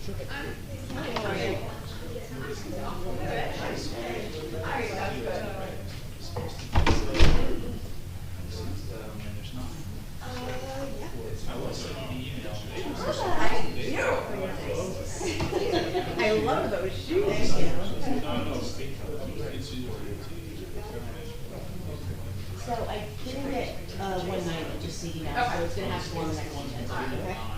I love those shoes. So I didn't get one night just seeking out, so it's gonna have to be on the next one.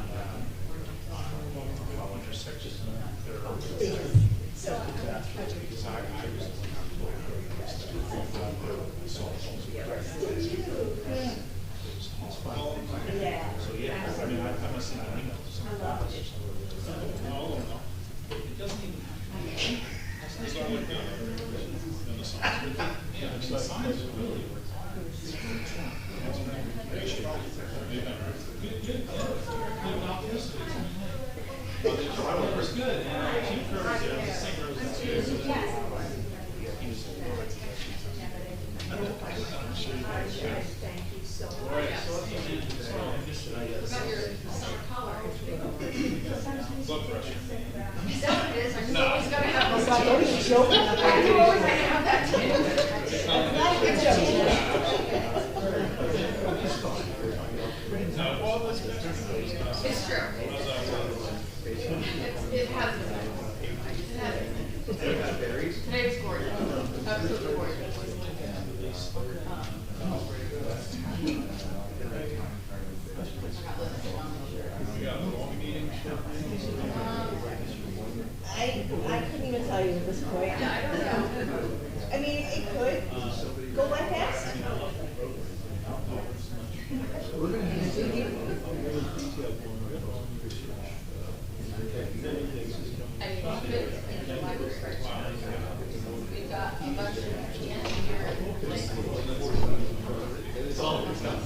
Okay. Yeah. So yeah, I mean, I must send an email to someone. No, it doesn't even have to be. It's not like that. Yeah, it's the signs are really required. Good office. It's good, and Chief Rivers has the same rows as you. Thank you so much. About your summer color. Blood pressure. Is that what it is? Are you always gonna have Oh this? God, don't you joke? Are you always gonna have that No, well, that's good. It's true. It has been. It has been. Today was gorgeous. Absolutely gorgeous. We got a long meeting. I couldn't even tell you at this point. Yeah, I don't know. I mean, it could go by fast. I mean, keep it in the library. We've got a bunch of cans here. It's all good stuff.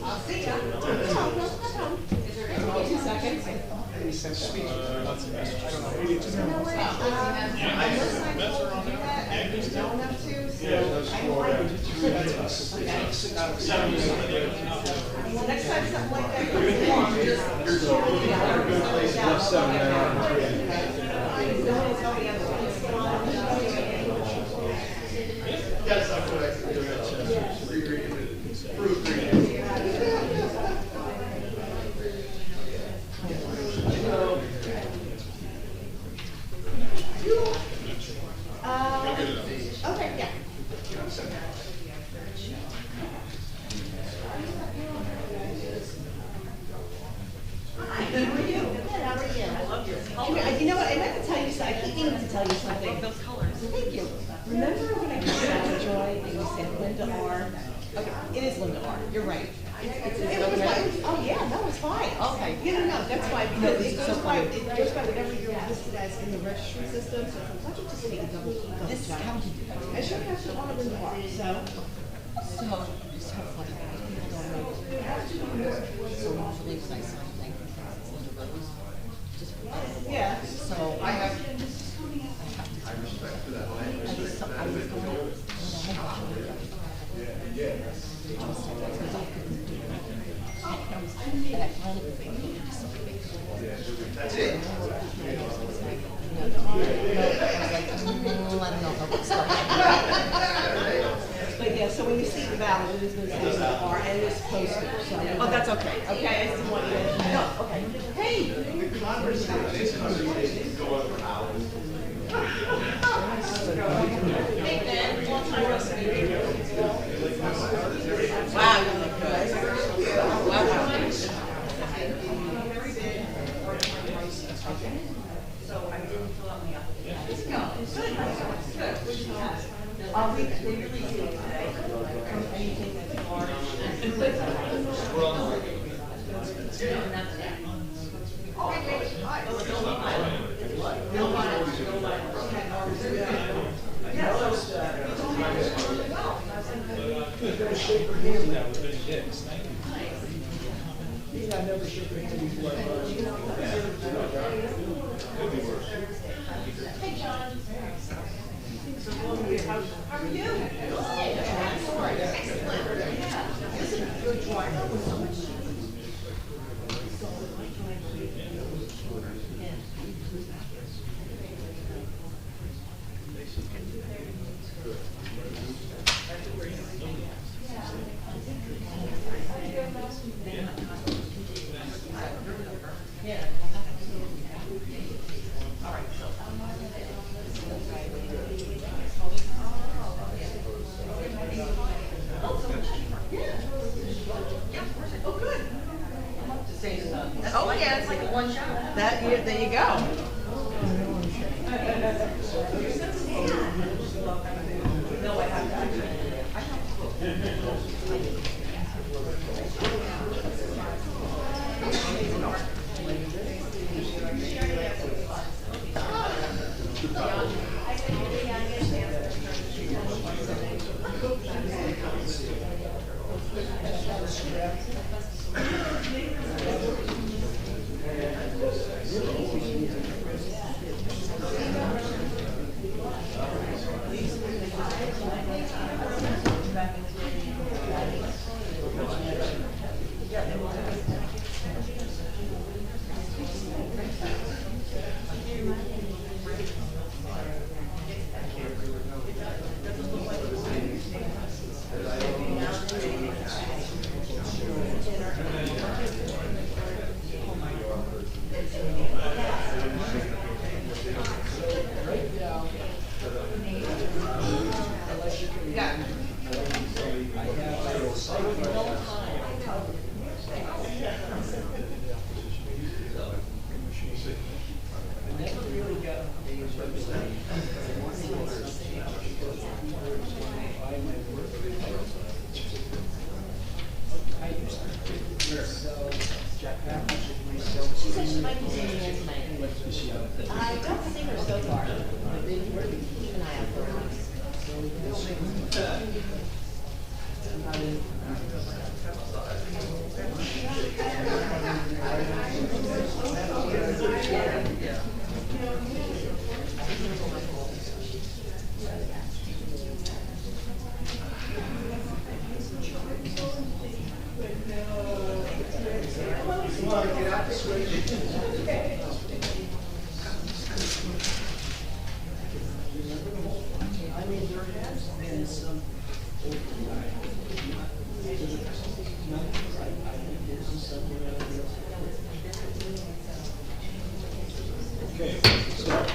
I'll see ya. No, no. Is there any? 2 seconds. Well, next time something like that comes along, Yes, that's what I do. Proofreading. Okay, yeah. Hi, how are you? Good, how are you? I love your colors. You know what, I meant to tell you something, I keep meaning to tell you something. I love those colors. Thank you. Remember when I came out of Joy and you said Linda R? Okay, it is Linda R, you're right. It was fine. Oh, yeah, no, it's fine. Okay. Yeah, no, that's fine, because it goes by whatever you're listed as in the registry system, so why don't you just take a double check? This is county. I should have to honor Linda R, so. So, just have fun. People don't know. So usually when I sign things, it's Linda Rose. Just Yeah. so I have to. I respect that. I was going That's it. But yeah, so when you see the ballot, it is going to say Linda R and it's posted, so. Oh, that's okay. Okay, I just didn't want you to, no, okay. Hey! Hey, Ben, long time no see. Wow, you look good. Wow. So I didn't fill out my application. No, it's good, good. What do you have? They really do today. Anything that's hard. Oh, wait, hi. No I've never shook your hand before. Hey, John. How are you? Good. Excellent. Yeah. Listen, Oh, yeah, it's like a one shot. There you go. She said she might be seeing you tonight. I don't see her so far. Keep an eye out for her. Come on, get out this way. I mean, there has been some. Okay, so.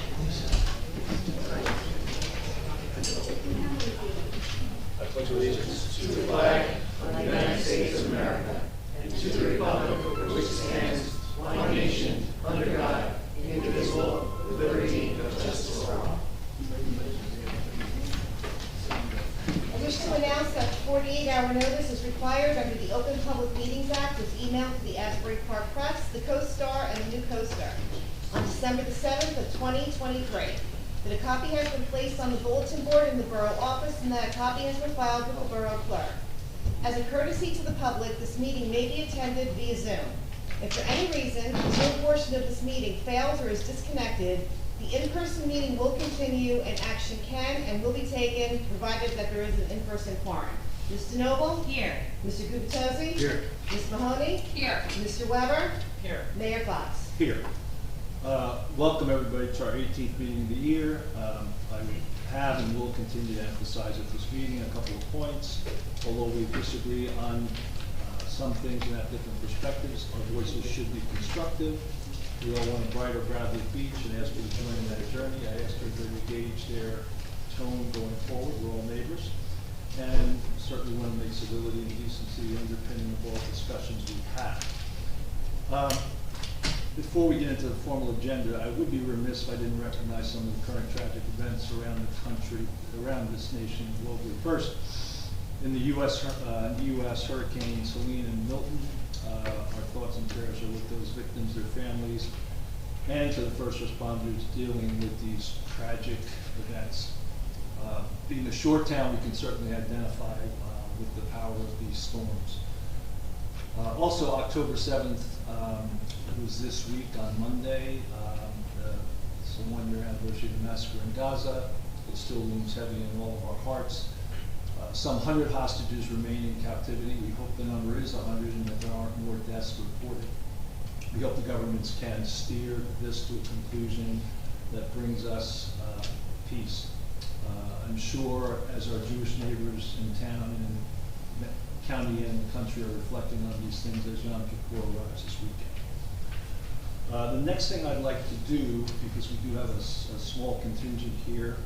I pledge allegiance to the flag of the United States of America and to the republic for which it stands, one nation, under God, indivisible, with liberty and justice for all. I wish to announce that 48-hour notice is required under the Open Public Meetings Act, was emailed to the Asbury Park Press, the Co-Star, and the New Co-Star on December the 7th of 2023. That a copy has been placed on the bulletin board in the borough office and that a copy has been filed with the borough clerk. As a courtesy to the public, this meeting may be attended via Zoom. If for any reason the Zoom portion of this meeting fails or is disconnected, the in-person meeting will continue and action can and will be taken, provided that there is an in-person quorum. Ms. DeNoble? Here. Mr. Gubitosi? Here. Ms. Mahoney? Here. Mr. Weber? Here. Mayor Fox? Here. Welcome everybody to our 18th meeting of the year. I have and will continue to emphasize at this meeting a couple of points. Although we disagree on some things and have different perspectives, our voices should be constructive. We all want a brighter Bradley Beach and ask you to join in that journey. I ask everybody to gauge their tone going forward. We're all neighbors. And certainly want to make civility and decency the underpinning of all discussions we have. Before we get into the formal agenda, I would be remiss if I didn't recognize some of the current tragic events around the country, around this nation globally. First, in the U.S., Hurricanes Helene and Milton, our thoughts and prayers are with those victims, their families, and to the first responders dealing with these tragic events. Being a short town, we can certainly identify with the power of these storms. Also, October 7th was this week on Monday. It's the one-year anniversary of the massacre in Gaza. It still looms heavy in all of our hearts. Some 100 hostages remain in captivity. We hope the number is 100 and that there aren't more deaths reported. We hope the governments can steer this to a conclusion that brings us peace. I'm sure as our Jewish neighbors in town and the county and the country are reflecting on these things as Yom Kippur arrives this weekend. The next thing I'd like to do, because we do have a small contingent here,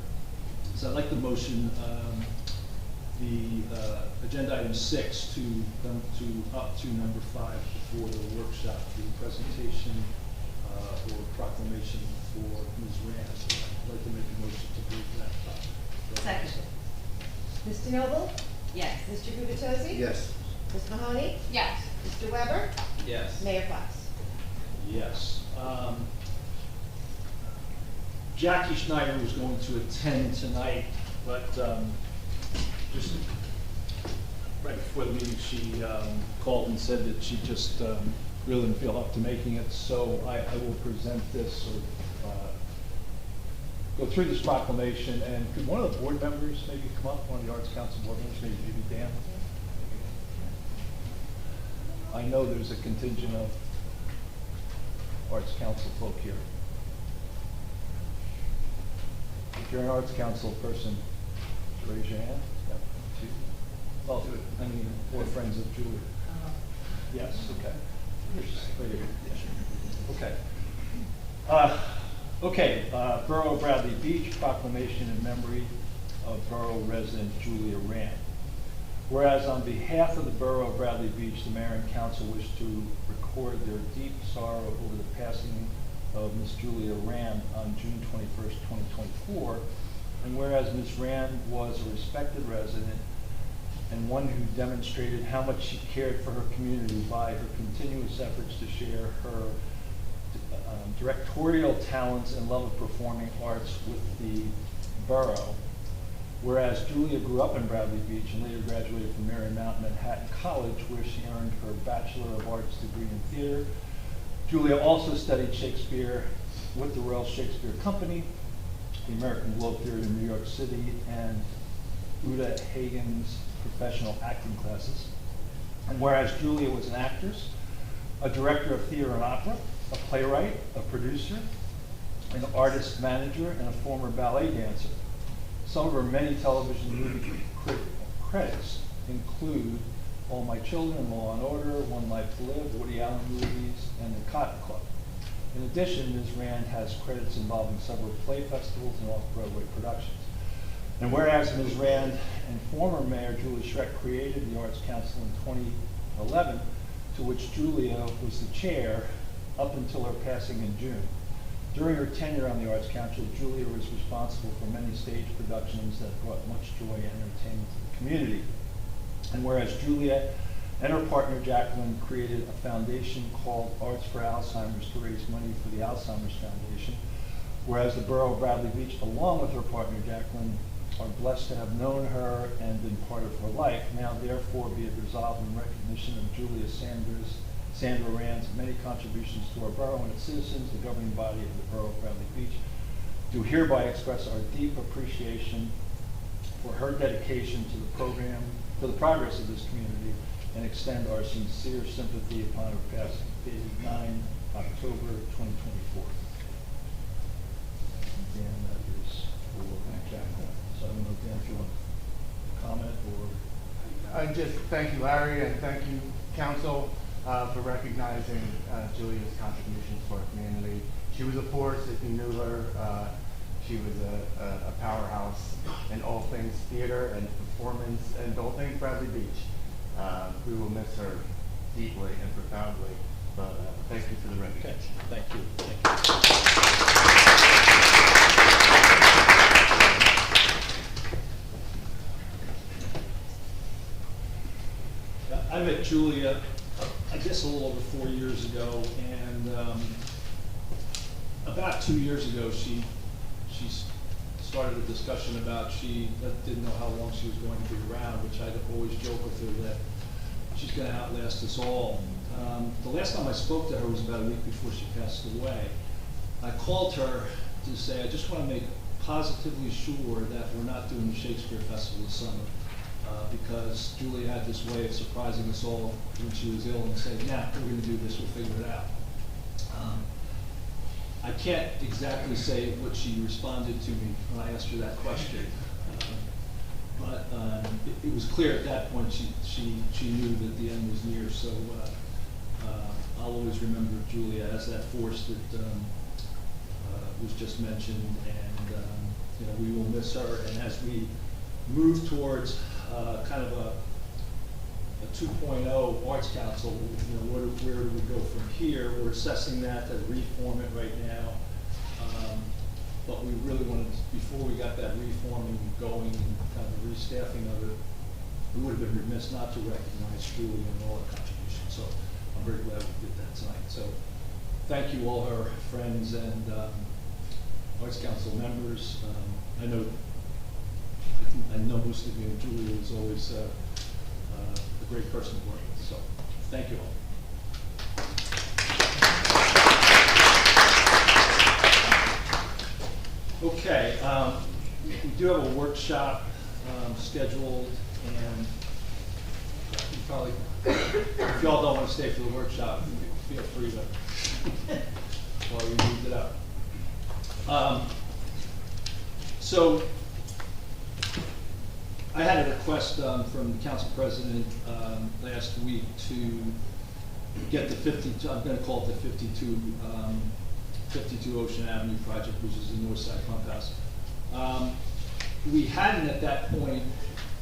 is I'd like to motion the agenda item 6 to up to number 5 before the workshop, the presentation or proclamation for Ms. Rand. I'd like to make a motion to move that up. Second. Mr. Noble? Yes. Mr. Gubatose? Yes. Ms. Mahoney? Yes. Mr. Weber? Yes. Mayor Fox? Yes. Jackie Schneider was going to attend tonight, but just right before the meeting, she called and said that she just really didn't feel up to making it. So I will present this or go through this proclamation. And could one of the board members maybe come up, one of the Arts Council board members, maybe Dan? I know there's a contingent of Arts Council folk here. If you're an Arts Council person, raise your hand. Yep. Two. Well, I mean, or friends of Julia. Yes, okay. Right here. Okay. Okay, Borough of Bradley Beach, proclamation in memory of Borough resident Julia Rand. Whereas on behalf of the Borough of Bradley Beach, the Mayor and Council wish to record their deep sorrow over the passing of Miss Julia Rand on June 21st, 2024. And whereas Ms. Rand was a respected resident and one who demonstrated how much she cared for her community by her continuous efforts to share her directorial talents and love of performing arts with the borough. Whereas Julia grew up in Bradley Beach and later graduated from Marymount Manhattan College, where she earned her Bachelor of Arts degree in theater. Julia also studied Shakespeare with the Royal Shakespeare Company, the American Globe Theater in New York City, and Uta Hagen's professional acting classes. And whereas Julia was an actress, a director of theater and opera, a playwright, a producer, an artist manager, and a former ballet dancer. Some of her many television movie credits include All My Children, Law and Order, One Life to Live, Woody Allen movies, and The Cotton Club. In addition, Ms. Rand has credits involving several play festivals and off-Broadway productions. And whereas Ms. Rand and former Mayor Julie Schreck created the Arts Council in 2011, to which Julia was the chair up until her passing in June. During her tenure on the Arts Council, Julia was responsible for many stage productions that brought much joy and entertainment to the community. And whereas Julia and her partner Jacqueline created a foundation called Arts for Alzheimer's to raise money for the Alzheimer's Foundation, whereas the Borough of Bradley Beach, along with her partner Jacqueline, are blessed to have known her and been part of her life, now therefore be it resolved in recognition of Sandra Rand's many contributions to our borough and its citizens, the governing body of the Borough of Bradley Beach, do hereby express our deep appreciation for her dedication to the program, to the progress of this community, and extend our sincere sympathy upon her passing, dated 9 October 2024. Dan, that is for Jacqueline. So I don't know, Dan, if you want to comment or... I just thank you, Larry, and thank you, Council, for recognizing Julia's contributions to our community. She was a force if you knew her. She was a powerhouse in all things theater and performance and all things Bradley Beach. We will miss her deeply and profoundly, but thank you for the recognition. Okay. Thank you. I met Julia, I guess a little over 4 years ago, and about 2 years ago, she started a discussion about she didn't know how long she was going to be around, which I'd always joke with her that she's going to outlast us all. The last time I spoke to her was about a week before she passed away. I called her to say, I just want to make positively sure that we're not doing the Shakespeare Festival this summer. because Julia had this way of surprising us all when she was ill and saying, yeah, we're gonna do this, we'll figure it out. I can't exactly say what she responded to me when I asked her that question. But it was clear at that point she knew that the end was near, so I'll always remember Julia as that force that was just mentioned, and you know, we will miss her. And as we move towards kind of a 2.0 Arts Council, you know, where do we go from here? We're assessing that to reform it right now. But we really wanted, before we got that reforming going and kind of restaffing of it, we would have been remiss not to recognize Julie and all her contributions. So I'm very glad we did that tonight. So thank you, all her friends and Arts Council members. I know most of you, and Julie was always a great person to work with. So thank you all. Okay, we do have a workshop scheduled, and you probably, if y'all don't want to stay for the workshop, feel free to, while we moved it up. So, I had a request from the council president last week to get the 52, I'm going to call it the 52 Ocean Avenue project, which is the north side pump house. We hadn't at that point,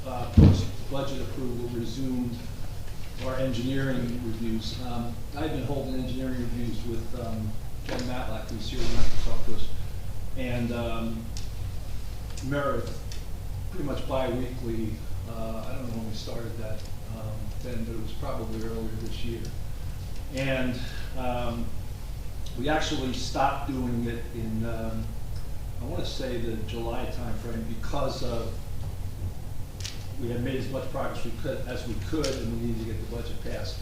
post-budget approval, resumed our engineering reviews. I've been holding engineering reviews with Ken Matlack, who's here tonight to talk to us, and Meredith, pretty much bi-weekly. I don't know when we started that then, but it was probably earlier this year. And we actually stopped doing it in, I want to say the July timeframe, because of, we had made as much progress as we could, and we needed to get the budget passed.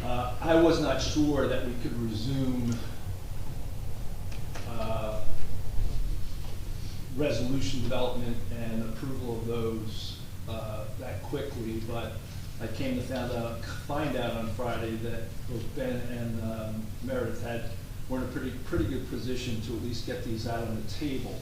I was not sure that we could resume resolution development and approval of those that quickly, but I came to find out on Friday that both Ben and Meredith were in a pretty good position to at least get these out on the table.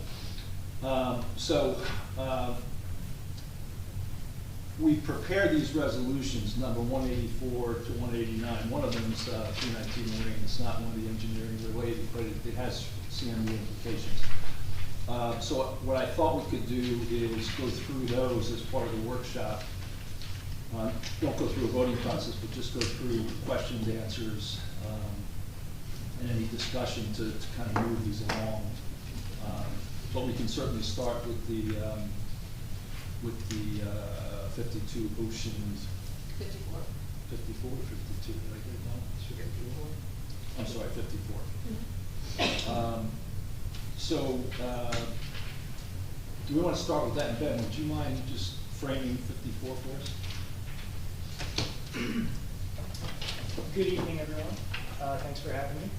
We prepared these resolutions, number 184 to 189. One of them is 319 Marine. It's not one of the engineering related, but it has CMU implications. So what I thought we could do is go through those as part of the workshop. Don't go through a voting process, but just go through questions, answers, and any discussion to kind of move these along. But we can certainly start with the 52 Oceans. 54. 54 or 52? Did I get it down? 54. I'm sorry, 54. So, do we want to start with that? And Ben, would you mind just framing 54 for us? Good evening, everyone. Thanks for having me.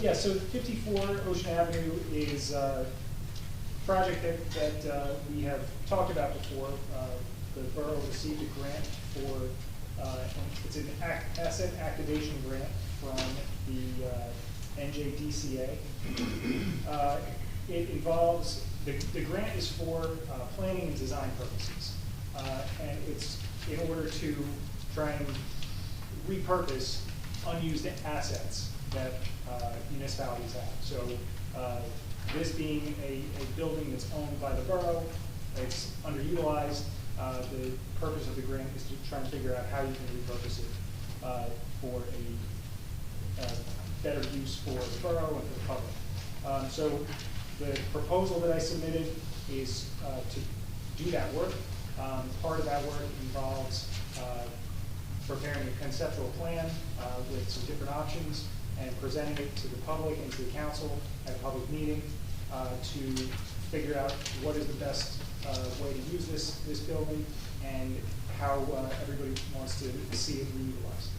Yeah, so 54 Ocean Avenue is a project that we have talked about before. The borough received a grant for, it's an asset activation grant from the NJDCA. It involves, the grant is for planning and design purposes. And it's in order to try and repurpose unused assets that municipalities have. So this being a building that's owned by the borough, it's underutilized. The purpose of the grant is to try and figure out how you can repurpose it for a better use for the borough and for the public. So the proposal that I submitted is to do that work. Part of that work involves preparing a conceptual plan with some different options and presenting it to the public and to the council at a public meeting to figure out what is the best way to use this building and how everybody wants to see it reutilized.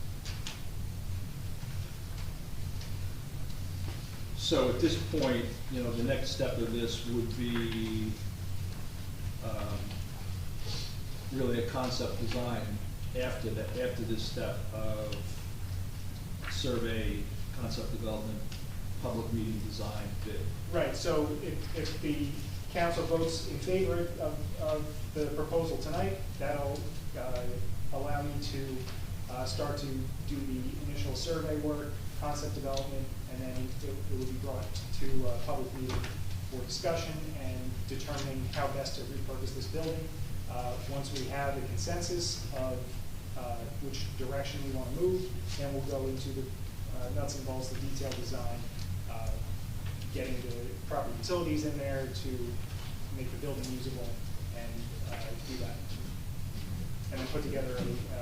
So at this point, you know, the next step of this would be really a concept design after that, after this step of survey, concept development, public meeting design bid. Right, so if the council votes in favor of the proposal tonight, that'll allow me to start to do the initial survey work, concept development, and then it will be brought to a public meeting for discussion and determining how best to repurpose this building. Once we have a consensus of which direction we want to move, then we'll go into the nuts and bolts, the detailed design, getting the proper utilities in there to make the building usable, and do that. And then put together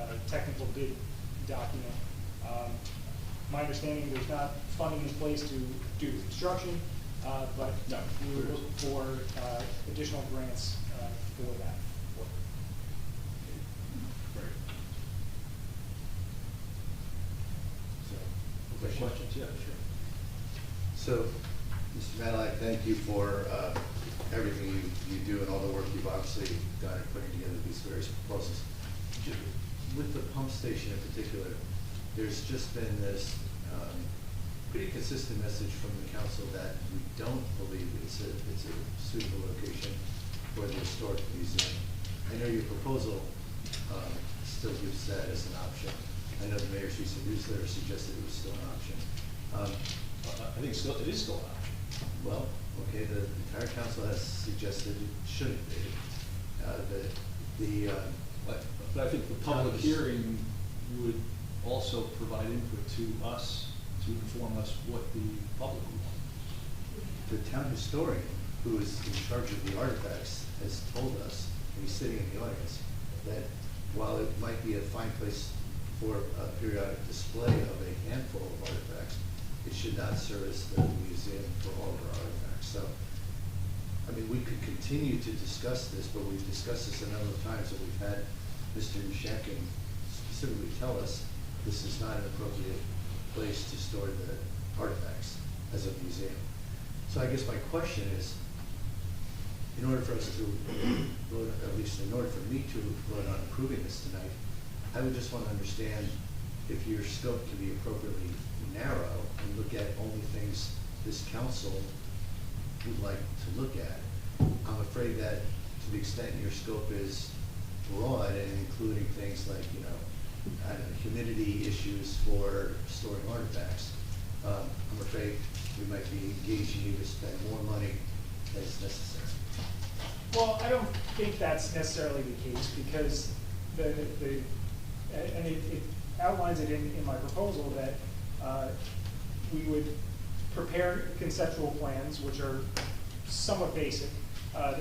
a technical bid document. My understanding, there's not funding in place to do the construction, but No, we would there look for additional grants for that work. Great. So, questions? Yeah, sure. So, Mr. Matlack, thank you for everything you do and all the work you've obviously done in putting together these various proposals. With the pump station in particular, there's just been this pretty consistent message from the council that we don't believe it's a suitable location for the historic museum. I know your proposal still gives that as an option. I know the mayor's recent newsletter suggested it was still an option. I think it is still an option. Well, okay, the entire council has suggested it shouldn't be. But I think the public hearing would also provide input to us, to inform us what the public would want. The town historian, who is in charge of the artifacts, has told us, and he's sitting in the audience, that while it might be a fine place for a periodic display of a handful of artifacts, it should not service the museum for all of our artifacts. So, I mean, we could continue to discuss this, but we've discussed this a number of times, and we've had Mr. Shankin specifically tell us this is not an appropriate place to store the artifacts as a museum. So I guess my question is, in order for us to vote, at least in order for me to vote on approving this tonight, I would just want to understand if your scope can be appropriately narrow and look at only things this council would like to look at. I'm afraid that to the extent your scope is broad and including things like, you know, I don't know, humidity issues for storing artifacts, I'm afraid we might be engaging you to spend more money than is necessary. Well, I don't think that's necessarily the case, because and it outlines it in my proposal that we would prepare conceptual plans, which are somewhat basic.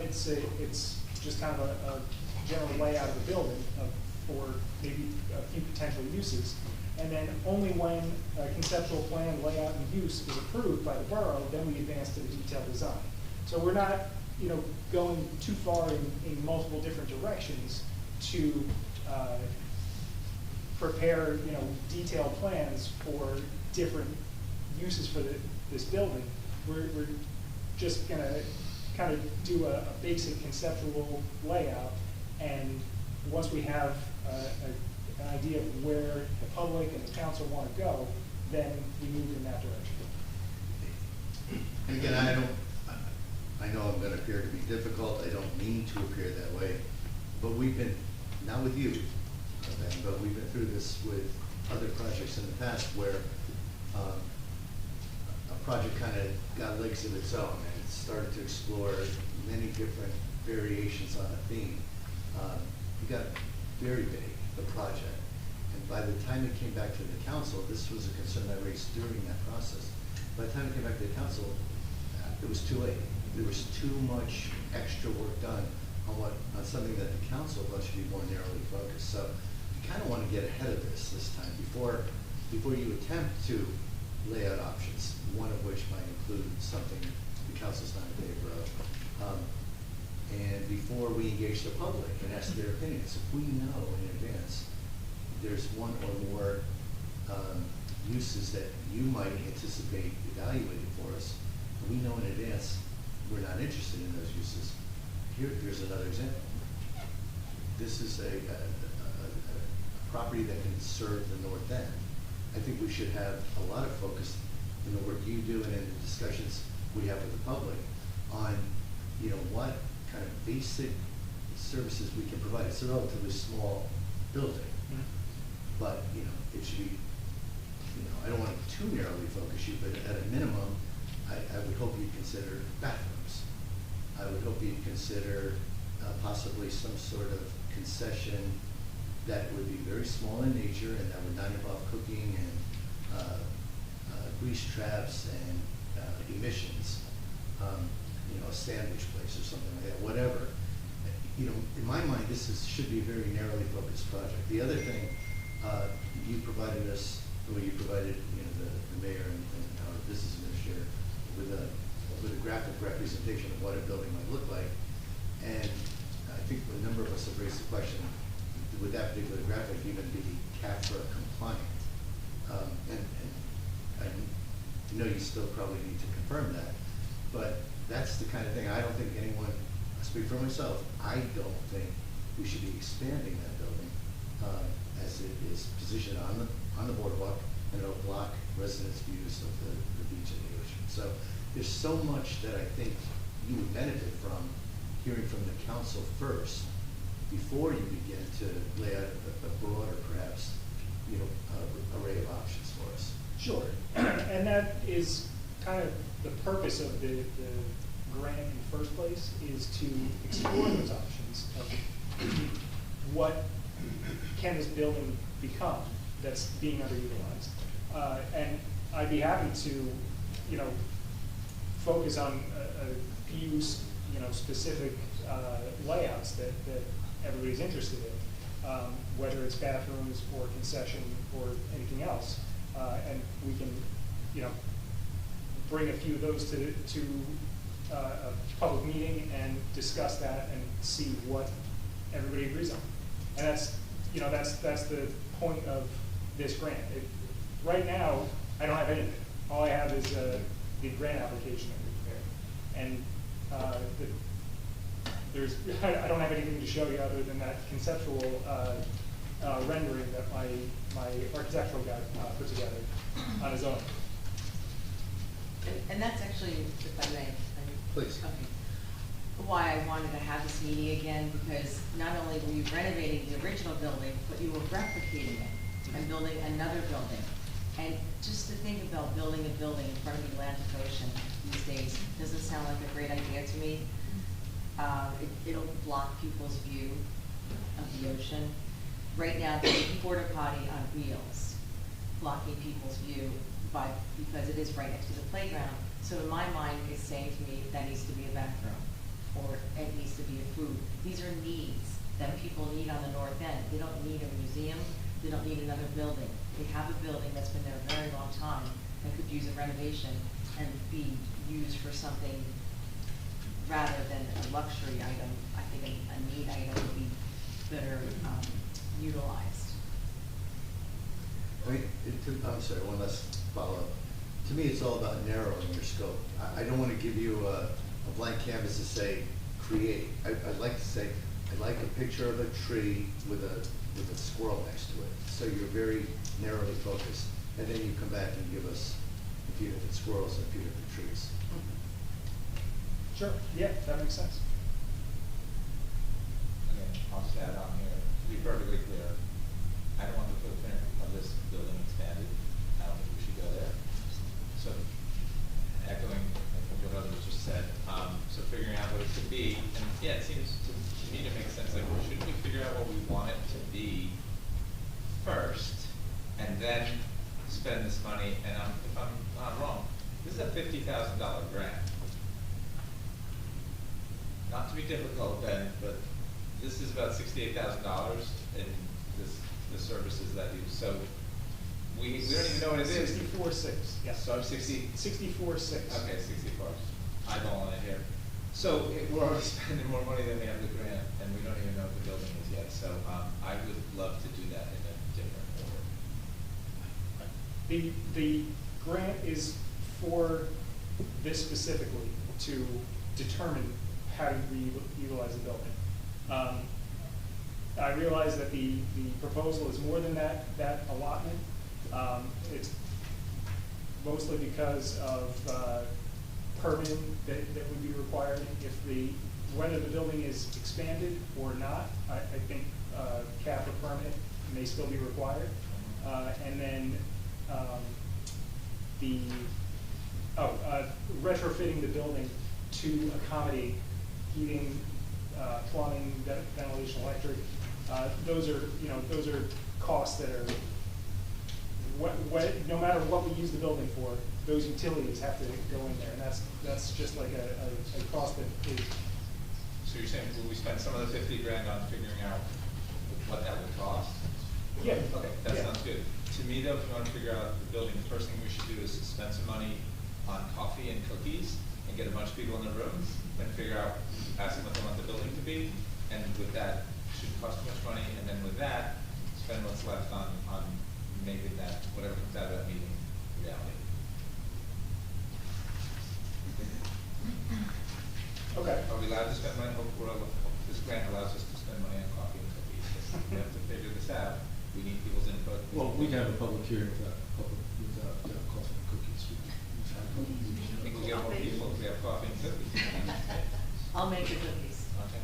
It's just kind of a general layout of the building for maybe a few potential uses. And then only when a conceptual plan, layout, and use is approved by the borough, then we advance to the detailed design. So we're not, you know, going too far in multiple different directions to prepare, you know, detailed plans for different uses for this building. We're just gonna kind of do a basic conceptual layout, and once we have an idea of where the public and the council want to go, then we move in that direction. And again, I know I'm going to appear to be difficult. I don't mean to appear that way, but we've been, not with you, Ben, but we've been through this with other projects in the past where a project kind of got legs of its own and it started to explore many different variations on a theme. It got very big, the project. And by the time it came back to the council, this was a concern I raised during that process. By the time it came back to the council, it was too late. There was too much extra work done on something that the council thought should be more narrowly focused. So you kind of want to get ahead of this time before you attempt to lay out options, one of which might include something the council's not in favor of. And before we engage the public and ask their opinions, if we know in advance there's one or more uses that you might anticipate evaluating for us, and we know in advance we're not interested in those uses, here's another example. this is a property that can serve the North End, I think we should have a lot of focus in the work you do and in the discussions we have with the public on, you know, what kind of basic services we can provide. It's a relatively small building, but, you know, it should be, you know, I don't want to too narrowly focus you, but at a minimum, I would hope you'd consider bathrooms. I would hope you'd consider possibly some sort of concession that would be very small in nature and that would not involve cooking and grease traps and emissions. You know, a sandwich place or something like that, whatever. You know, in my mind, should be a very narrowly focused project. The other thing, you provided us, or you provided, you know, the mayor and our business administrator with a graphic representation of what a building might look like. And I think a number of us have raised the question, would that particular graphic even be CAFRA compliant? And I know you still probably need to confirm that, but that's the kind of thing, I don't think anyone, I speak for myself, I don't think we should be expanding that building as it is positioned on the boardwalk, and it'll block residents' views of the beach and the ocean. So there's so much that I think you would benefit from hearing from the council first before you begin to lay out a broader, perhaps, you know, array of options for us. Sure, and that is kind of the purpose of the grant in the first place, is to explore those options of what can this building become that's being underutilized. And I'd be happy to, you know, focus on a few, you know, specific layouts that everybody's interested in, whether it's bathrooms or concession or anything else. And we can, you know, bring a few of those to a public meeting and discuss that and see what everybody agrees on. And that's, you know, that's the point of this grant. Right now, I don't have anything. All I have is the grant application that we prepared. And I don't have anything to show you other than that conceptual rendering that my architectural guy put together on his own. And that's actually, if I may. Please. Okay. Why I wanted to have this meeting again, because not only were you renovating the original building, but you were replicating it and building another building. And just to think about building a building in front of the Atlantic Ocean these days doesn't sound like a great idea to me. It'll block people's view of the ocean. Right now, there's a porta potty on wheels, blocking people's view because it is right next to the playground. So in my mind, it's saying to me that needs to be a bathroom, or it needs to be a food. These are needs that people need on the North End. They don't need a museum. They don't need another building. They have a building that's been there a very long time that could use a renovation and be used for something rather than a luxury item. I think a need item would be better utilized. I mean, I'm sorry, one last follow-up. To me, it's all about narrowing your scope. I don't want to give you a blank canvas to say, create. I'd like to say, I'd like a picture of a tree with a squirrel next to it. So you're very narrowly focused. And then you come back and give us a few different squirrels and a few different trees. Sure, yeah, that makes sense. Again, I'll just add on here, to be perfectly clear, I don't want the footprint of this building expanded. I don't think we should go there. So, echoing what others just said, so figuring out what it could be, and yeah, it seems to me to make sense, like, shouldn't we figure out what we want it to be first, and then spend this money, and if I'm not wrong, this is a $50,000 grant. Not to be difficult, Ben, but this is about $68,000 in the services that you. So we don't even know what it is. 64.6. Yeah. So I'm 60. 64.6. Okay, 64. Eyeballing it here. So we're already spending more money than we have the grant, and we don't even know what the building is yet. So I would love to do that in a different order. The grant is for this specifically to determine how to utilize the building. I realize that the proposal is more than that allotment. It's mostly because of permitting that would be required. Whether the building is expanded or not, I think cap or permit may still be required. And then retrofitting the building to accommodate heating, plumbing, ventilation, electric. Those are costs that are, no matter what we use the building for, those utilities have to go in there, and that's just like a cost that is. So you're saying, will we spend some of the 50 grand on figuring out what that would cost? Yeah. Okay, that Yeah. sounds good. To me though, if you want to figure out the building, the first thing we should do is spend some money on coffee and cookies and get a bunch of people in the room and figure out, ask them what they want the building to be. And with that, shouldn't cost too much money. And then with that, spend what's left on making that, whatever comes out of that meeting, reality. Okay. Are we allowed to spend money? Hope this grant allows us to spend money on coffee and cookies. We have to figure this out. We need people's input. Well, we can have a public hearing without coffee and cookies. I think we'll get more people if we have coffee and cookies. I'll make the cookies. Okay.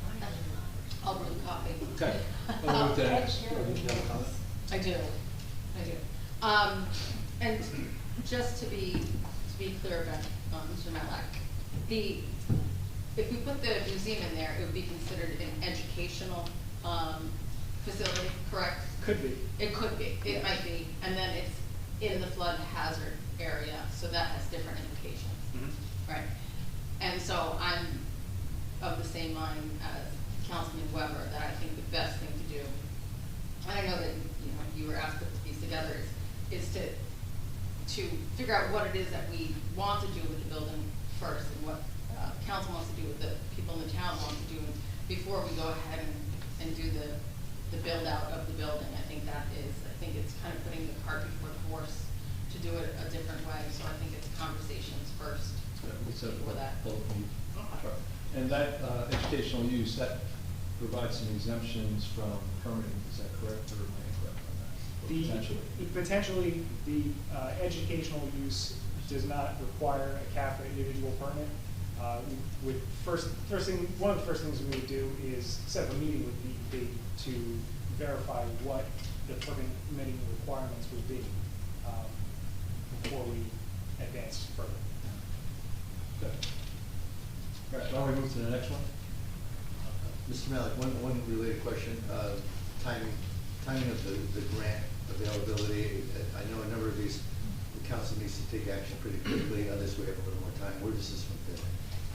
I'll brew the coffee. Okay. With that, you have a comment? I do. And just to be clear about Mr. Matlack, if we put the museum in there, it would be considered an educational facility, correct? Could be. It could be. It might be, and then it's in the flood hazard area, so that has different implications, right? And so I'm of the same mind as Councilman Weber that I think the best thing to do, and I know that you were asked to put these together, is to figure out what it is that we want to do with the building first, and what council wants to do with the people in the town want to do before we go ahead and do the build out of the building. I think it's kind of putting the cart before the horse to do it a different way. So I think it's conversations first before that. And that educational use, that provides some exemptions from permitting, is that correct, or am I incorrect on that? Potentially, the educational use does not require a cap or individual permit. One of the first things we would do is set up a meeting with DEP to verify what the permitting requirements would be before we advance further. Okay. All right, why don't we move to the next one? Mr. Malik, one related question, timing of the grant availability. I know a number of these, the council needs to take action pretty quickly on this. We have a little more time. Where does this one fit?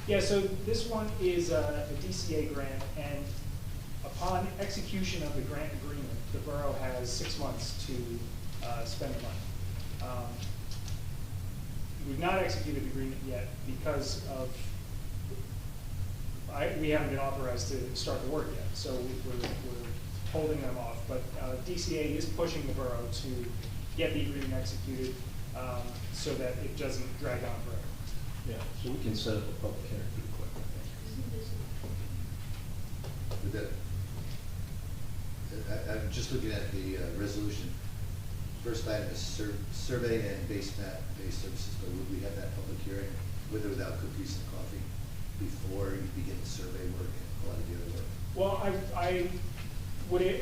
Yeah, so this one is a DCA grant, and upon execution of the grant agreement, the borough has 6 months to spend the money. We've not executed the agreement yet because of we haven't been authorized to start the work yet, so we're holding them off. But DCA is pushing the borough to get the agreement executed so that it doesn't drag on forever. Yeah, so we can set up a public hearing pretty quick, I think. I'm just looking at the resolution. First item is survey and base map-based services, but would we have that public hearing with or without cookies and coffee before you begin the survey work and a lot of the other work? Well, I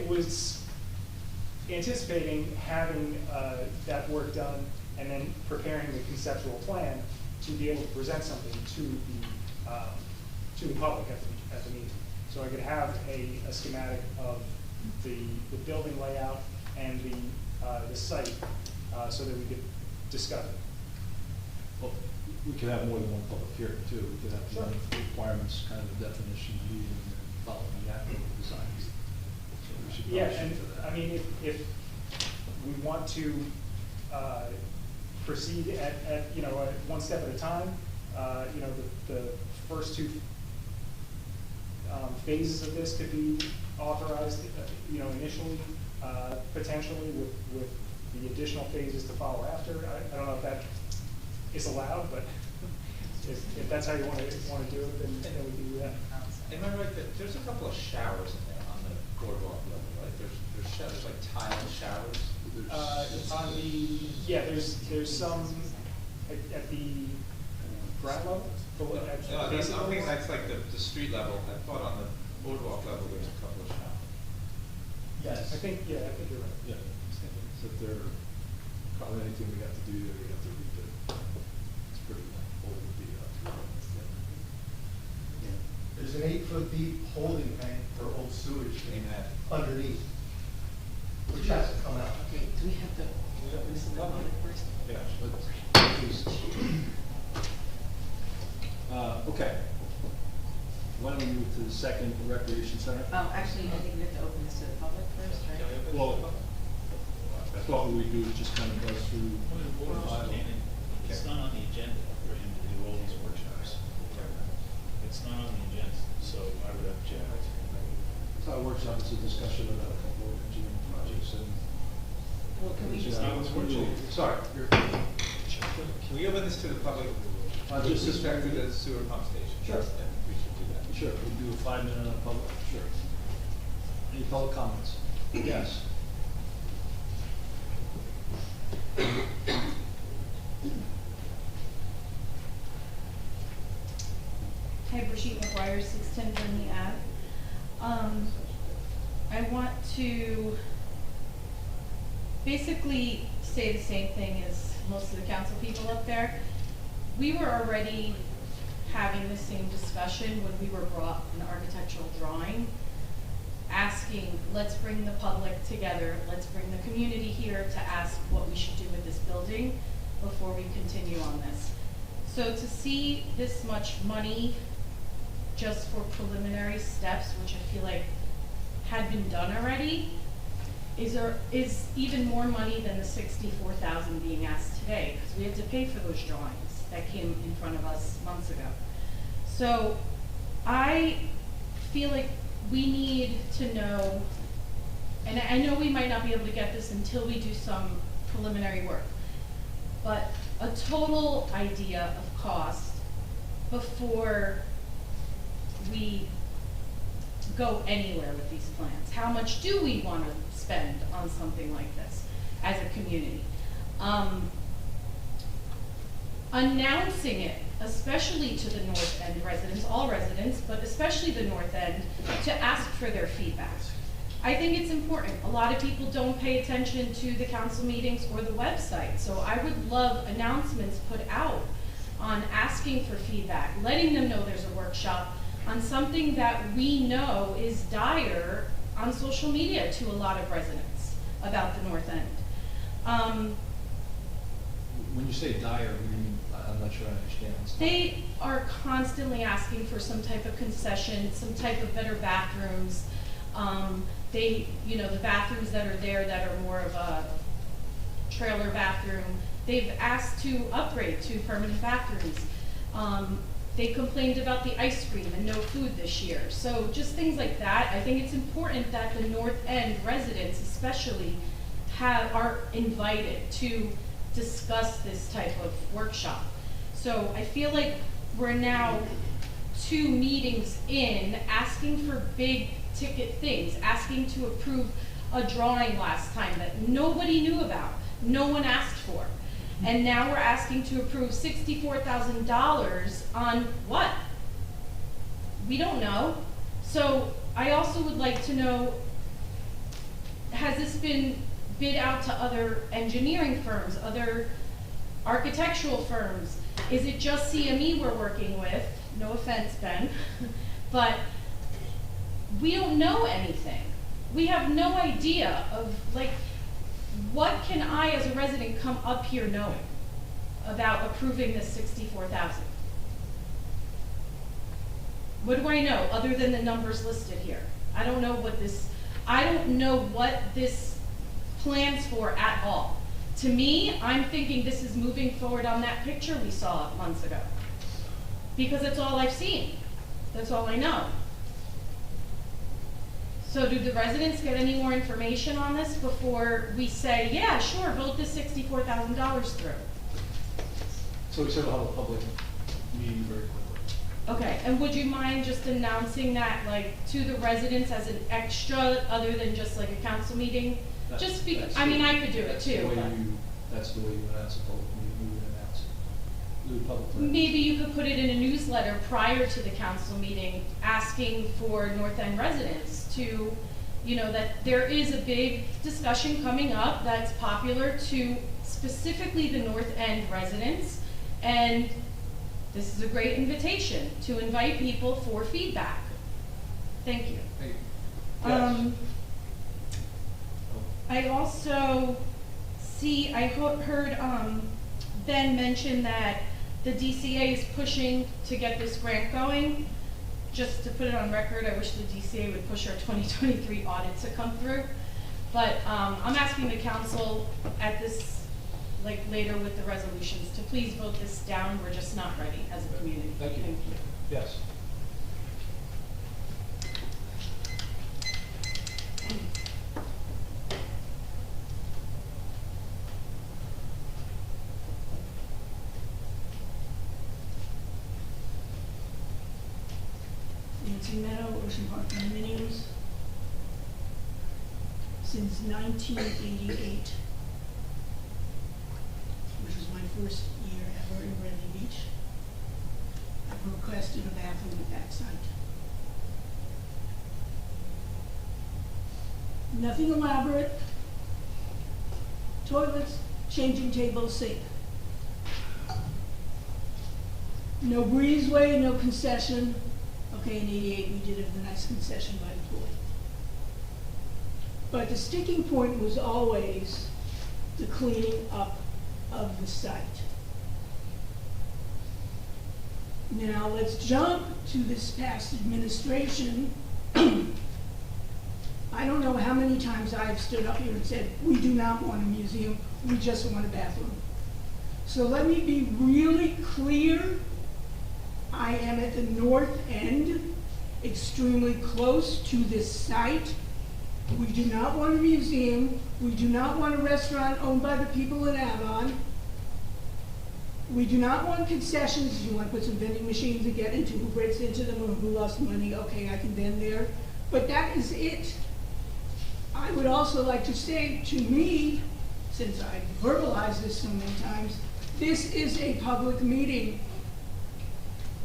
was anticipating having that work done and then preparing the conceptual plan to be able to present something to the public at the meeting. So I could have a schematic of the building layout and the site so that we could discuss it. Well, we could have more than one public hearing too. We could have one requirements, kind of a definition meeting, and then following that with the designs. So we should Yeah, probably and shoot for that. I mean, if we want to proceed at one step at a time, the first two phases of this could be authorized, initially, potentially with the additional phases to follow after. I don't know if that is allowed, but if that's how you want to do it, then we can do that. Am I right that there's a couple of showers in there on the boardwalk level, right? There's like tile showers. It's on the, yeah, there's some at the ground level, at No, the that's, basic I'm thinking level. that's like the street level. I thought on the boardwalk level, there's a couple of showers. I think you're right. Yeah, so if there, probably anything we have to do there, we have to rebid. It's pretty old to be There's an 8-foot deep holding tank for old sewage Amen. underneath, which has to come out. Okay, do we have to listen to it first? Yeah, please. Okay. Why don't we move to the second recreation center? Actually, I think we have to open this to the public first, right? Well, I thought what we'd do is just kind of go through. It's not on the agenda for him to do all these workshops. It's not on the agenda, so I would object. It's not a workshop, it's a discussion about a couple of engineering projects and. Well, can we Yeah, just? not what's workshop. Sorry, Can we open this to the public just with respect to the sewer pump station? Sure. I think we should do that. sure, we'll do a 5-minute on public, sure. Any public comments? Yes. Hi, Brigitte McGuire, 610 Burnley Ave. I want to basically say the same thing as most of the council people up there. We were already having the same discussion when we were brought an architectural drawing, asking, let's bring the public together, let's bring the community here to ask what we should do with this building before we continue on this. So to see this much money just for preliminary steps, which I feel like had been done already, is even more money than the $64,000 being asked today, because we had to pay for those drawings that came in front of us months ago. So I feel like we need to know, and I know we might not be able to get this until we do some preliminary work, but a total idea of cost before we go anywhere with these plans. How much do we want to spend on something like this as a community? Announcing it, especially to the North End residents, all residents, but especially the North End, to ask for their feedback. I think it's important. A lot of people don't pay attention to the council meetings or the website, so I would love announcements put out on asking for feedback, letting them know there's a workshop on something that we know is dire on social media to a lot of residents about the North End. When you say dire, what do you mean? I'm not sure I understand. They are constantly asking for some type of concession, some type of better bathrooms. The bathrooms that are there that are more of a trailer bathroom, they've asked to upgrade to permanent bathrooms. They complained about the ice cream and no food this year. So just things like that. I think it's important that the North End residents especially are invited to discuss this type of workshop. So I feel like we're now 2 meetings in, asking for big ticket things, asking to approve a drawing last time that nobody knew about, no one asked for. And now we're asking to approve $64,000 on what? We don't know. So I also would like to know, has this been bid out to other engineering firms, other architectural firms? Is it just CME we're working with? No offense, Ben, but we don't know anything. We have no idea of, what can I as a resident come up here knowing about approving this $64,000? What do I know other than the numbers listed here? I don't know what this plans for at all. To me, I'm thinking this is moving forward on that picture we saw months ago. Because that's all I've seen. That's all I know. So do the residents get any more information on this before we say, yeah, sure, vote this $64,000 through? So we sort of have a public meeting very quickly. Okay, and would you mind just announcing that, like, to the residents as an extra, other than just like a council meeting? Just be, I mean, I could do it That's the too, way but you- That's the way you announce a public meeting, you would announce it. Do a public hearing. maybe you could put it in a newsletter prior to the council meeting, asking for North End residents to, you know, that there is a big discussion coming up that's popular to specifically the North End residents, and this is a great invitation to invite people for feedback. Thank you. Hey, yes. I also see, I heard, Ben mention that the DCA is pushing to get this grant going. Just to put it on record, I wish the DCA would push our 2023 audit to come through. But, I'm asking the council at this, like, later with the resolutions, to please vote this down. We're just not ready as a community. Thank you. Yes. Nancy Meadow, Ocean Park condominiums. Since 1988, which was my first year ever in Bradley Beach, I've requested a bathroom at that site. Nothing elaborate. Toilets, changing table, sink. No breezeway, no concession. Okay, in 88, we did have the nice concession by the pool. But the sticking point was always the cleaning up of the site. Now, let's jump to this past administration. I don't know how many times I've stood up here and said, we do not want a museum, we just want a bathroom. So let me be really clear. I am at the north end, extremely close to this site. We do not want a museum. We do not want a restaurant owned by the people in Avon. We do not want concessions. You want to put some vending machines to get into who breaks into them or who lost money. Okay, I can vend there. But that is it. I would also like to say, to me, since I've verbalized this so many times, this is a public meeting.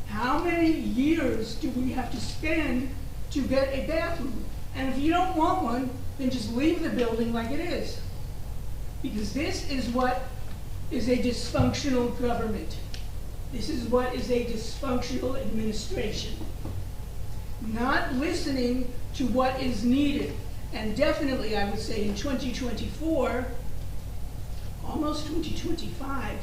How many years do we have to spend to get a bathroom? And if you don't want one, then just leave the building like it is. Because this is what is a dysfunctional government. This is what is a dysfunctional administration. Not listening to what is needed. And definitely, I would say in 2024, almost 2025,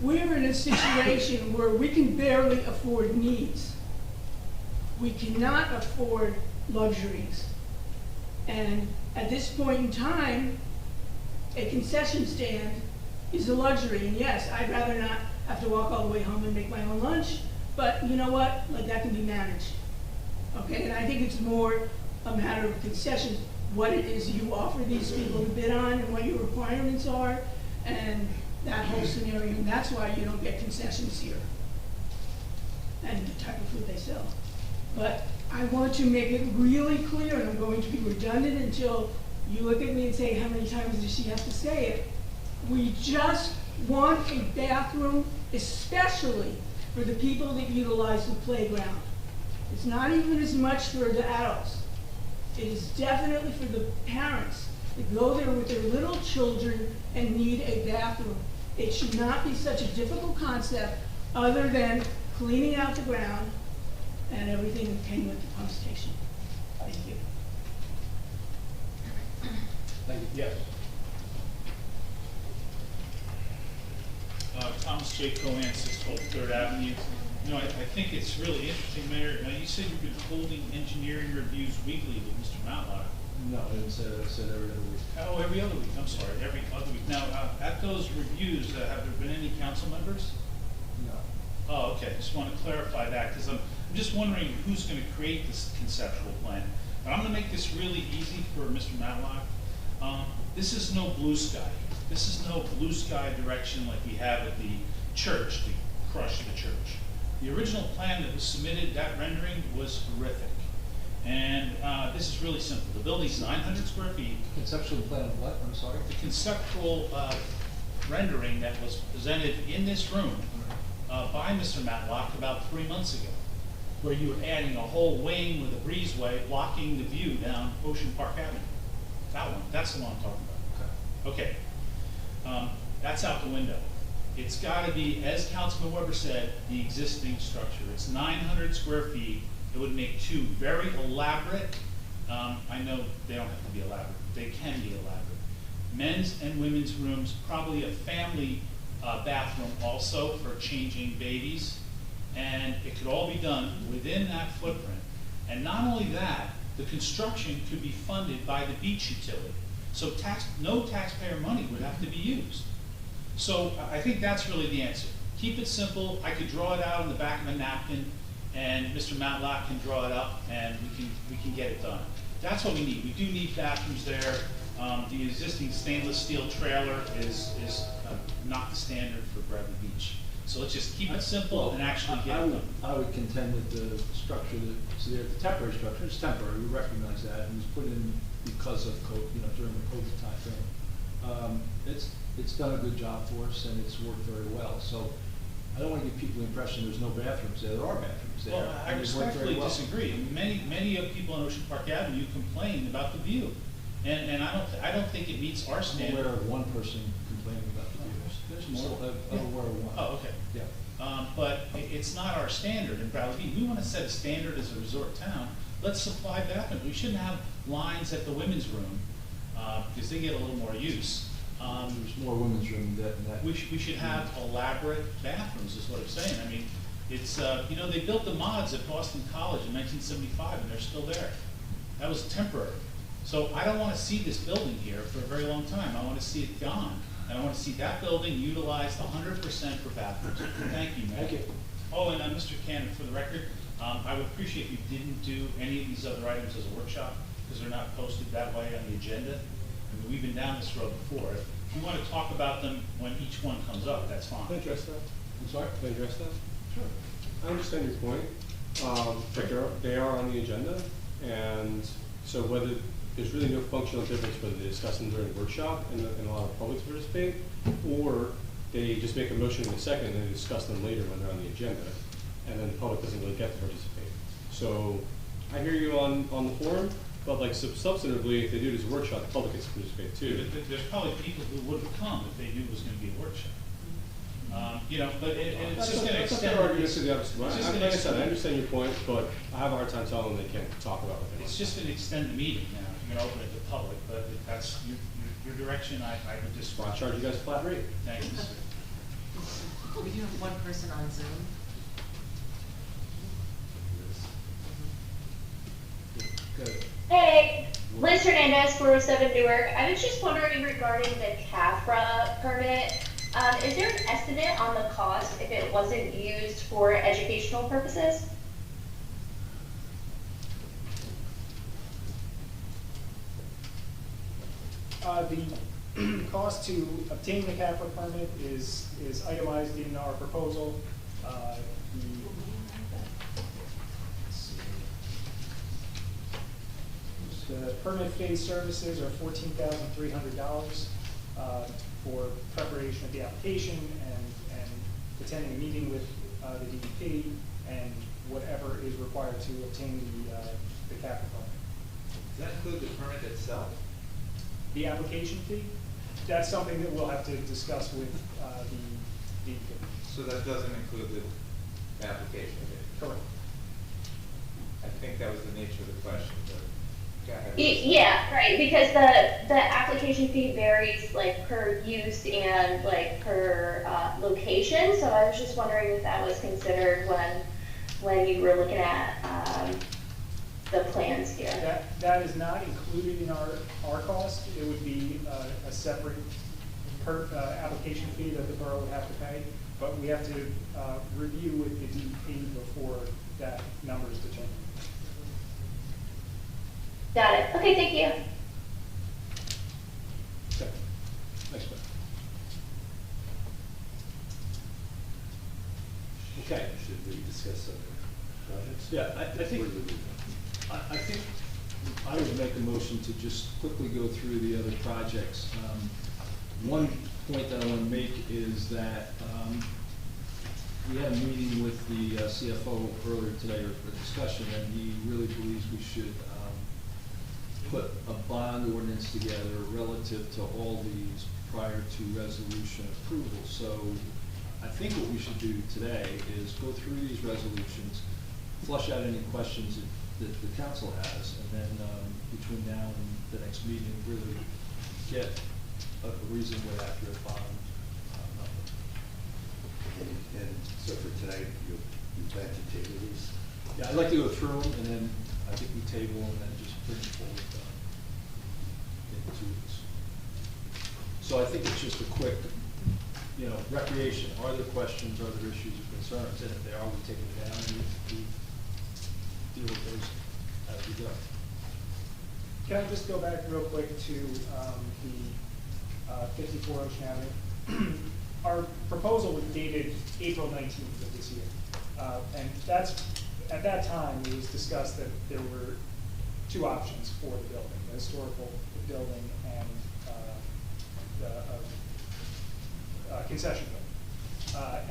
we're in a situation where we can barely afford needs. We cannot afford luxuries. And at this point in time, a concession stand is a luxury. And yes, I'd rather not have to walk all the way home and make my own lunch, but you know what? Like, that can be managed. Okay, and I think it's more a matter of concessions, what it is you offer these people to bid on and what your requirements are, and that whole scenario, and that's why you don't get concessions here, and the type of food they sell. But I want to make it really clear, and I'm going to be redundant until you look at me and say, how many times does she have to say it? We just want a bathroom, especially for the people that utilize the playground. It's not even as much for the adults. It is definitely for the parents that go there with their little children and need a bathroom. It should not be such a difficult concept other than cleaning out the ground and everything that came with the pump station. Thank you. Thank you. Yes. Thomas J. Cohen, 612 Third Avenue. You know, I think it's really interesting, Mayor. You said you've been holding engineering reviews weekly with Mr. Matlock. No, I didn't say that. I said every other week. Oh, every other week. I'm sorry, every other week. Now, at those reviews, have there been any council members? No. Oh, okay. Just want to clarify that because I'm just wondering who's going to create this conceptual plan. But I'm going to make this really easy for Mr. Matlock. This is no blue sky. This is no blue sky direction like we have at the church to crush the church. The original plan that was submitted, that rendering was horrific. And this is really simple. The building's 900 square feet. Conceptual plan of what, I'm sorry? The conceptual rendering that was presented in this room by Mr. Matlock about 3 months ago, where you were adding a whole wing with a breezeway blocking the view down Ocean Park Avenue. That one, that's the one I'm talking about. Okay. That's out the window. It's got to be, as Councilman Weber said, the existing structure. It's 900 square feet. It would make two very elaborate, I know they don't have to be elaborate, they can be elaborate. Men's and women's rooms, probably a family bathroom also for changing babies. And it could all be done within that footprint. And not only that, the construction could be funded by the beach utility. So no taxpayer money would have to be used. So I think that's really the answer. Keep it simple. I could draw it out on the back of a napkin, and Mr. Matlock can draw it up, and we can get it done. That's what we need. We do need bathrooms there. The existing stainless steel trailer is not the standard for Bradley Beach. So let's just keep it simple and actually get it done. I would contend that the structure that's there, the temporary structure, it's temporary, we recognize that, and it was put in because of COVID, during the COVID timeframe. It's done a good job for us, and it's worked very well. So I don't want to give people the impression there's no bathrooms there. There are bathrooms there. Well, I and they've worked very respectfully well. disagree. Many of people on Ocean Park Avenue complain about the view, and I don't think it meets our I'm standard. aware of one person complaining about the view. There's more. I'm aware of one. Oh, okay. Yeah. But it's not our standard in Bradley Beach. We want to set a standard as a resort town. Let's supply bathrooms. We shouldn't have lines at the women's room because they get a little more use. There's more women's room than that. We should have elaborate bathrooms, is what I'm saying. I mean, it's, they built the mods at Boston College in 1975, and they're still there. That was temporary. So I don't want to see this building here for a very long time. I want to see it gone. And I want to see that building utilized 100% for bathrooms. Thank you, Mayor. Thank you. Oh, and Mr. Cannon, for the record, I would appreciate if you didn't do any of these other items as a workshop, because they're not posted that way on the agenda. I mean, we've been down this road before. If you want to talk about them when each one comes up, that's fine. Can I address that? I'm sorry? Can I address that? Sure. I understand your point, but they are on the agenda, and so whether, there's really no functional difference whether they discuss them during the workshop and allow the public to participate, or they just make a motion in a second and then discuss them later when they're on the agenda, and then the public doesn't really get to participate. So I hear you on the forum, but like substantively, if they do this workshop, the public gets to participate too. There's probably people who would have come if they knew it was going to be a workshop. But it's just going to extend. Like I said, I understand your point, but I have a hard time telling them they can't talk about it. It's just going to extend the meeting now. You're going to open it to the public, but if that's your direction, I would just. I'll charge you guys a flat rate. Thank you, sir. We do have one person on Zoom. Good. Hey, Liz Hernandez, 407 Newark. I was just wondering regarding the CAFRA permit. Is there an estimate on the cost if it wasn't used for educational purposes? The cost to obtain the CAFRA permit is itemized in our proposal. The permit phase services are $14,300 for preparation of the application and attending a meeting with the DEP and whatever is required to obtain the CAFRA permit. Does that include the permit itself? The application fee, that's something that we'll have to discuss with the DEP. So that doesn't include the application fee? Correct. I think that was the nature of the question, but go ahead. Yeah, right, because the application fee varies like per use and like per location. So I was just wondering if that was considered when you were looking at the plans here. That is not included in our cost. It would be a separate application fee that the borough would have to pay, but we have to review with the DEP before that number is determined. Got it. Okay, thank you. Okay. Next one. Okay. Should we discuss other projects? Yeah, I think, Where do we move on? I think I would make a motion to just quickly go through the other projects. One point that I want to make is that we had a meeting with the CFO earlier today, or a discussion, and he really believes we should put a bond ordinance together relative to all these prior to resolution approval. So I think what we should do today is go through these resolutions, flush out any questions that the council has, and then between now and the next meeting, really get a reasonably accurate bond number. And so for tonight, you plan to table these? Yeah, I'd like to go through them, and then I think we table and then just bring it forward in 2 weeks. So I think it's just a quick, recreation. Are there questions, are there issues or concerns? And if they are, we take it down and we deal with those as we go. Can I just go back real quick to the 54 Ocean Avenue? Our proposal was dated April 19th of this year. And at that time, it was discussed that there were 2 options for the building, the historical building and the concession building.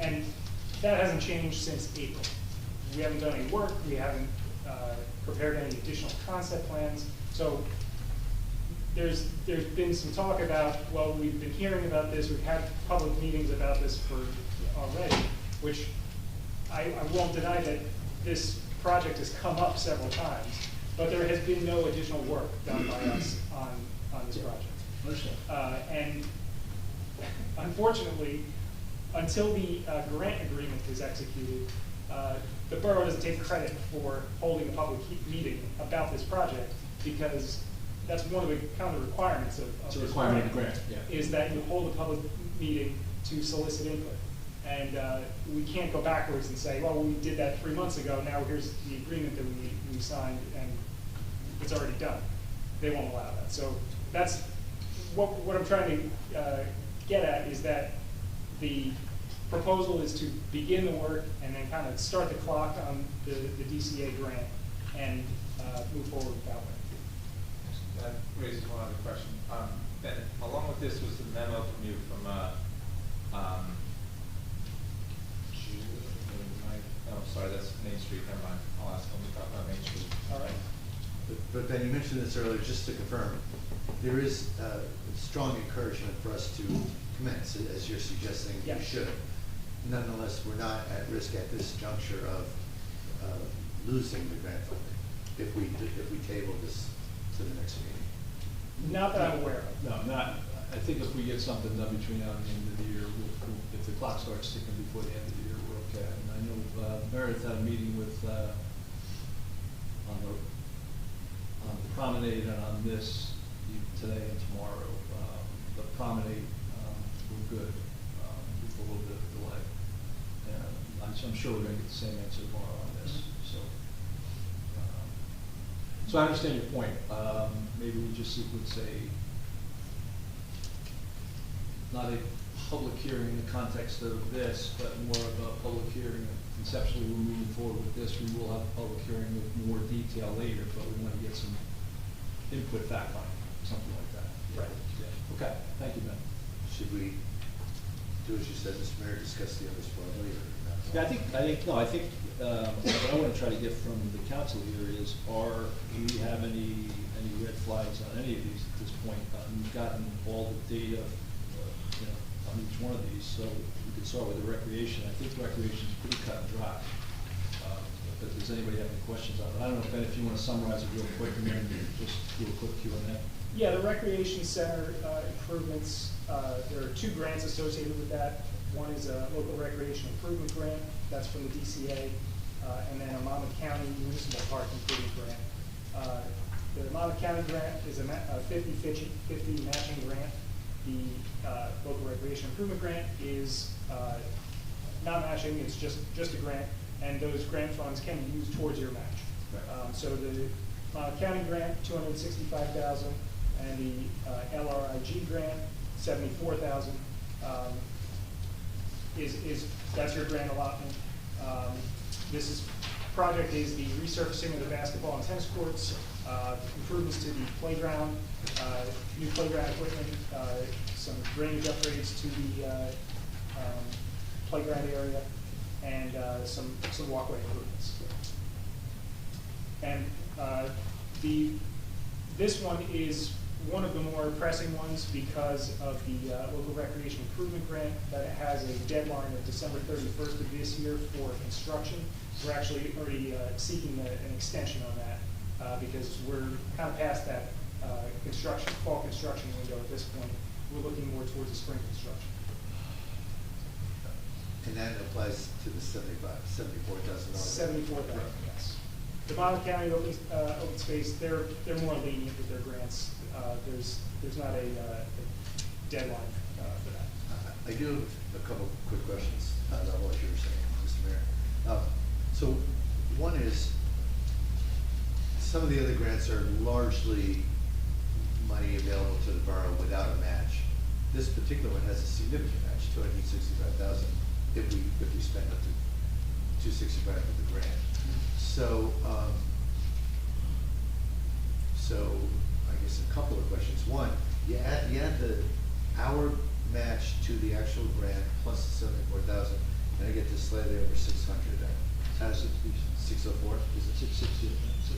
And that hasn't changed since April. We haven't done any work, we haven't prepared any additional concept plans. So there's been some talk about, well, we've been hearing about this, we've had public meetings about this already, which I won't deny that this project has come up several times, but there has been no additional work done by us on this project. And unfortunately, until the grant agreement is executed, the borough doesn't take credit for holding a public meeting about this project, because that's one of the kind of requirements of It's a this requirement of the grant, yeah. is that you hold a public meeting to solicit input. And we can't go backwards and say, well, we did that 3 months ago, now here's the agreement that we signed, and it's already done. They won't allow that. So that's what I'm trying to get at, is that the proposal is to begin the work and then kind of start the clock on the DCA grant and move forward that way. That raises one other question. Ben, along with this was the memo from you from sorry, that's Main Street. Never mind. I'll ask when we talk about Main Street. All right. But Ben, you mentioned this earlier, just to confirm, there is strong encouragement for us to commence, as you're suggesting we Yes. should. Nonetheless, we're not at risk at this juncture of losing the grant funding if we table this to the next meeting. Not that I'm aware of. No, not, I think if we get something done between now and the end of the year, if the clock starts ticking before the end of the year, we're okay. And I know Meredith had a meeting with, on the promenade and on this today and tomorrow. The promenade, we're good, with a little bit of delay. And I'm sure we're gonna get the same answer tomorrow on this, so. So I understand your point. Maybe we just would say, not a public hearing in the context of this, but more of a public hearing. Conceptually, we're moving forward with this. We will have a public hearing with more detail later, but we want to get some input fact line, something like that. Right. Yeah. Okay, thank you, Ben. Should we do as you said, Mr. Mayor, discuss the others broadly or not? Yeah, I think what I want to try to get from the council here is, do we have any red flags on any of these at this point? We've gotten all the data, on each one of these, so we could start with the recreation. I think recreation is pretty cut and dry. But does anybody have any questions on it? I don't know, Ben, if you want to summarize it real quick and then just do a quick Q&A. Yeah, the recreation center improvements, there are 2 grants associated with that. One is a local recreation improvement grant, that's from the DCA, and then a Monmouth County Municipal Park Improvement Grant. The Monmouth County grant is a 50-50 matching grant. The local recreation improvement grant is not matching, it's just a grant, and those grant funds can be used towards your match. Right. So the county grant, $265,000, and the LRIG grant, $74,000, that's your grant allotment. Project is the resurfacing of the basketball and tennis courts, improvements to the playground, new playground equipment, some drainage upgrades to the playground area, and some walkway improvements. And this one is one of the more pressing ones because of the local recreation improvement grant that it has a deadline of December 31st of this year for construction. We're actually already seeking an extension on that because we're kind of past that fall construction window at this point. We're looking more towards the spring construction. And that applies to the $74,000. $74,000, yes. The Monmouth County open space, they're more lenient with their grants. There's not a deadline for that. I do have a couple quick questions on what you were saying, Mr. Mayor. So one is, some of the other grants are largely money available to the borough without a match. This particular one has a significant match, $265,000, if we spend up to $265,000 with the grant. So, I guess a couple of questions. One, you add our match to the actual grant plus the $74,000, and I get to slightly over 600. How's it? 604? Is it 660?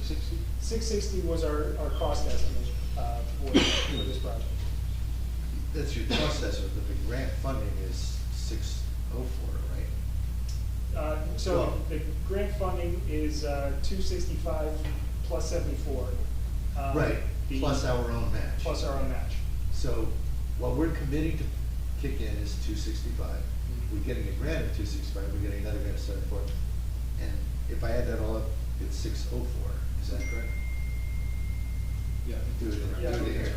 660? 660 was our cost estimate for this project. That's your cost estimate, but the grant funding is 604, right? So the grant funding is 265 plus 74. Right, plus our own match. Plus our own match. So what we're committing to kick in is 265. We're getting a grant of 265, we're getting another grant of 74. And if I add that all up, it's 604. Is that correct? Yeah. Do it Yeah. here.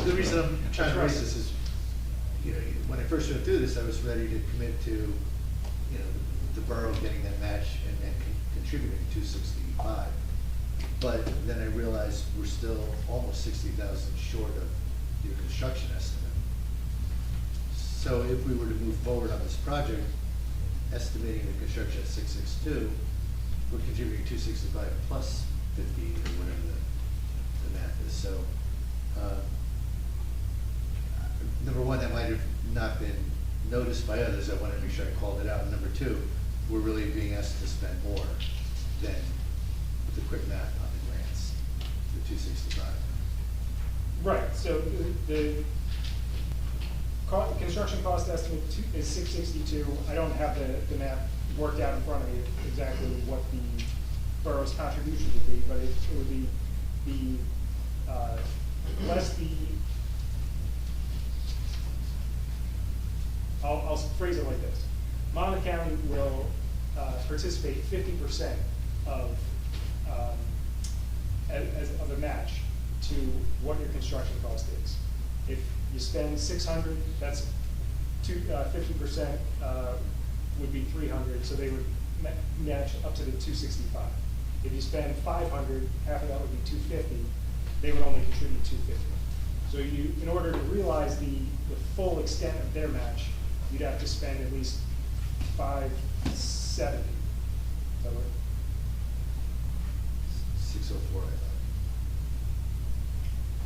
The reason I'm trying to raise this is, when I first went through this, I was ready to commit to, the borough getting that match and contributing 265. But then I realized we're still almost 60,000 short of your construction estimate. So if we were to move forward on this project, estimating the construction at 662, we're contributing 265 plus 50 or whatever the math is. So, number one, that might have not been noticed by others. I want to make sure I called it out. And number two, we're really being asked to spend more than the quick math on the grants, the 265. Right. So the construction cost estimate is 662. I don't have the math worked out in front of me exactly what the borough's contribution would be, but it would be less the. I'll phrase it like this: Monmouth County will participate 50% of a match to what your construction cost is. If you spend 600, that's 50% would be 300, so they would match up to the 265. If you spend 500, half of that would be 250. They would only contribute 250. So in order to realize the full extent of their match, you'd have to spend at least 570. Is that right? 604, I thought.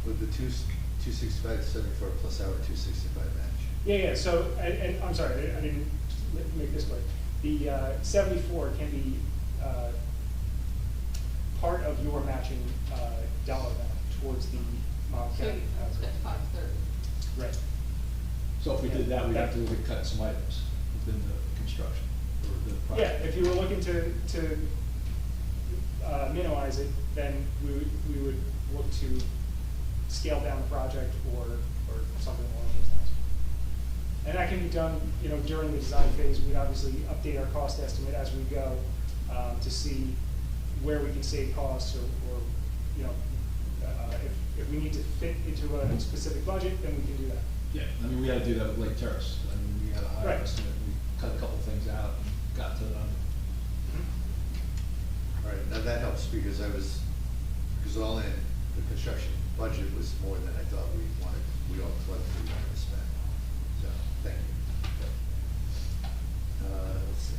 With the 265 to 74 plus our 265 match. Yeah. So, and I'm sorry, I didn't make this clear. The 74 can be part of your matching dollar amount towards the So county. you spent 530. Right. So if we did that, we'd have to look at cut some items within the construction or the Yeah, project. if you were looking to minimize it, then we would look to scale down the project or something along those lines. And that can be done, during the design phase. We'd obviously update our cost estimate as we go to see where we can save costs or if we need to fit into a specific budget, then we can do that. Yeah, I mean, we had to do that with Lake Terrace. I mean, we had a higher Right. estimate, we cut a couple things out and got to them. All right, now that helps because because all in, the construction budget was more than I thought we all collectively wanted to spend. So, thank you. Let's see.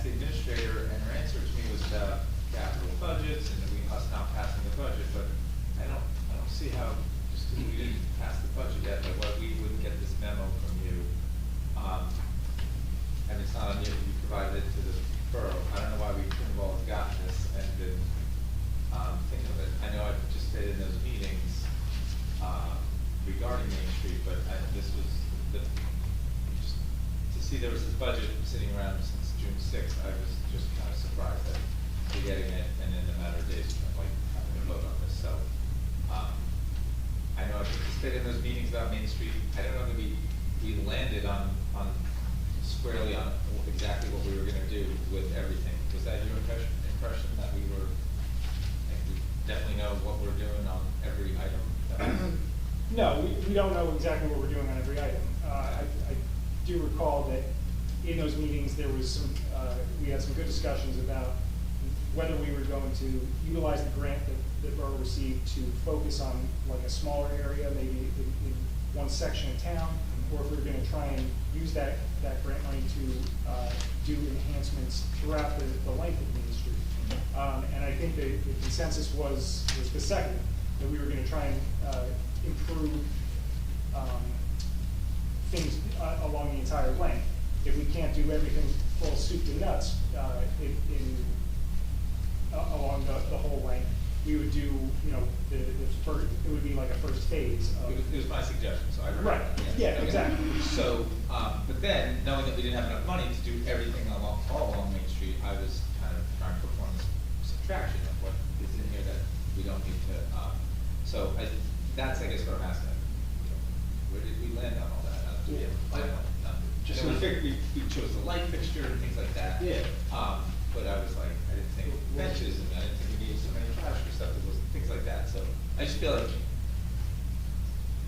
asked the administrator, and her answer to me was about capital budgets and us not passing the budget, but I don't see how, just because we didn't pass the budget yet, like why we wouldn't get this memo from you. And it's not on you, you provided it to the borough. I don't know why we couldn't have all gotten this and been, thinking of it. I know I participated in those meetings, regarding Main Street, but this was just to see there was this budget sitting around since June 6th, I was just kind of surprised that we're getting it, and in a matter of days, like, having to vote on this, so, I know I participated in those meetings about Main Street. I don't know that we landed on squarely on exactly what we were gonna do with everything. Was that your impression that we were, like, we definitely know what we're doing on every item? No, we don't know exactly what we're doing on every item. I do recall that in those meetings, there was some, we had some good discussions about whether we were going to utilize the grant that Borough received to focus on like a smaller area, maybe in one section of town, or if we were gonna try and use that grant money to do enhancements throughout the length of Main Street. And I think the consensus was the second, that we were gonna try and improve things along the entire length. If we can't do everything full soup to nuts along the whole length, we would do, you know, the first, it would be like a first phase of. It was my suggestion, so I. Right, yeah, exactly. So, but then, knowing that we didn't have enough money to do everything all along Main Street, I was kind of trying to perform this subtraction of what is in here that we don't need to, so that's, I guess, what I'm asking. Where did we land on all that? Yeah. Just we figured we chose the light fixture and things like that. Yeah. But I was like, I didn't think benches, and I didn't think we needed so many trash or stuff, it was things like that, so I just feel like,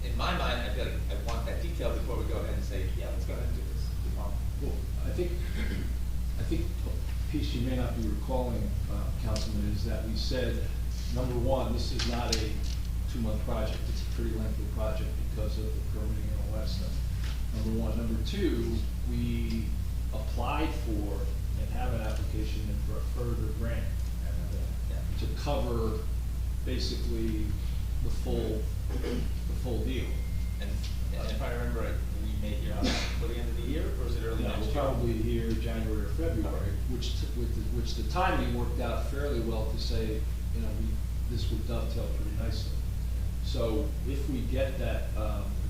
in my mind, I feel like I want that detail before we go ahead and say, yeah, let's go ahead and do this. Well, I think a piece you may not be recalling, Councilman, is that we said, number one, this is not a 2-month project, it's a pretty lengthy project because of the permitting and all that stuff. Number one. Number two, we applied for and have an application in for a further grant to cover basically the full deal. And if I remember right, we made here on for the end of the year, or is it early No, next we're year? probably here January or February, which the timing worked out fairly well to say, you know, this would dovetail pretty nicely. So if we get that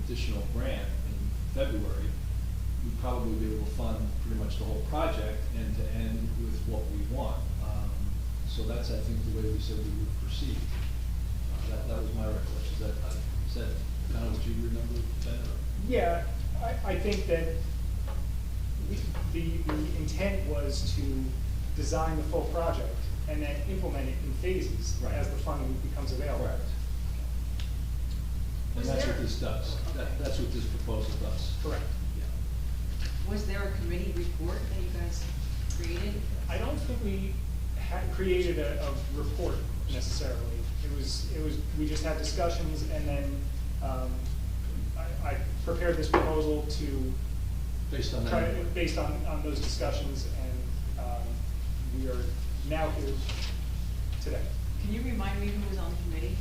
additional grant in February, we'd probably be able to fund pretty much the whole project end to end with what we want. So that's, I think, the way we said we would proceed. That was my recollection. Is that kind of what you remember, Ben? Yeah, I think that the intent was to design the full project and then implement it in phases as the funding becomes available. Correct. And that's what this does. That's what this proposal does. Correct. Was there a committee report that you guys created? I don't think we had created a report necessarily. It was, we just had discussions, and then I prepared this proposal to based on try that. based on those discussions, and we are now here today. Can you remind me who was on the committee?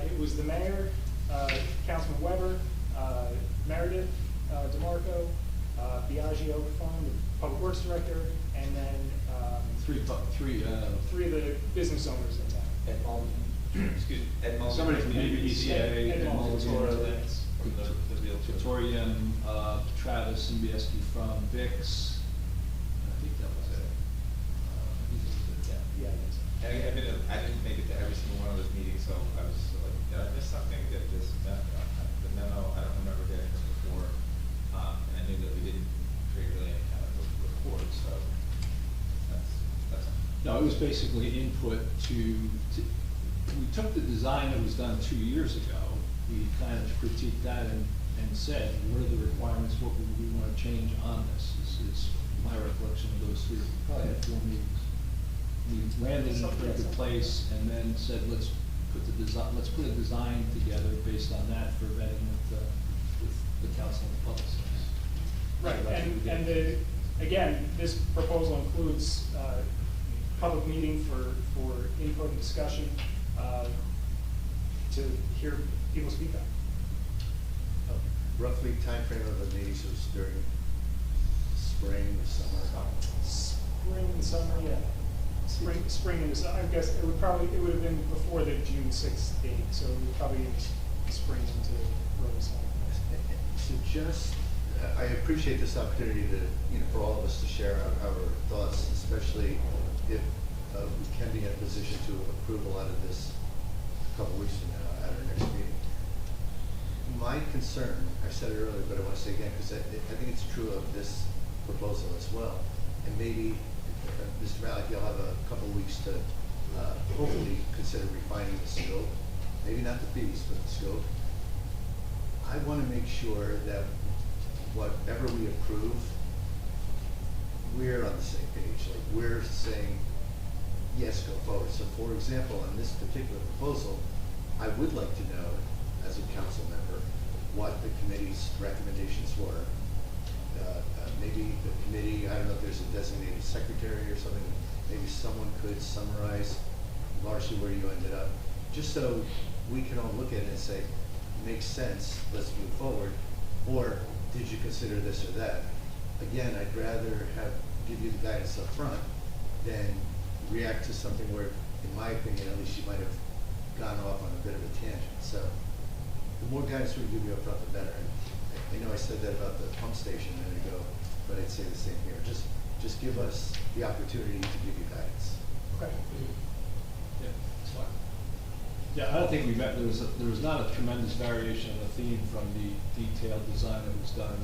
It was the mayor, Councilman Weber, Meredith, DeMarco, Biagio Fung, the Public Works Director, and then three of the business owners in town. Ed Mulligan, excuse me, Ed Mulligan. Somebody from BBCA, Ed Mulligan. From the realtor. Victoria, Travis Simbieski from VIX. I think that was it. Yeah, I think so. And I didn't make it to every single one of those meetings, so I was like, did I miss something? Did this, that, the memo, I don't remember getting this before. And I knew that we didn't create really any kind of a report, so that's. No, it was basically input we took the design that was done 2 years ago, we kind of critiqued that and said, what are the requirements, what would we want to change on this? This is my recollection of those three, we probably had 4 meetings. We landed in a pretty good place and then said, let's put a design together based on that for vetting with the council and the public. Right, and again, this proposal includes public meeting for input and discussion, to hear people's feedback. Roughly timeframe of the meetings was during spring, summer? Spring and summer, yeah. Spring and summer, I guess it would have been before the June 6th date, so it would probably in the spring into early summer. So just, I appreciate this opportunity to, for all of us to share our thoughts, especially if we can be in a position to approve a lot of this a couple weeks from now at our next meeting. My concern, I said it earlier, but I want to say again, because I think it's true of this proposal as well. And maybe, Mr. Malik, you'll have a couple weeks to hopefully consider refining the scope. Maybe not the fees, but the scope. I want to make sure that whatever we approve, we're on the same page. Like we're saying, yes, go forward. So for example, on this particular proposal, I would like to know, as a council member, what the committee's recommendations were. Maybe the committee, I don't know if there's a designated secretary or something, maybe someone could summarize largely where you ended up, just so we can all look at it and say, makes sense, let's move forward, or did you consider this or that? Again, I'd rather give you the guidance up front than react to something where, in my opinion, at least you might have gone off on a bit of a tangent. So the more guidance we give you up front, the better. And I know I said that about the pump station a minute ago, but I'd say the same here. Just give us the opportunity to give you guidance. Okay. Yeah, that's fine. Yeah, I don't think there was not a tremendous variation in the theme from the detailed design that was done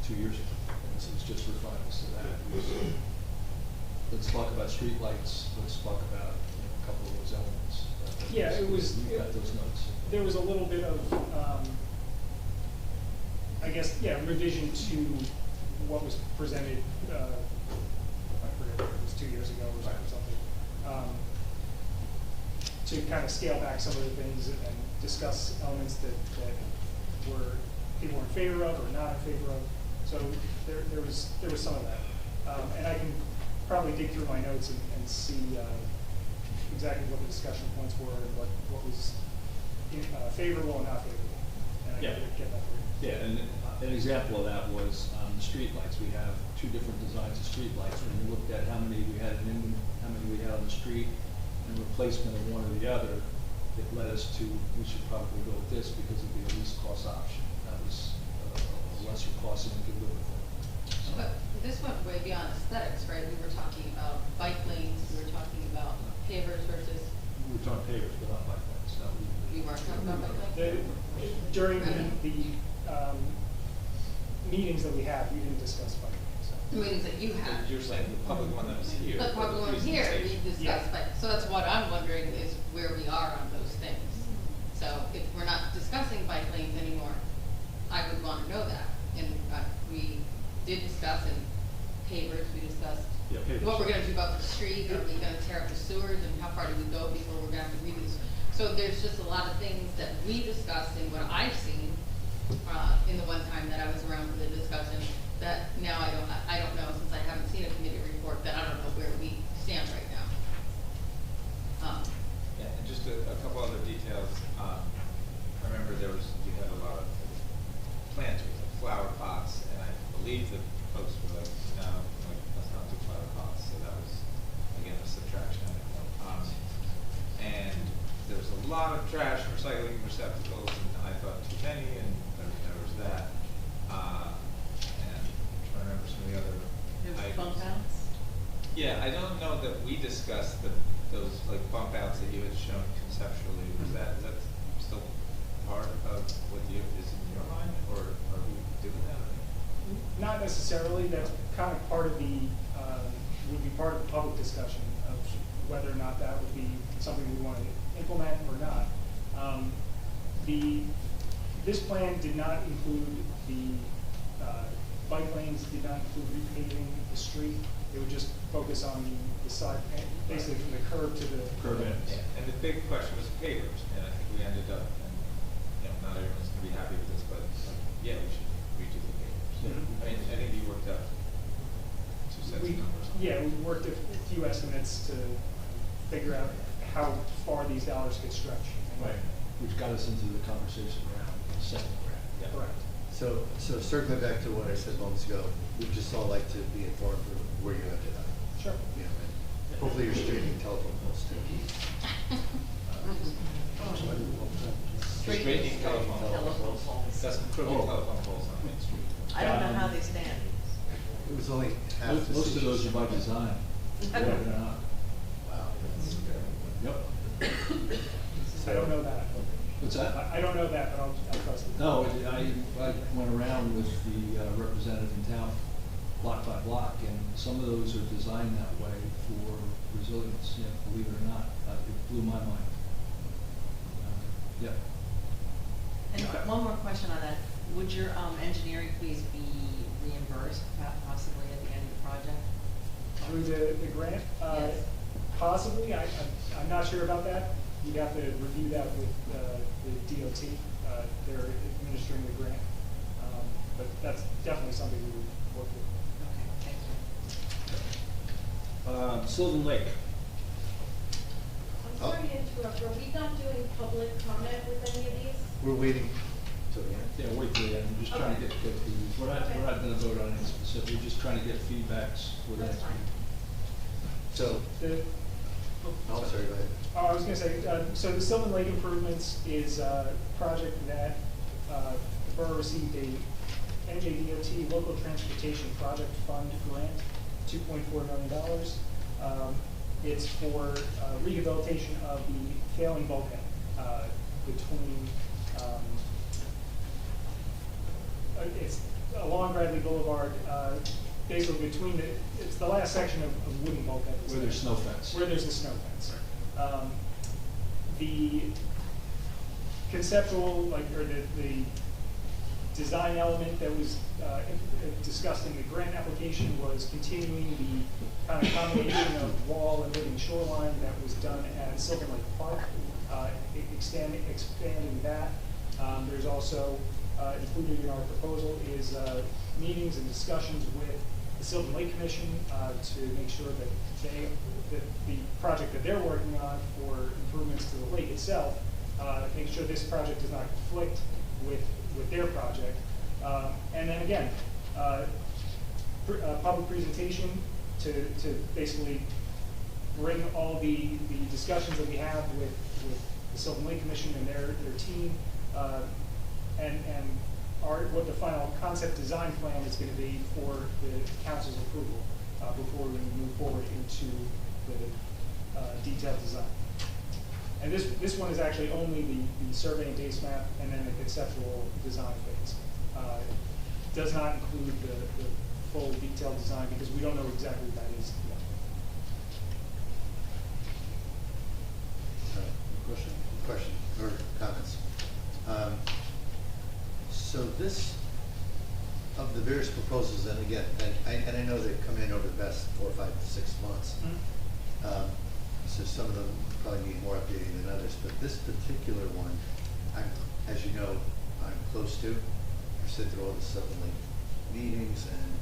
2 years ago. It's just refinements to that. Let's talk about streetlights. Let's talk about a couple of those elements. Yeah, it was. We got those notes. There was a little bit of, I guess, revision to what was presented. I forget, it was 2 years ago or something. To kind of scale back some of the things and discuss elements that people were in favor of or not in favor of. So there was some of that, and I can probably dig through my notes and see exactly what the discussion points were and what was favorable and not favorable. And I can get that for you. Yeah, and an example of that was the streetlights. We have two different designs of streetlights. When we looked at how many we had on the street, and replacement of one or the other, it led us to, we should probably go with this because it'd be the least cost option. That was a lesser cost than we could live with. But this went way beyond aesthetics, right? We were talking about bike lanes, we were talking about pavers versus. We were talking pavers, but not bike lanes. No, We weren't talking about bike lanes? During the meetings that we had, we didn't discuss bike lanes. The meetings that you had. You're saying the public one that was here. The public one here, we discussed, but, so that's what I'm wondering is where we are on those things. So if we're not discussing bike lanes anymore, I would want to know that. And we did discuss in pavers, we discussed what we're gonna do about the street, are we gonna tear up the sewers, and how far do we go before we're gonna have to redo this? So there's just a lot of things that we discussed and what I've seen, in the one time that I was around for the discussion, that now I don't know, since I haven't seen a committee report, that I don't know where we stand right now. Yeah, and just a couple other details. I remember you had a lot of planters, like flower pots, and I believe the folks were like, no, let's not do flower pots. So that was, again, a subtraction. And there was a lot of trash and recycling receptacles, and I thought too many, and there was that. I remember some of the other items. Bump outs? Yeah, I don't know that we discussed those like bump outs that you had shown conceptually. Is that still part of what is in your mind, or are we doing that? Not necessarily. That's kind of part of would be part of the public discussion of whether or not that would be something we want to implement or not. This plan did not include the bike lanes, did not include repaving the street. It would just focus on the side, basically from the curb to the curb end. Yeah. And the big question was pavers, and I think we ended up, and not everyone's going to be happy with this, but yeah, we should redo the pavers. Mm-hmm. I mean, I think you worked out Set we, some numbers. yeah, we worked a few estimates to figure out how far these dollars could stretch. Right, which got us into the conversation around the second grant. Yeah. Correct. So circling back to what I said moments ago, we'd just all like to be informed of where you ended up. Sure. You know, and hopefully you're straightening telephone poles too. Straightening telephone poles. That's crooked telephone poles on Main Street. I don't know how they stand. It was only half the Most of those are by stations. design. Okay. Believe it or not. Wow. Yep. I don't know that. What's that? I don't know that, but I'll trust it. No, I went around with the representative in town, block by block, and some of those are designed that way for resilience, yeah, believe it or not. It blew my mind. Yeah. And one more question on that. Would your engineering fees be reimbursed possibly at the end of the project? Through the grant? Yes. Possibly, I'm not sure about that. You'd have to review that with the DOT. They're administering the grant. But that's definitely something we would work with. Okay, thank you. Sylvan Lake. I'm sorry to interrupt, are we not doing public comment with any of these? We're waiting till the end. Yeah, wait till the end, I'm just trying to get the, we're not gonna vote on anything specific, we're just trying to get feedbacks with that. That's fine. So, The, oh, sorry, go ahead. Oh, I was gonna say, so the Sylvan Lake Improvements is a project that the borough received a NJDOT Local Transportation Project Fund grant, $2.4 million. It's for rehabilitation of the failing bulkhead between, it's along Bradley Boulevard, basically between it's the last section of wooden bulkhead. Where there's snow fence. Where there's a snow fence. The conceptual, or the design element that was discussed in the grant application was continuing the kind of combination of wall and living shoreline that was done at Sylvan Lake Park, expanding that. There's also, included in our proposal is meetings and discussions with the Sylvan Lake Commission to make sure that the project that they're working on for improvements to the lake itself, make sure this project does not conflict with their project. And then again, public presentation to basically bring all the discussions that we have with the Sylvan Lake Commission and their team, and what the final concept design plan is going to be for the council's approval before we move forward into the detailed design. And this one is actually only the survey and base map and then the conceptual design phase. Does not include the full detailed design because we don't know exactly what that is yet. Question or comments? So this, of the various proposals, and again, and I know they've come in over the past 4, 5, 6 months. So some of them probably need more updating than others, but this particular one, as you know, I'm close to. I've sit through all the Sylvan Lake meetings, and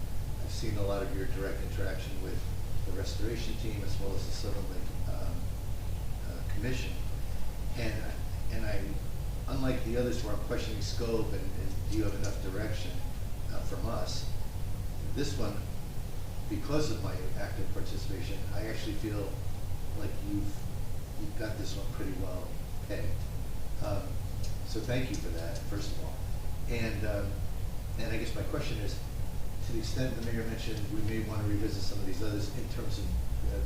I've seen a lot of your direct interaction with the restoration team as well as the Sylvan Lake Commission. And I, unlike the others where I'm questioning scope and do you have enough direction from us, this one, because of my active participation, I actually feel like you've got this one pretty well pegged. So thank you for that, first of all. And I guess my question is, to the extent the mayor mentioned we may want to revisit some of these others in terms of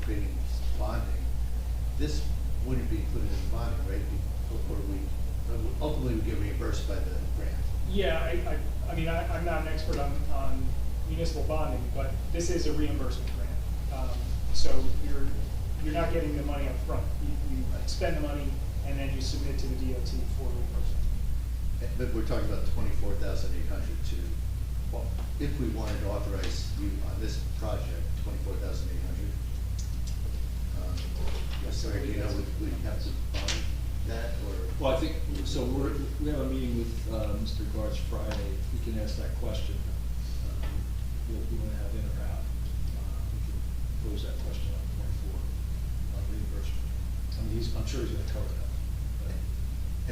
creating bonding, this wouldn't be included in the bonding, right? Or ultimately we get reimbursed by the grant. Yeah, I mean, I'm not an expert on municipal bonding, but this is a reimbursement grant. So you're not getting the money up front. You spend the money and then you submit to the DOT for reimbursement. But we're talking about 24,800 to, well, if we wanted to authorize you on this project, 24,800. Sorry, do you know, we have to bond that, or? Well, I think, so we have a meeting with Mr. Garch Friday, we can ask that question. We want to have in or out. sure he's gonna cover that.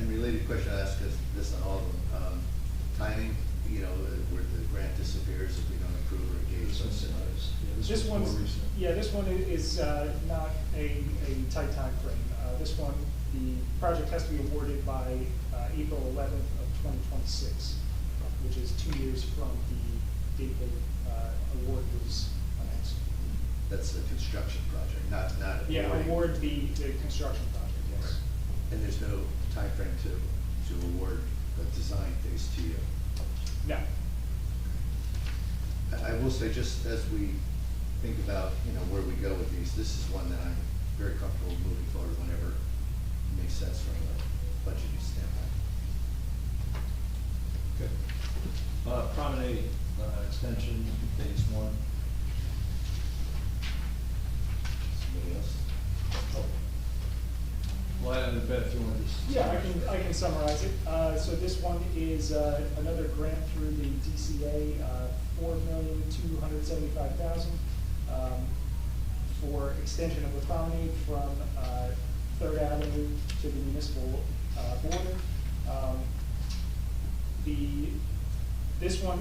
And related question, I ask this on all of them, timing, you know, where the grant disappears if we don't approve or engage. This one's, This more one's, recent. yeah, this one is not a tight time frame. This one, the project has to be awarded by April 11th of 2026, which is 2 years from the date the award was announced. That's a construction project, not. Yeah, awarding. award the construction project, yes. And there's no timeframe to award the design phase to you? No. I will say, just as we think about, you know, where we go with these, this is one that I'm very comfortable moving forward whenever it makes sense from a budgeting standpoint. Good. Promenade, extension, phase one. Somebody else? Well, I don't bet if you want to just. Yeah, I can summarize it. So this one is another grant through the DCA, $4,275,000 for extension of the promenade from 3rd Avenue to the municipal border. This one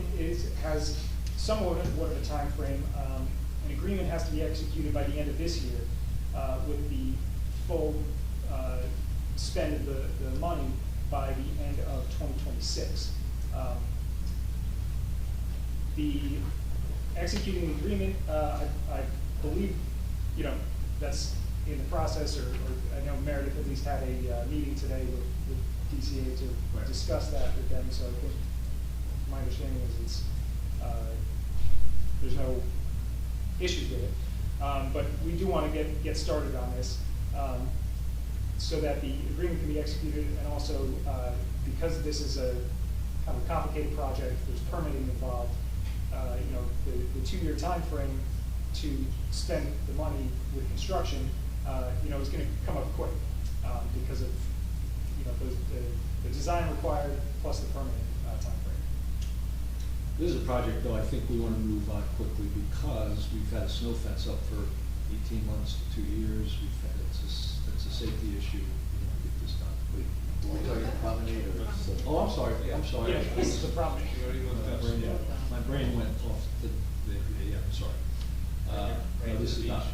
has somewhat of a time frame. An agreement has to be executed by the end of this year with the full spend of the money by the end of 2026. The executing the agreement, I believe, you know, that's in the process, or I know Meredith at least had a meeting today with DCA to discuss that with them, so I think my understanding is it's, there's no issues with it. But we do want to get started on this so that the agreement can be executed, and also because this is a kind of complicated project, there's permitting involved. You know, the 2-year time frame to spend the money with construction, you know, is going to come up quick because of, you know, the design required plus the permitting time frame. This is a project, though, I think we want to move on quickly because we've had a snow fence up for 18 months to 2 years. It's a safety issue. We want to get this done. Are we talking promenade or? Oh, I'm sorry, I'm sorry. Yeah, this is the promenade. My brain went off yeah, I'm sorry. No, this is not,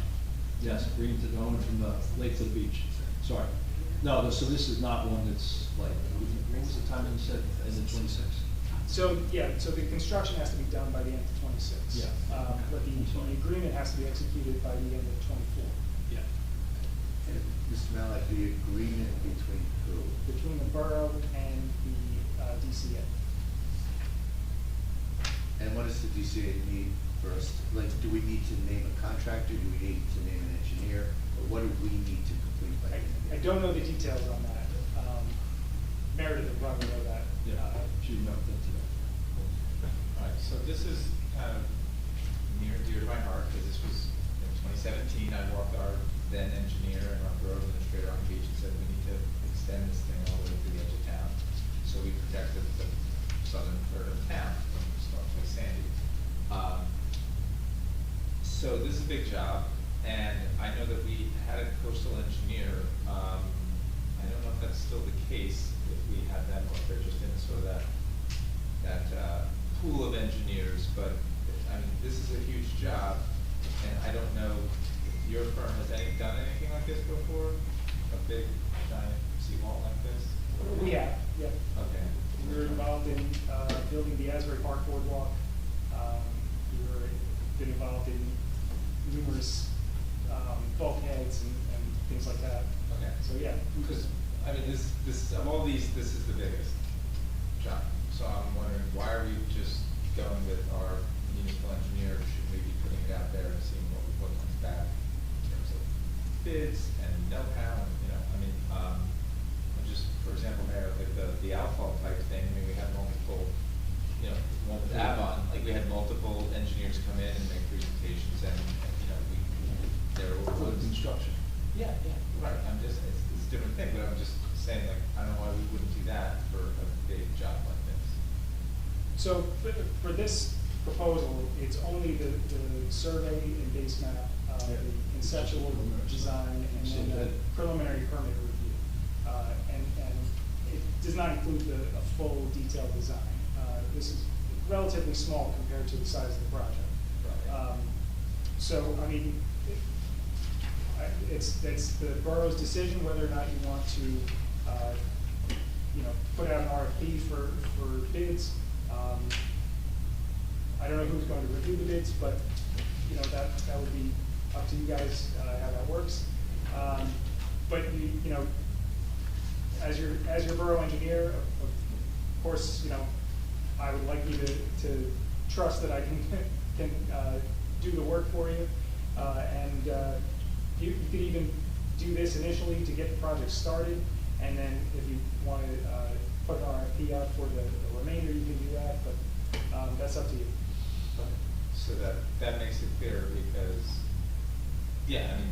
yes, green to going from the lake to the beach, sorry. No, so this is not one that's like, what was the time you said, end of 26? So, yeah, so the construction has to be done by the end of 26. Yeah. But the agreement has to be executed by the end of 24. Yeah. And Mr. Malik, the agreement between who? Between the borough and the DCA. And what does the DCA need for us? Like, do we need to name a contractor? Do we need to name an engineer? Or what do we need to complete by the end of the I year? don't know the details on that. Meredith will probably know that. Yeah, she knows that today. All right, so this is kind of near and dear to my heart, because this was in 2017, I walked our then engineer and our borough administrator on the beach and said, we need to extend this thing all the way to the edge of town. So we protected the southern third of town from storms like Sandy. So this is a big job, and I know that we had a coastal engineer. I don't know if that's still the case, if we had them, or if they're just in sort of that pool of engineers, but I mean, this is a huge job, and I don't know if your firm has done anything like this before? A big, giant seawall like this? Yeah, yeah. Okay. We were involved in building the Asbury Park Boardwalk. We were been involved in numerous bulkheads and things like that. Okay. So yeah. Because, I mean, this of all these, this is the biggest job. So I'm wondering, why are we just going with our municipal engineer? Should we be putting it out there and seeing what comes back in terms of bids and know-how? And, you know, I mean, just for example, Mayor, like the outfall type thing. I mean, we had multiple, you know, one with Avon, like we had multiple engineers come in and make presentations, and you know, there was construction. Yeah, yeah. right. It's a different thing, but I'm just saying, like, I don't know why we wouldn't do that for a big job like this. So for this proposal, it's only the survey and base map, the conceptual design and then a preliminary permit review. And it does not include a full detailed design. This is relatively small compared to the size of the project. So, I mean, it's the borough's decision whether or not you want to, put out an RFP for bids. I don't know who's going to review the bids, but, that would be up to you guys, how that works. But as your borough engineer, of course, I would like you to trust that I can do the work for you. And you could even do this initially to get the project started, and then if you want to put an RFP out for the remainder, you can do that, but that's up to you. So that makes it clear because, yeah, I mean,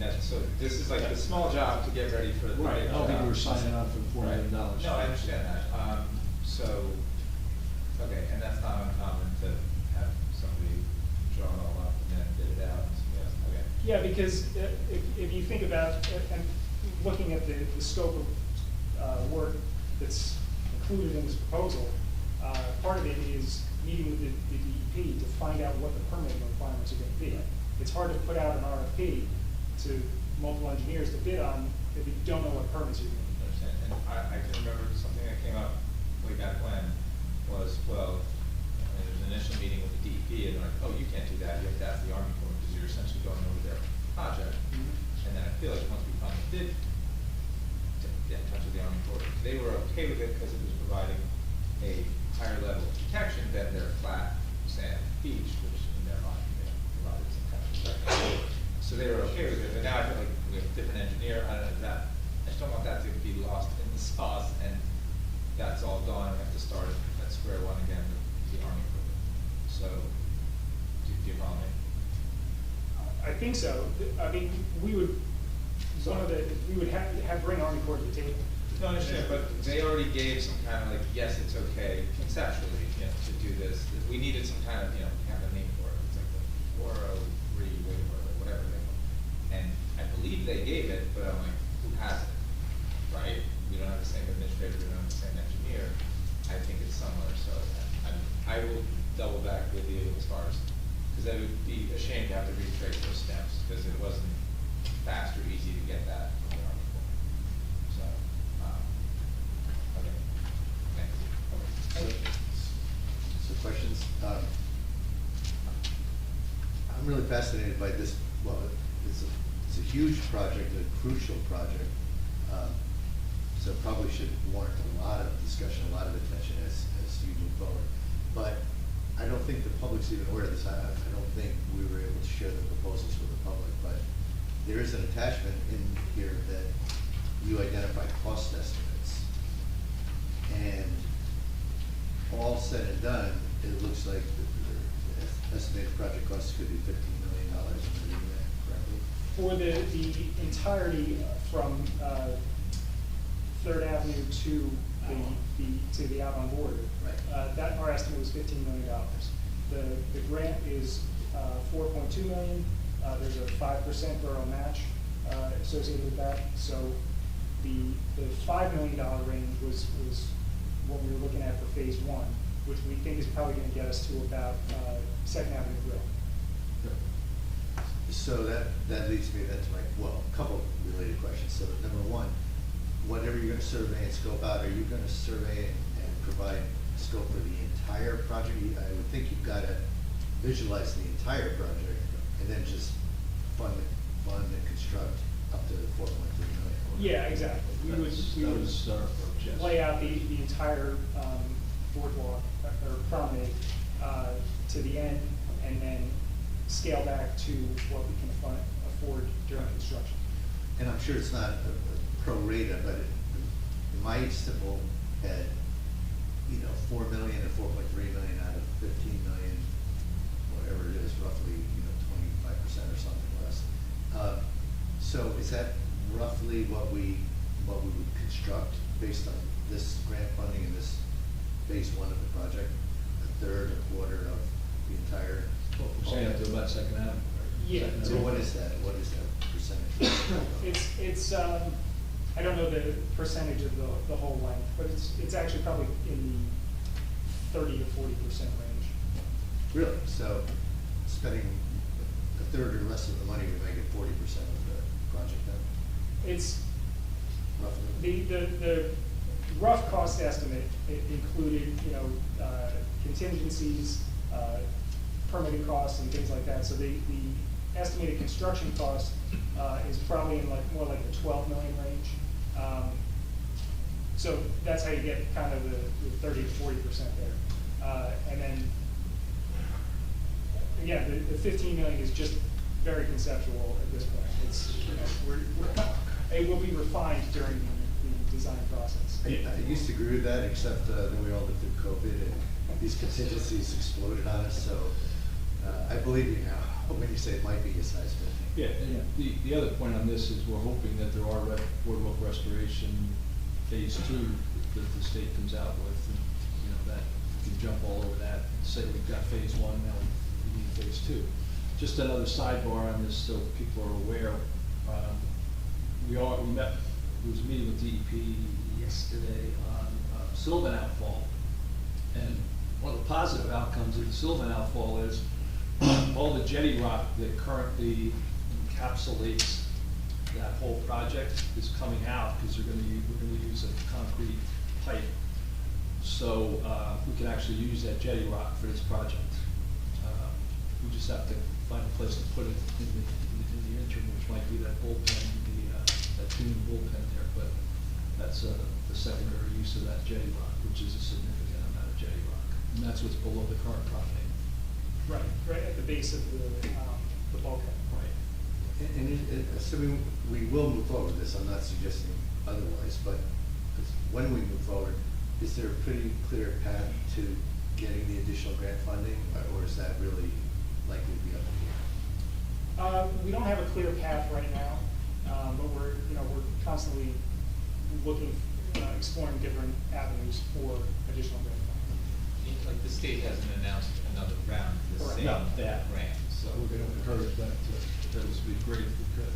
this is like the small job to get ready for the Right, big I don't think job. we were signing up for $4 million. No, I understand that. Okay, and that's not uncommon to have somebody draw it all up and then bid it out. Yes, okay. Yeah, because if you think about, and looking at the scope of work that's included in this proposal, part of it is meeting with the DEP to find out what the permitting requirements are going to be. It's hard to put out an RFP to multiple engineers to bid on if you don't know what permits you're going to need. Understand. And I can remember something that came up way back when was, well, there's an initial meeting with the DEP and they're like, oh, you can't do that, you have to ask the Army Corps because you're essentially going over their project. And then I feel like once we finally did get in touch with the Army Corps, they were okay with it because it was providing a higher level of protection than their flat sand beach, which in their mind, provided some kind of protection. So they were okay with it, but now I feel like we have a different engineer, I just don't want that to be lost in the sauce, and that's all gone, we have to start at square one again with the Army Corps. So, do you follow me? I think so. I mean, we would bring Army Corps to the table. No, I understand, but they already gave some kind of like, yes, it's okay conceptually, to do this. We needed some kind of, have a name for it. It's like the 403 waiver, or whatever they want. And I believe they gave it, but I'm like, who has it, right? We don't have the same administrator, we don't have the same engineer. I think it's somewhere, so I will double back with you as far as, because I would be ashamed to have to retrace those steps, because it wasn't fast or easy to get that from the Army Corps. So, okay, thanks. So questions? I'm really fascinated by this. Well, it's a huge project, a crucial project. So probably should warrant a lot of discussion, a lot of attention as you move forward. But I don't think the public's even aware of this. I don't think we were able to share the proposals with the public, but there is an attachment in here that you identify cost estimates. And all said and done, it looks like the estimated project cost could be $15 million, am I reading that correctly? For the entirety from 3rd Avenue to the out on border, Right. that our estimate was $15 million. The grant is $4.2 million. There's a 5% borough match associated with that. So the $5 million range was what we were looking at for phase 1, which we think is probably going to get us to about 2nd Avenue Grill. So that leads me then to a couple of related questions. So number one, whatever you're gonna survey and scope out, are you gonna survey and provide scope for the entire project? I would think you've gotta visualize the entire project and then just fund and construct up to $4.3 million. Yeah, exactly. We would lay out the entire boardwalk or promenade to the end, and then scale back to what we can afford during construction. And I'm sure it's not a pro rata, but in my simple head, 4 million or 4.3 million out of 15 million, whatever it is, roughly, 25% or something less. So is that roughly what we would construct based on this grant funding in this phase 1 of the project? A third, a quarter of the entire? Well, we're saying up to about 2nd Avenue. Yeah. So what is that? What is that percentage? I don't know the percentage of the whole length, but it's actually probably in the 30 to 40% range. Really? So spending a third or less of the money, we might get 40% of the project done? It's, Roughly? the rough cost estimate included, contingencies, permitting costs and things like that. So the estimated construction cost is probably in more like the 12 million range. So that's how you get kind of the 30 to 40% there. And then, again, the 15 million is just very conceptual at this point. It's, it will be refined during the design process. I used to agree with that, except then we all lived through COVID and these contingencies exploded on us, so I believe you now when you say it might be a size 15. Yeah, and the other point on this is we're hoping that there are boardwalk restoration phase 2 that the state comes out with, and that we can jump all over that and say we've got phase 1, now we need phase 2. Just another sidebar on this, so people are aware. We met. There was a meeting with DEP yesterday on Sylvan Outfall, and one of the positive outcomes of the Sylvan Outfall is all the jetty rock that currently encapsulates that whole project is coming out because we're going to use a concrete pipe, so we can actually use that jetty rock for this project. We just have to find a place to put it in the interim, which might be that bullpen, that dune bullpen there, but that's the secondary use of that jetty rock, which is a significant amount of jetty rock, and that's what's below the current property. Right at the base of the bulkhead. Right. And assuming we will move forward with this, I'm not suggesting otherwise, but when we move forward, is there a pretty clear path to getting the additional grant funding, or is that really likely to be up in the air? We don't have a clear path right now, but we're constantly looking, exploring different avenues for additional grant funding. Like the state hasn't announced another round of the same No, that grant, so. we're going to encourage that. That would be great if we could.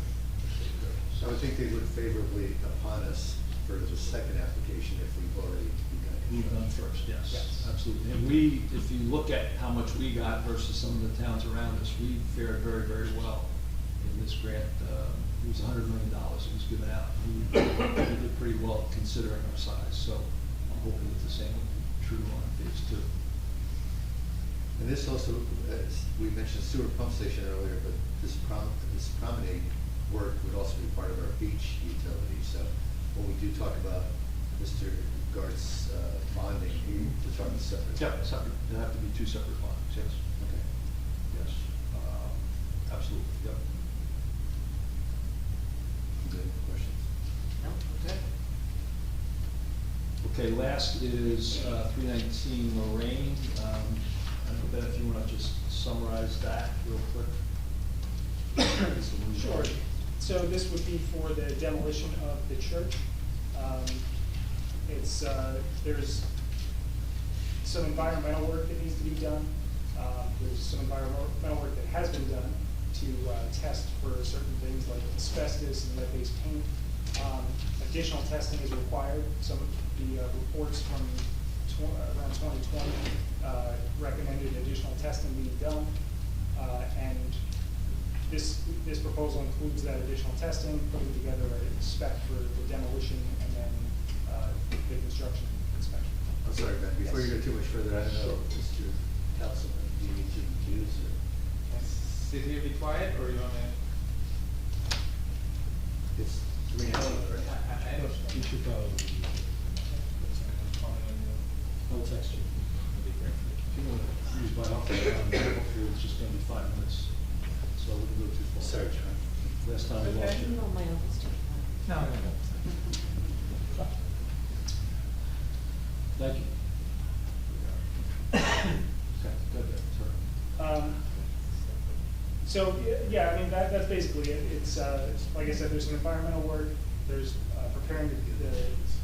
So I would think they look favorably upon us for the second application if we've already begun. We've done first, yes, Yes. absolutely. And if you look at how much we got versus some of the towns around us, we fared very, very well in this grant. It was $100 million that was given out. We did pretty well considering our size, so I'm hoping that the same will be true on phase 2. And this also, we mentioned sewer pump station earlier, but this promenade work would also be part of our beach utility. So when we do talk about Mr. Gart's bonding, we're talking separate. Yeah, separate. There have to be 2 separate bonds, yes. Okay. Yes, absolutely, yep. Good questions. No, okay. Okay, last is 319 Lorraine. I don't know, Beth, if you want to just summarize that real quick. Sure. So this would be for the demolition of the church. There's some environmental work that needs to be done. There's some environmental work that has been done to test for certain things like asbestos and lead-based paint. Additional testing is required. Some of the reports from around 2020 recommended additional testing being done, and this proposal includes that additional testing, putting together a spec for the demolition and then the construction inspection. I'm sorry, Ben, before Yes. you go too much further, I don't know, Mr. Councilman, do you need to use or? Sit here, be quiet, or you want me? It's 319, right? I don't. You should probably, I'll text you. If you want to use my office, hopefully it's just going to be 5 minutes, so I wouldn't go too far. Sorry, John. Last time I lost you. My office too. No. Thank you. Okay, good, sorry. So, yeah, I mean, that's basically it. It's, like I said, there's some environmental work, there's preparing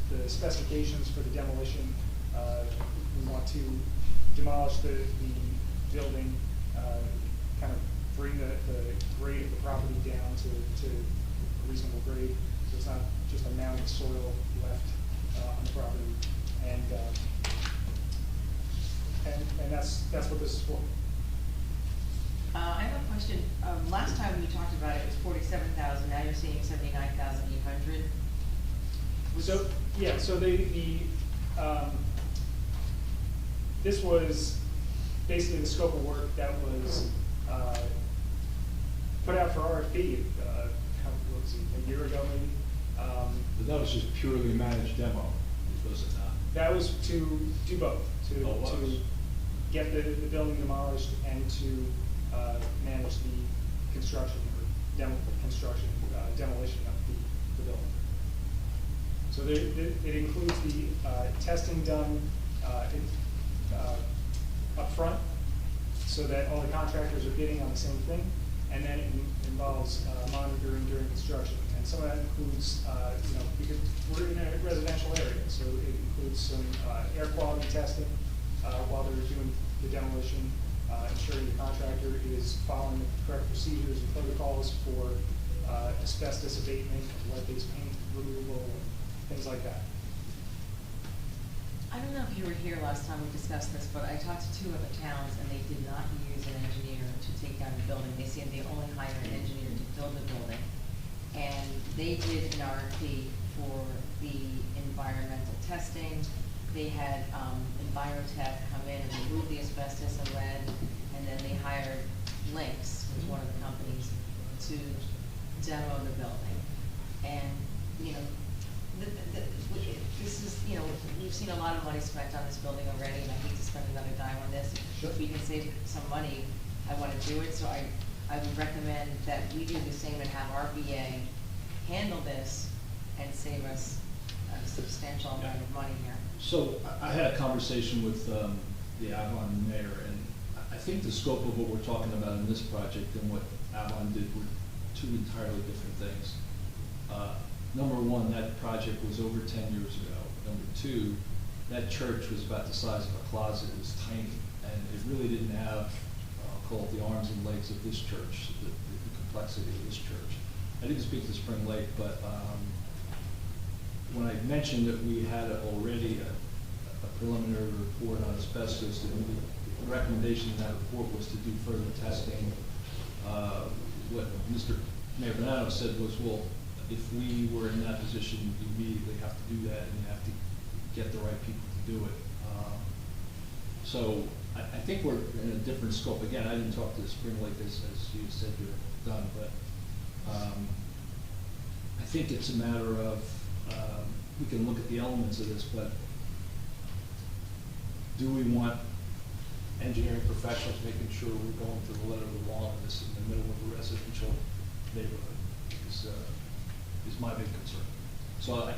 the specifications for the demolition. We want to demolish the building, kind of bring the grade of the property down to a reasonable grade, so it's not just a mound of soil left on the property. And that's what this is for. I have a question. Last time we talked about it was 47,000, now you're saying 79,800. So, yeah, so this was basically the scope of work that was put out for RFP, what was it, a year ago maybe? But that was just purely managed demo, was it not? That was to do both, Oh, it was. to get the building demolished and to manage the construction or demolition of the building. So it includes the testing done up front, so that all the contractors are bidding on the same thing, and then it involves monitoring during construction. And some of that includes, because we're in a residential area, so it includes some air quality testing while they're doing the demolition, ensuring the contractor is following the correct procedures and protocols for asbestos abatement, lead-based paint removal, and things like that. I don't know if you were here last time we discussed this, but I talked to two other towns and they did not use an engineer to take down the building. They said they only hired an engineer to build the building. And they did an RFP for the environmental testing. They had Envirotech come in and remove the asbestos and lead, and then they hired Lynx, who's one of the companies, to demo the building. And, this is, we've seen a lot of money spent on this building already, and I hate to spend another dime on this. If we can save some money, I want to do it, so I would recommend that we do the same and have our VA handle this and save us a substantial amount of money here. So I had a conversation with the Avon mayor, and I think the scope of what we're talking about in this project and what Avon did were two entirely different things. Number one, that project was over 10 years ago. Number two, that church was about the size of a closet. It was tiny, and it really didn't have, I'll call it the arms and legs of this church, the complexity of this church. I didn't speak to Spring Lake, but when I mentioned that we had already a preliminary report on asbestos, the recommendation in that report was to do further testing. What Mr. Mayor Bonanno said was, well, if we were in that position, you immediately have to do that, and you have to get the right people to do it. So I think we're in a different scope. Again, I didn't talk to Spring Lake as you said you're done, but I think it's a matter of, we can look at the elements of this, but do we want engineering professionals making sure we're going to the letter of the law in this in the middle of a residential neighborhood is my big concern. So I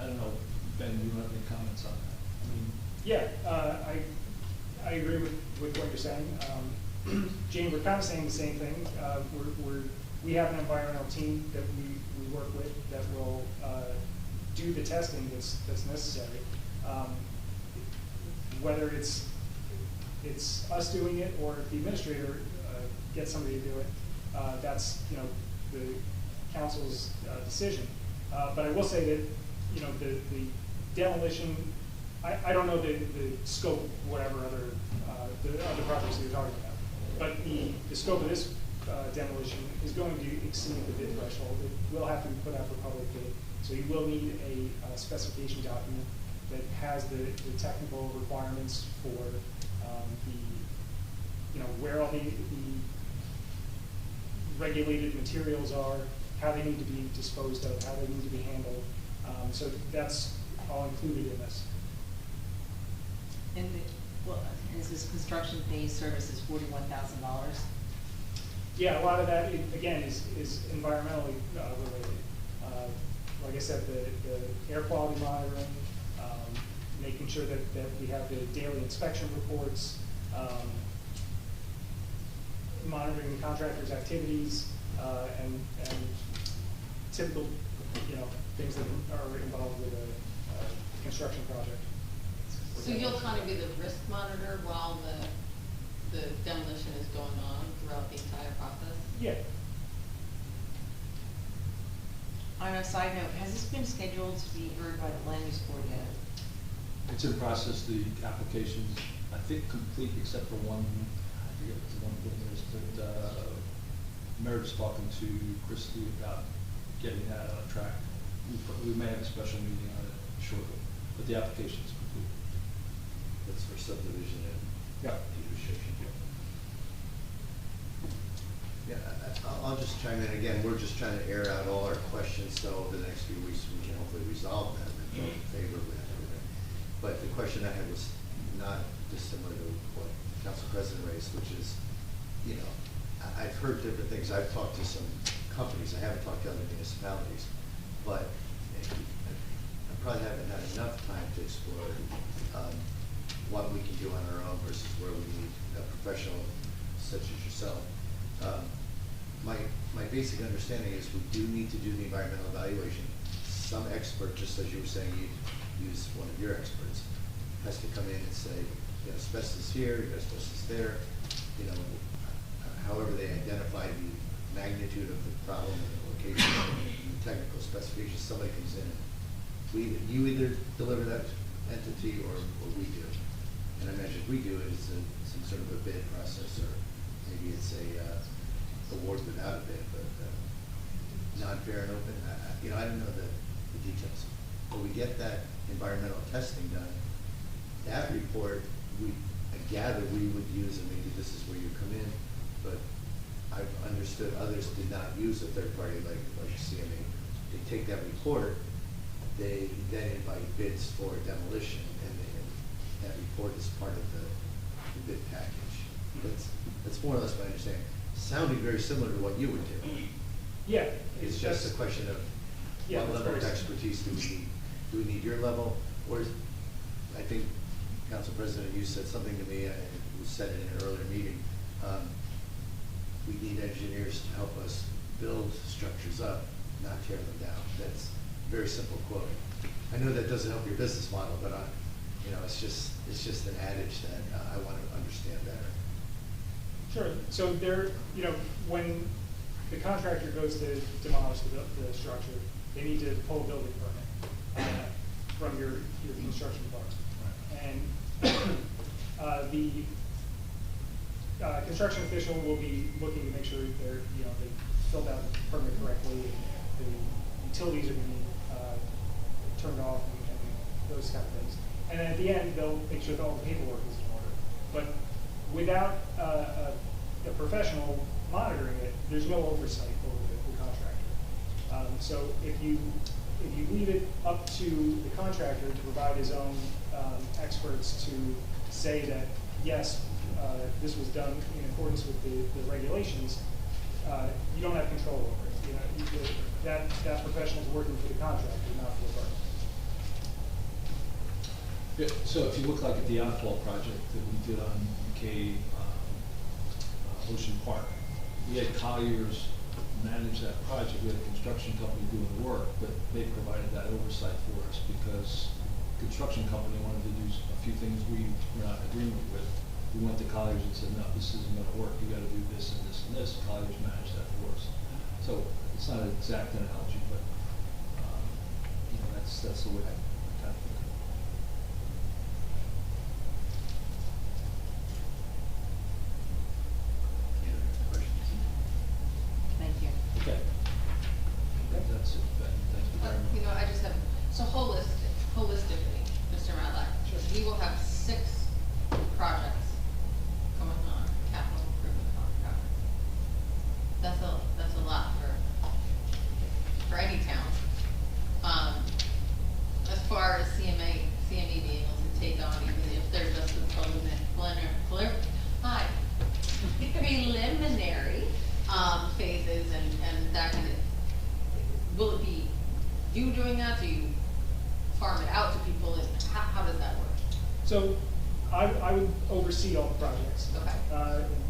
don't know, Ben, you don't have any comments on that? I mean, yeah, I agree with what you're saying. Jane, we're kind of saying the same thing. We have an environmental team that we work with that will do the testing that's necessary. Whether it's us doing it or if the administrator gets somebody to do it, that's the council's decision. But I will say that the demolition, I don't know the scope, whatever the other projects that you're talking about, but the scope of this demolition is going to exceed the bid threshold. It will have to be put out for public bid, so you will need a specification document that has the technical requirements for where all the regulated materials are, how they need to be disposed of, how they need to be handled. So that's all included in this. And is this construction phase services $41,000? Yeah, a lot of that, again, is environmentally related. Like I said, the air quality monitoring, making sure that we have the daily inspection reports, monitoring the contractor's activities, and typical, things that are involved with a construction project. So you'll kind of be the risk monitor while the demolition is going on throughout the entire process? Yeah. On a side note, has this been scheduled to be heard by the land use board yet? It's in process, the application's, I think, complete except for one, I forget what the one thing is, but, Meredith's talking to Christie about getting that on track. We may have a special meeting on it shortly, but the application's complete. That's for subdivision and Yeah. deed restriction. Yeah, I'll just chime in again. We're just trying to air out all our questions, so over the next few weeks, we can hopefully resolve them and vote favorably on everything. But the question I had was not dissimilar to what Council President raised, which is, you know, I've heard different things. I've talked to some companies. I haven't talked to other municipalities, but I probably haven't had enough time to explore what we can do on our own versus where we need a professional such as yourself. My basic understanding is we do need to do the environmental evaluation. Some expert, just as you were saying, you use one of your experts, has to come in and say, you know, asbestos here, you got asbestos there, you know, however they identify the magnitude of the problem and the location and the technical specifications, somebody comes in and you either deliver that entity or we do. And I imagine if we do it, it's some sort of a bid process, or maybe it's a award without a bid, but non-fair and open. You know, I don't know the details. But we get that environmental testing done. That report, I gather we would use, and maybe this is where you come in, but I've understood others did not use a third party like CMA. They take that report, they then invite bids for demolition, and that report is part of the bid package. That's more or less my understanding. Sounding very similar to what you would do. Yeah. It's just a question of Yeah, what that's level of very expertise do we need? Do we need your level? Or I think, Council President, you said something to me, and you said it in an earlier meeting. We need engineers to help us build structures up, not tear them down. That's a very simple quote. I know that doesn't help your business model, but you know, it's just an adage that I want to understand better. Sure. So there, you know, when the contractor goes to demolish the structure, they need to pull a building permit from your construction department. And the construction official will be looking to make sure they're, you know, they filled out the permit correctly, and the utilities are being turned off, and those kind of things. And then at the end, they'll make sure that all the paperwork is in order. But without a professional monitoring it, there's no oversight over the contractor. So if you leave it up to the contractor to provide his own experts to say that, yes, this was done in accordance with the regulations, you don't have control over it. You know, that professional is working for the contractor, not for the firm. Yeah, so if you look like at the outfall project that we did on UK Ocean Park, we had Colliers manage that project. We had a construction company doing the work, but they provided that oversight for us because the construction company wanted to do a few things we were not in agreement with. We went to Colliers and said, no, this isn't going to work. You got to do this and this and this. Colliers managed that for us. So it's not an exact analogy, but you know, that's the way I kind of think of it. Thank you. Okay. That's it, Ben. Thank you very much. You know, I just have, so holistically, Mr. Matlack, we will have 6 projects going on, capital improvement contract. That's a lot for any town. As far as CME being able to take on, even if they're just preliminary phases and that kind of, will it be you doing that? Do you farm it out to people? How does that work? So I would oversee all the projects. Okay.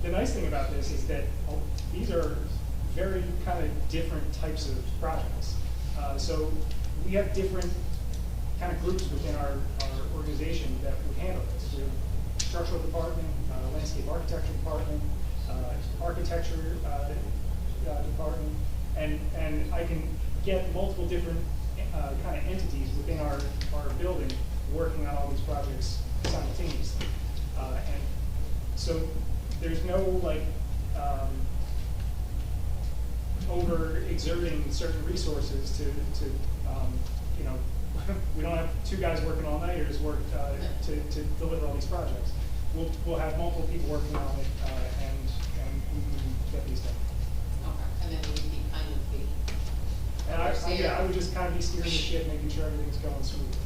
The nice thing about this is that these are very kind of different types of projects. So we have different kind of groups within our organization that would handle this. We have a structural department, landscape architecture department, architecture department, And I can get multiple different kind of entities within our building working on all these projects simultaneously. And so there's no like over exerting certain resources to you know, we don't have two guys working all nighters work to deliver all these projects. We'll have multiple people working on it, and we can get these done. Okay, and then we would be kind of the. And I overseer. would just kind of be steering the ship, making sure everything's going smoothly.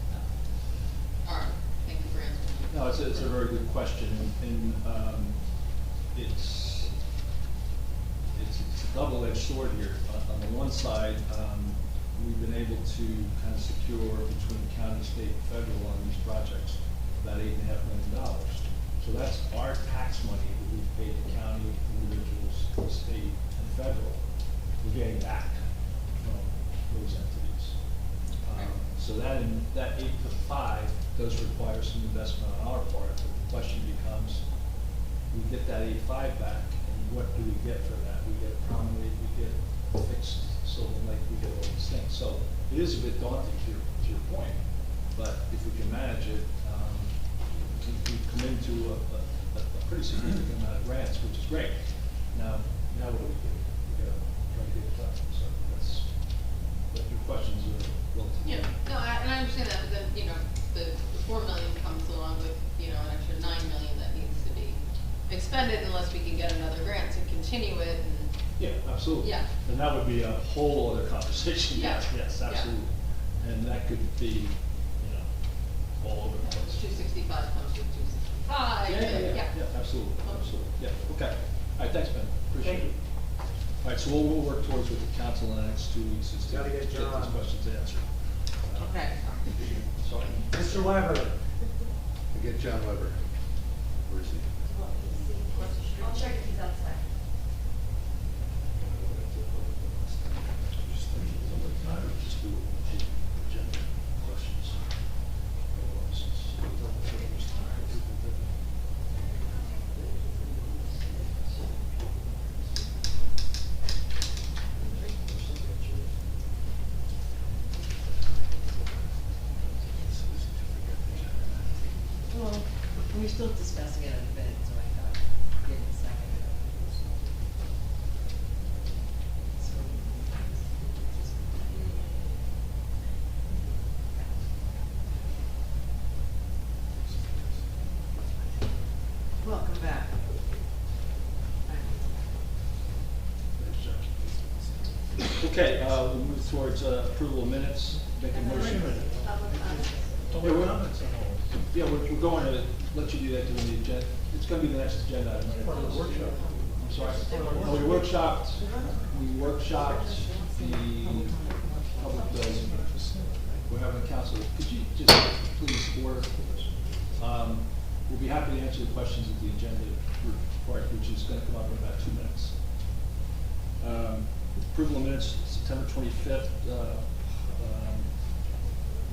All right, thank you for answering. No, it's a very good question, and it's a double-edged sword here. On the one side, we've been able to kind of secure between county, state, and federal on these projects about $8.5 million. So that's our tax money that we've paid the county, individuals, the state, and federal. We're getting back from those entities. So that 8 to 5 does require some investment on our part. But the question becomes, we get that 8.5 back, and what do we get for that? We get promenade, we get fixed Sylvan Lake, we get all these things. So it is a bit daunting to your point, but if we can manage it, we've come into a pretty significant amount of grants, which is great. Now what do we do? We gotta try to get it done. So but your questions are well taken. Yeah, no, and I understand that, but then, you know, the 4 million comes along with, you know, an extra 9 million that needs to be expended unless we can get another grant to continue it and. Yeah, absolutely. Yeah. And that would be a whole other conversation. Yeah. Yes, absolutely. And that could be, you know, all over the place. 265 comes with 265. Yeah, absolutely, absolutely. Yeah, okay. All right, thanks, Ben. Appreciate it. All right, so we'll work towards with the council in the next 2 weeks is to Gotta get these John. questions answered. Okay. Sorry. Mr. Weber. Get John Weber. Where is he? I'll check if he's outside. Just do agenda questions. Well, we're still discussing it in a bit, so I thought, give it a second. Welcome back. Okay, we'll move towards approval of minutes, make a motion. Yeah, we're going to let you do that during the agenda. It's going to be the next agenda item. Right? Workshop. I'm sorry. Oh, we workshopped the public building. We're having a council. Could you just please order? We'll be happy to answer the questions at the agenda part, which is going to come up in about 2 minutes. Approval of minutes, September 25th.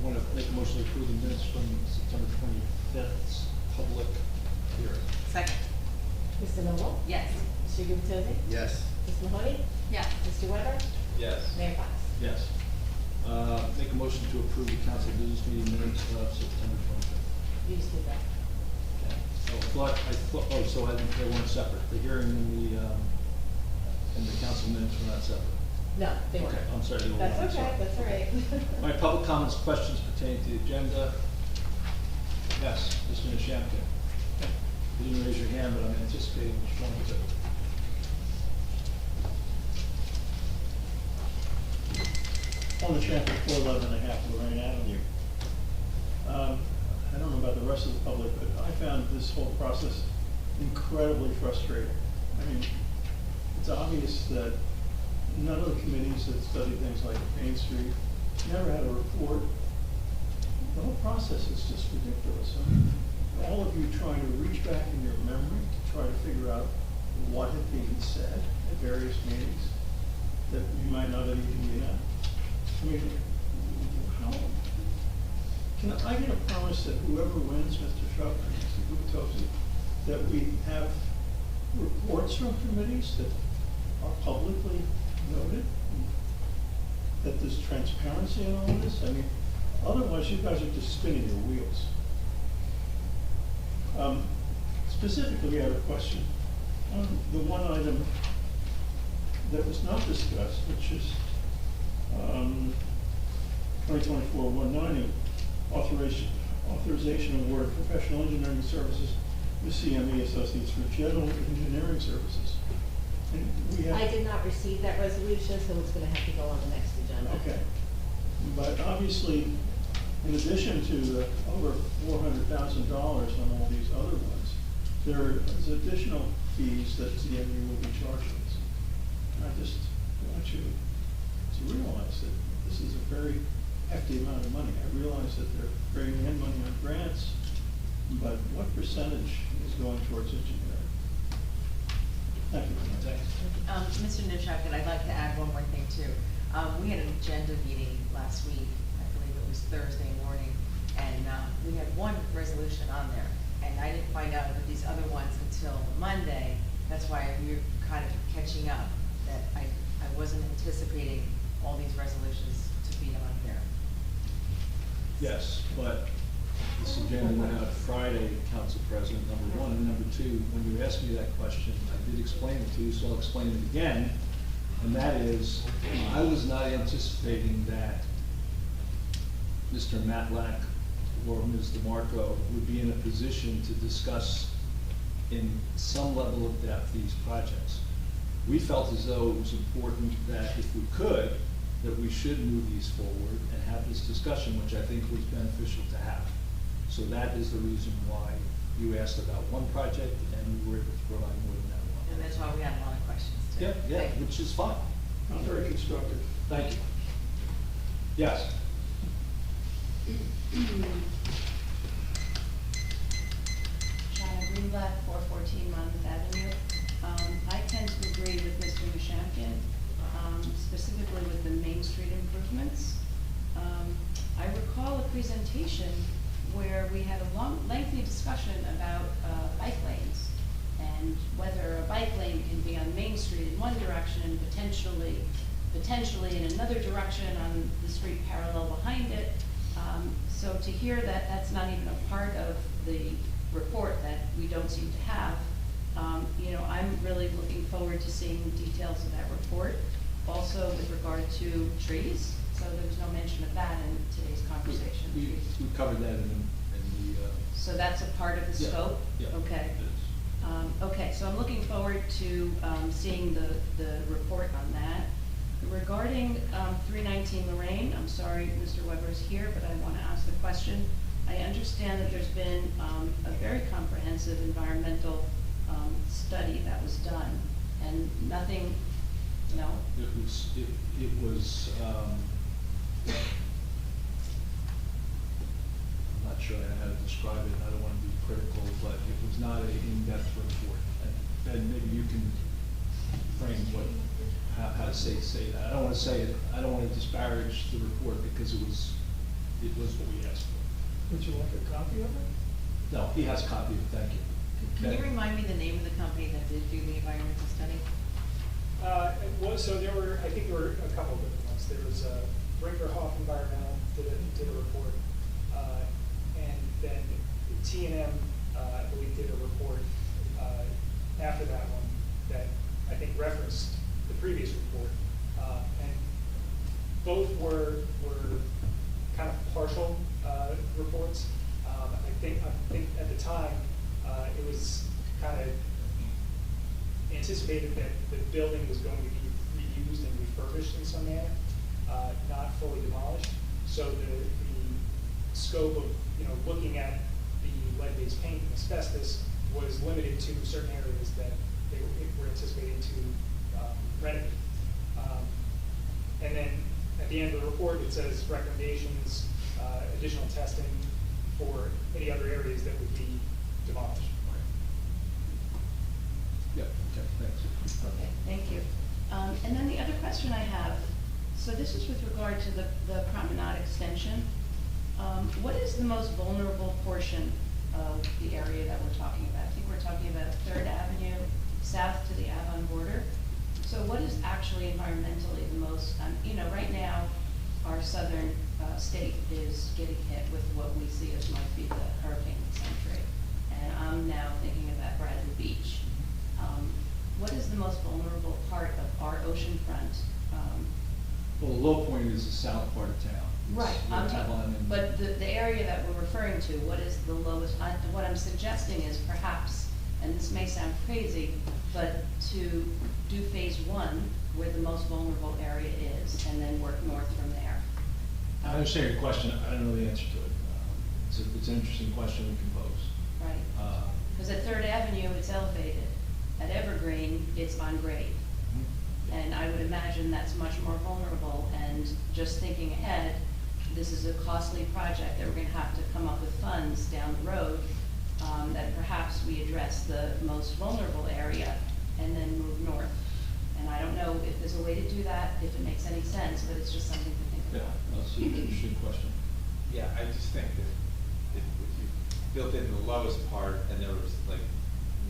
Want to make a motion to approve the minutes from September 25th's public hearing. Second. Mr. Noble? Yes. Mr. Gubatose? Yes. Ms. Mahoney? Yeah. Mr. Weber? Yes. Mayor Fox? Yes. Make a motion to approve the council business meeting minutes of September 25th. You just did that. So they weren't separate. The hearing and the council minutes were not separate. No, they weren't. Okay, I'm sorry. They were That's one, okay, sorry. that's all right. All right, public comments, questions pertaining to the agenda. Yes, Mr. Nishamkin. You didn't raise your hand, but I'm anticipating which one is it. On the chapter 411.5 Lorraine Avenue. I don't know about the rest of the public, but I found this whole process incredibly frustrating. I mean, it's obvious that none of the committees that study things like Main Street never had a report. The whole process is just ridiculous. I mean, all of you trying to reach back in your memory to try to figure out what had been said at various meetings that you might not have even been at. I mean, how, can I get a promise that whoever wins, Mr. Shuck or Mr. Gubatose, that we have reports from committees that are publicly noted and that there's transparency in all of this. I mean, otherwise you guys are just spinning your wheels. Specifically, I have a question on the one item that was not discussed, which is 2024-190, authorization award of professional engineering services with CME Associates for general engineering services. And we have, I did not receive that resolution, so it's gonna have to go on the next agenda. okay. But obviously, in addition to the over $400,000 on all these other ones, there is additional fees that CME will be charging us. And I just want you to realize that this is a very hefty amount of money. I realize that they're bringing in money on grants, but what percentage is going towards engineering? Thank you very much. Mr. Nitschak, and I'd like to add one more thing too. We had an agenda meeting last week, I believe it was Thursday morning, and we had one resolution on there. And I didn't find out about these other ones until Monday. That's why we're kind of catching up, that I wasn't anticipating all these resolutions to be on here. Yes, but this agenda went out Friday, Council President, number one. And number two, when you asked me that question, I did explain it to you, so I'll explain it again. And that is, I was not anticipating that Mr. Matlack or Ms. DeMarco would be in a position to discuss in some level of depth these projects. We felt as though it was important that if we could, that we should move these forward and have this discussion, which I think was beneficial to have. So that is the reason why you asked about one project and we were able to provide more than that one. And that's why we had a lot of questions too. Yeah, which is fine. I'm very constructive. Thank you. Yes. Shana Greenblatt, 414 Monmouth Avenue. I tend to agree with Mr. Nishamkian, specifically with the Main Street improvements. I recall a presentation where we had a lengthy discussion about bike lanes and whether a bike lane can be on Main Street in one direction and potentially in another direction on the street parallel behind it. So to hear that that's not even a part of the report, that we don't seem to have, I'm really looking forward to seeing the details of that report. Also with regard to trees, so there was no mention of that in today's conversation. We covered that in the So that's a part of the Yeah, scope? yeah, Okay. it is. Okay, so I'm looking forward to seeing the report on that. Regarding 319 Lorraine, I'm sorry Mr. Weber's here, but I want to ask the question. I understand that there's been a very comprehensive environmental study that was done, and nothing, no? It was, I'm not sure how to describe it, I don't want to be critical, but it was not an in-depth report. And maybe you can frame how to say that. I don't want to say it, I don't want to disparage the report because it was what we asked for. Would you like a copy of it? No, he has a copy of it, thank you. Can you remind me the name of the company that did do the environmental study? So I think there were a couple of different ones. There was Brinkerhoff Environmental did a report, and then T&M, I believe, did a report after that one that I think referenced the previous report, and both were kind of partial reports. I think at the time it was kind of anticipated that the building was going to be reused and refurbished in some manner, not fully demolished. So the scope of looking at the lead-based paint and asbestos was limited to certain areas that they were anticipating to renovate. And then at the end of the report, it says recommendations, additional testing for any other areas that would be demolished. Yeah, okay, thanks. Okay, thank you. And then the other question I have, so this is with regard to the promenade extension. What is the most vulnerable portion of the area that we're talking about? I think we're talking about 3rd Avenue south to the Avon border. So what is actually environmentally the most, right now, southern state is getting hit with what we see as might be the hurricane century. And I'm now thinking about Bradley Beach. What is the most vulnerable part of our oceanfront? Well, the low point is the south part of town. Right, It's I'm Avalon talking, and- but the area that we're referring to, what is the lowest, what I'm suggesting is perhaps, and this may sound crazy, but to do phase one where the most vulnerable area is, and then work north from there. I understand your question, I don't know the answer to it. It's an interesting question we can pose. Right, because at Third Avenue, it's elevated. At Evergreen, it's on grade. And I would imagine that's much more vulnerable, and just thinking ahead, this is a costly project that we're gonna have to come up with funds down the road, that perhaps we address the most vulnerable area and then move north. And I don't know if there's a way to do that, if it makes any sense, but it's just something to think Yeah, about. that's an interesting question. Yeah, I just think that if you built in the lowest part and there was like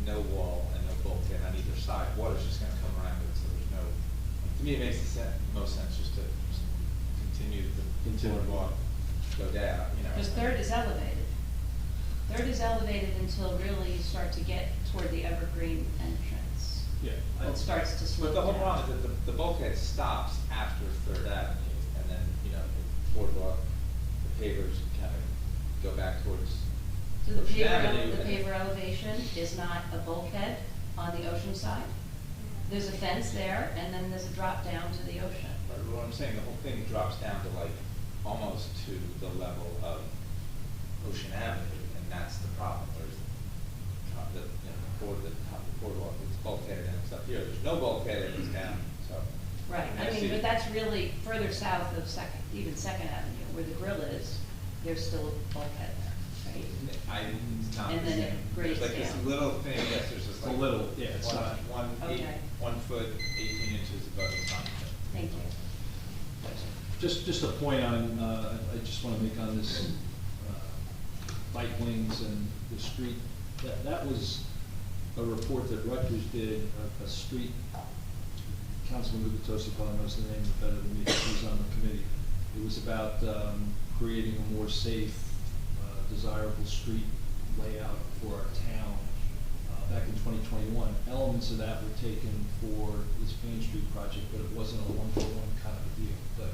no wall and no bulkhead on either side, water's just gonna come around it, so there's no, to me, it makes most sense just to continue the boardwalk, go down, you know. Because Third is elevated. Third is elevated until really you start to get toward the Evergreen entrance. Yeah. It starts to slow But the down. whole problem is that the bulkhead stops after Third Avenue, and then, you know, the boardwalk, the pavers kind of go back towards So the Ocean paver, Avenue. the and- paver elevation is not a bulkhead on the ocean side? There's a fence there, and then there's a drop down to the ocean. But what I'm saying, the whole thing drops down to like, almost to the level of Ocean Avenue, and that's the problem, whereas the boardwalk, it's bulkheaded and it's up here, there's no bulkhead and it's down, so. Right, I see- mean, but that's really further south of Second, even Second Avenue, where the grill is, there's still a bulkhead there, right? It's not And the then it same. grades There's like this down. little thing, yes, there's just It's a like. little, yeah, it's not- Okay. 1 foot, 18 inches above the sun. Thank you. Just a point on, I just want to make on this bike lanes and the street, that was a report that Rutgers did, a street, Councilman Lukatosi probably knows the name better than me, he was on the committee. It was about creating a more safe, desirable street layout for our town back in 2021. Elements of that were taken for this Main Street project, but it wasn't a one-for-one kind of a deal. But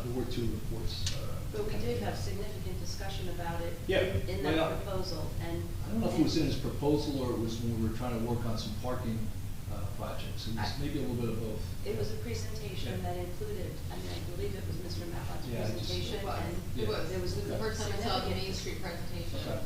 there were two reports. But we did have significant discussion about it Yeah, in that well, proposal, and. I don't know if it was in his proposal or it was when we were trying to work on some parking projects. It was maybe a little bit of both. It was a presentation that included, I mean, I believe it was Mr. Matlock's Yeah, I just- presentation, and It was. there was The first time I saw the Main significant- Street presentation. Okay.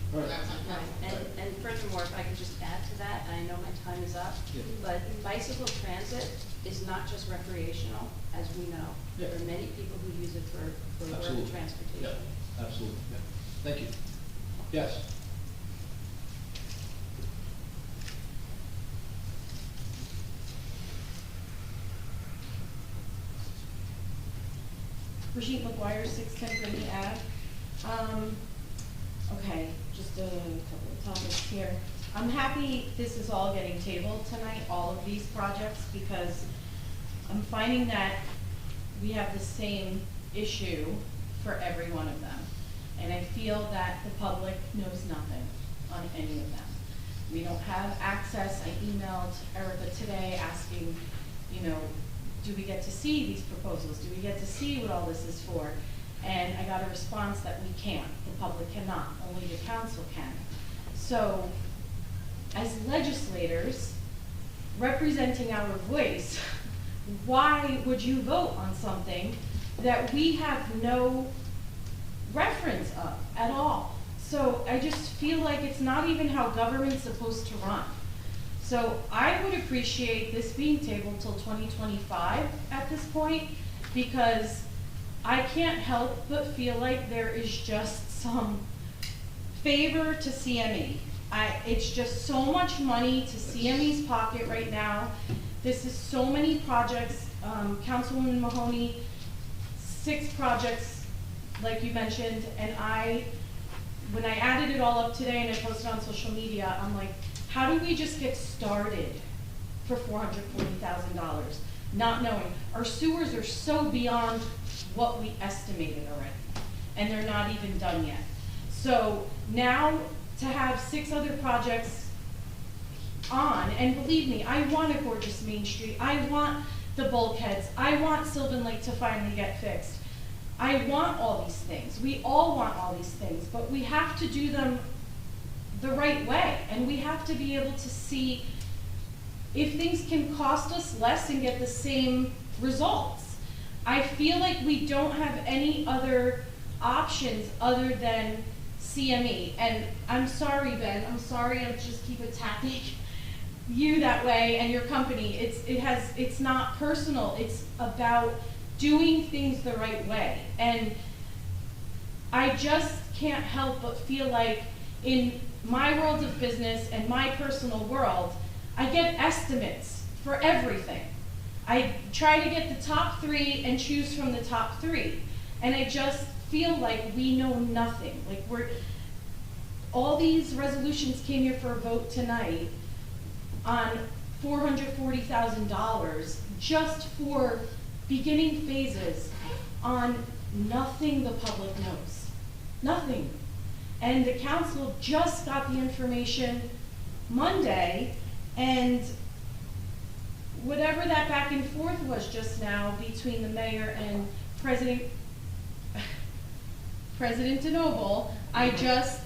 All right. Right, and furthermore, if I could just add to that, and I know my time is up, Yeah. but bicycle transit is not just recreational, as we know. Yeah. There are many people who use it for work Absolutely. transportation. Yeah, absolutely, yeah. Thank you. Yes? Brigitte McGuire, 610 Brittany Ave. Okay, just a couple of topics here. I'm happy this is all getting tabled tonight, all of these projects, because I'm finding that we have the same issue for every one of them. And I feel that the public knows nothing on any of them. We don't have access. I emailed Erica today asking, you know, do we get to see these proposals? Do we get to see what all this is for? And I got a response that we can't. The public cannot. Only the council can. So, as legislators representing our voice, why would you vote on something that we have no reference of at all? So I just feel like it's not even how government's supposed to run. So I would appreciate this being tabled till 2025 at this point, because I can't help but feel like there is just some favor to CME. It's just so much money to CME's pocket right now. This is so many projects, Councilwoman Mahoney, 6 projects, like you mentioned, and when I added it all up today and I posted on social media, I'm like, how do we just get started for $440,000? Not knowing. Our sewers are so beyond what we estimated already, and they're not even done yet. So now to have 6 other projects on, and believe me, I want a gorgeous Main Street, I want the bulkheads, I want Sylvan Lake to finally get fixed. I want all these things, we all want all these things, but we have to do them the right way, and we have to be able to see if things can cost us less and get the same results. I feel like we don't have any other options other than CME, and I'm sorry, Ben, I'm sorry I just keep attacking you that way and your company. It's not personal, it's about doing things the right way. And I just can't help but feel like in my world of business and my personal world, I get estimates for everything. I try to get the top 3 and choose from the top 3. And I just feel like we know nothing. Like all these resolutions came here for a vote tonight on $440,000 just for beginning phases on nothing the public knows. Nothing. And the council just got the information Monday, and whatever that back and forth was just now between the mayor and President DeNoble, I just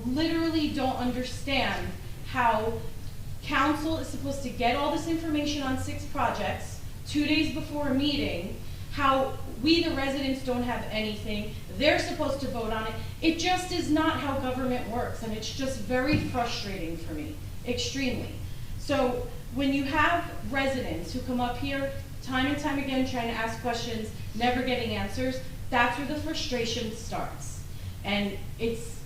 literally don't understand how council is supposed to get all this information on 6 projects 2 days before a meeting, how we the residents don't have anything, they're supposed to vote on it. It just is not how government works, and it's just very frustrating for me, extremely. So when you have residents who come up here time and time again trying to ask questions, never getting answers, that's where the frustration starts. And it's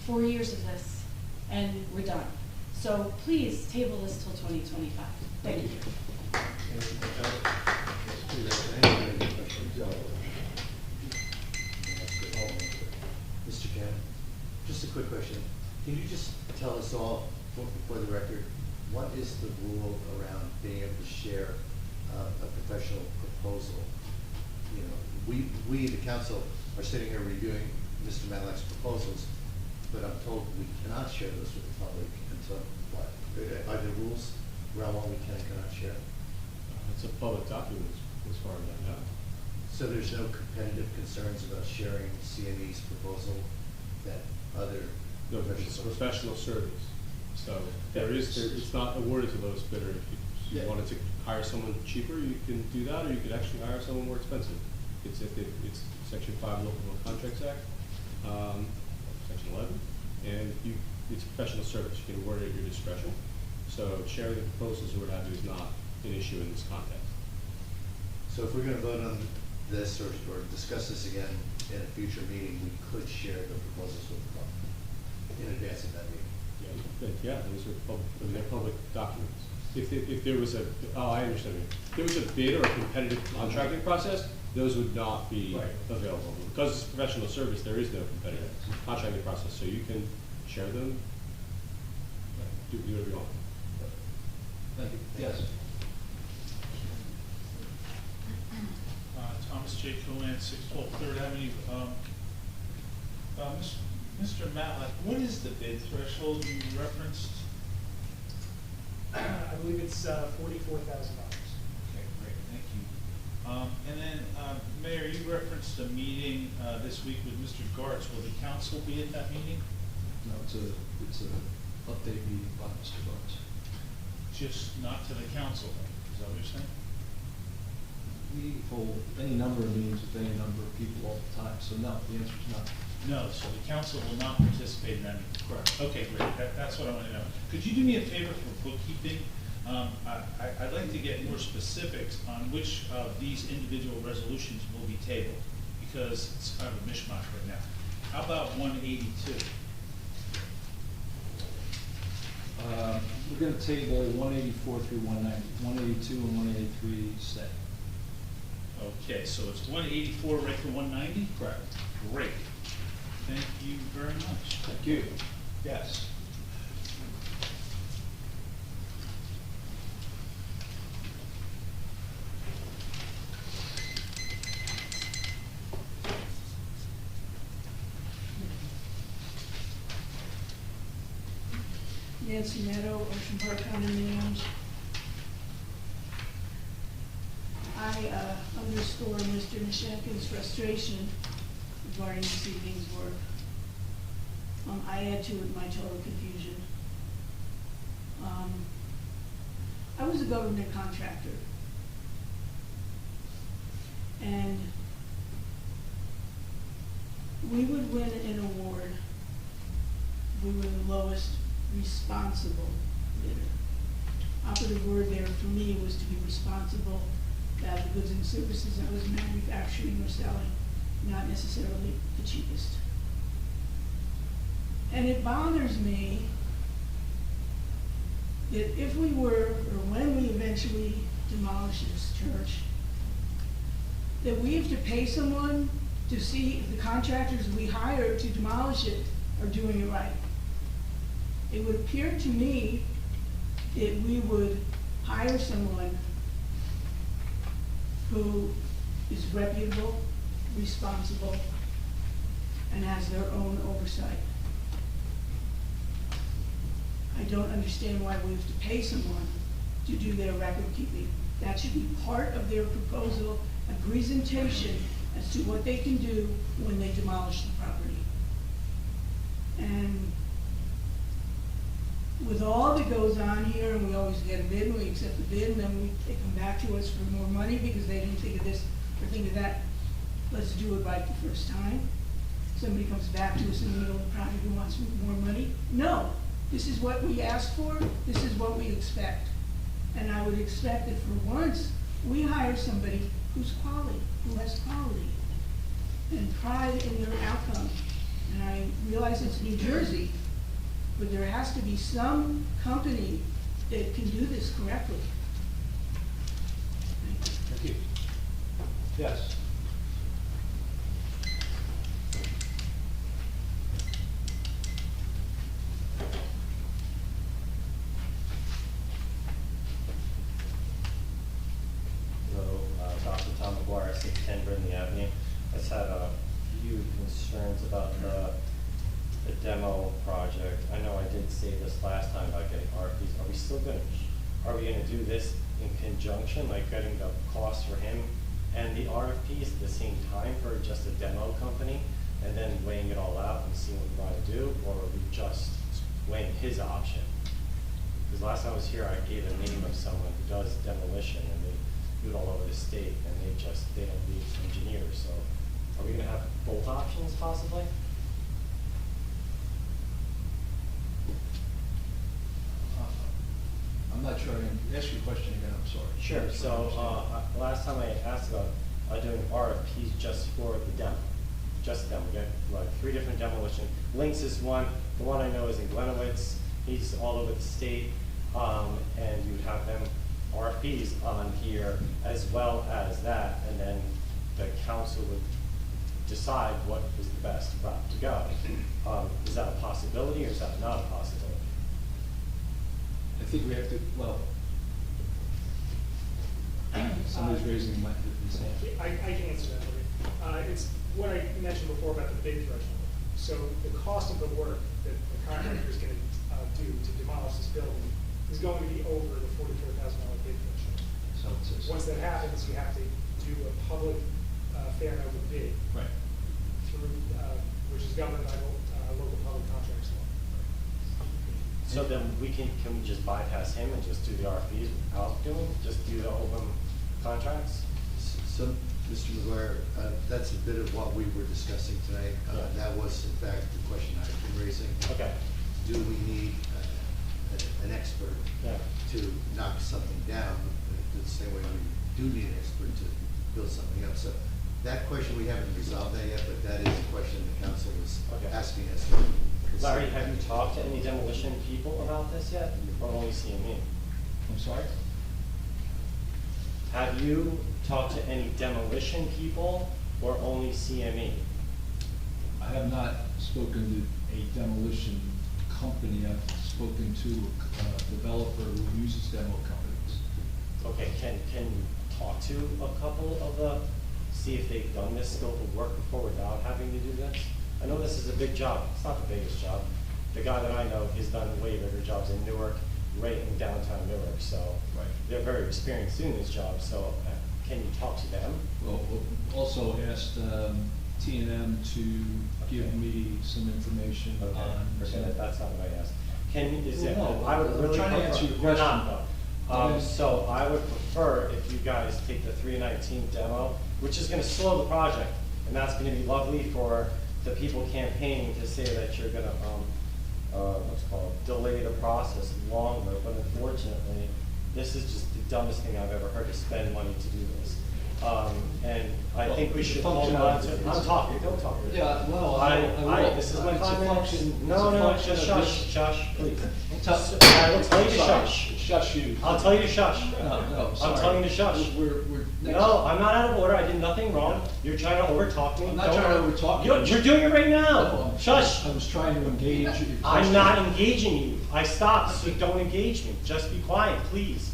4 years of this, and we're done. So please table this till 2025. Thank you. Mr. Cannon, just a quick question. Can you just tell us all, for the record, what is the rule around being able to share a professional proposal? You know, we, the council, are sitting here reviewing Mr. Matlock's proposals, but I'm told we cannot share those with the public until what? Are there rules around what we can and cannot share? It's a public document as far as I know. So there's no competitive concerns about sharing CME's proposal that other No, it's professional service. So it's not awarded to lowest bidder. If you wanted to hire someone cheaper, you can do that, or you could actually hire someone more expensive. It's Section 5 Local Contracts Act, Section 11, and it's professional service. You can award it at your discretion. So sharing the proposals or what have you is not an issue in this context. So if we're going to vote on this or discuss this again in a future meeting, we could share the proposals with the public in advance of that meeting. Yeah, those are public, I mean, they're public documents. If there was I understand. If there was a bid or a competitive contracting process, those would not be available. Because it's professional service, there is no competitive contracting process, so you can share them, do whatever you want. Thank you. Yes. Thomas J. Cohen, 612 3rd Avenue. Mr. Matlock, what is the bid threshold you referenced? I believe it's $44,000. Okay, great, thank you. And then, Mayor, you referenced a meeting this week with Mr. Gartz. Will the council be at that meeting? No, it's a update meeting by Mr. Gartz. Just not to the council, is that what you're saying? We hold any number of meetings with any number of people all the time, so no, the answer is no. No, so the council will not participate in that meeting? Correct. Okay, great, that's what I want to know. Could you do me a favor for bookkeeping? I'd like to get more specifics on which of these individual resolutions will be tabled, because it's kind of a mishmash right now. How about 182? We're going to table 184 through 190. 182 and 183 stay. Okay, so it's 184 right to 190? Correct. Great. Thank you very much. Thank you. Yes. Nancy Meadow, Ocean Park condominiums. I underscore Mr. Nishankin's frustration regarding this evening's work. I add to it my total confusion. I was a government contractor. And we would win an award. We were the lowest responsible bidder. Operative word there for me was to be responsible that the goods and services I was manufacturing or selling, not necessarily the cheapest. And it bothers me that if we were, or when we eventually demolish this church, that we have to pay someone to see if the contractors we hired to demolish it are doing it right. It would appear to me that we would hire someone who is reputable, responsible, and has their own oversight. I don't understand why we have to pay someone to do their record keeping. That should be part of their proposal, a presentation as to what they can do when they demolish the property. And with all that goes on here, and we always get a bid, and we accept the bid, and then they come back to us for more money because they didn't think of this or think of that. Let's do it right the first time. Somebody comes back to us in the middle of the project and wants more money. No, this is what we asked for, this is what we expect. And I would expect that for once, we hire somebody who's quality, who has quality and pride in their outcome. And I realize it's New Jersey, but there has to be some company that can do this correctly. Thank you. Yes. Hello, Dr. Tom McGuire, 610 Brindley Avenue. I just had a few concerns about the demo project. I know I did say this last time about getting RFPs. Are we gonna do this in conjunction, like getting the cost for him and the RFPs at the same time for just a demo company, and then weighing it all out and seeing what we want to do, or are we just weighing his option? Because last time I was here, I gave a name of someone who does demolition, and they do it all over the state, and they don't need engineers. So are we gonna have both options possibly? I'm not sure, I can ask your question again, I'm sorry. Sure. So last time I asked about doing RFPs just for the demo, just the demo. We got like 3 different demolition. Links is one. The one I know is in Glenowitz. He's all over the state, and you would have them RFPs on here as well as that, and then the council would decide what is the best route to go. Is that a possibility, or is that not a possibility? I think we have to, well, somebody's raising my hand. I can answer that, Marie. It's what I mentioned before about the bid threshold. So the cost of the work that the contractor is going to do to demolish this building is going to be over the $44,000 bid threshold. So it's Once that happens, you have to do a public fair and open bid. Right. Through, which is governed by local public contracts law. So then can we just bypass him and just do the RFPs without just do the open contracts? So, Mr. McGuire, that's a bit of what we were discussing tonight. That was in fact the question I've been raising. Okay. Do we need an expert to knock something down the same way we do need an expert to build something up? So that question, we haven't resolved that yet, but that is a question the council was asking us. Larry, have you talked to any demolition people about this yet, or only CME? I'm sorry? Have you talked to any demolition people, or only CME? I have not spoken to a demolition company. I've spoken to a developer who uses demo companies. Okay, can you talk to a couple of the, see if they've done this scope of work before without having to do this? I know this is a big job. It's not the biggest job. the guy that I know has done way bigger jobs in Newark, right in downtown Newark, so Right. they're very experienced doing this job, so can you talk to them? Well, also asked T&M to give me some information Okay, on. forget it, that's not what I asked. Is it, Well, no, I would I'm really trying to prefer- answer your You're not, question. though. So I would prefer if you guys take the 319 demo, which is gonna slow the project, and that's gonna be lovely for the people campaigning to say that you're gonna, what's it called, delay the process longer, but unfortunately, this is just the dumbest thing I've ever heard, to spend money to do this. And I Well, think we it's a should function hold on of- to, it's- I'm talking, don't talk. Yeah, well, I will. This is my It's a 5 minutes. function- No, it's a no, function just of shush, this- shush, please. Tell- I will tell you to Sorry, shush. Shush you. I'll tell you to shush. No, I'm sorry. telling you to shush. We're next. No, I'm not out of order, I did nothing wrong. You're trying to overtalk me. I'm not Don't- trying to overtalk you. You're doing it right No, now. I'm- Shush. I was trying to engage your question. I'm not engaging you. I stopped, so don't engage me. Just be quiet, please.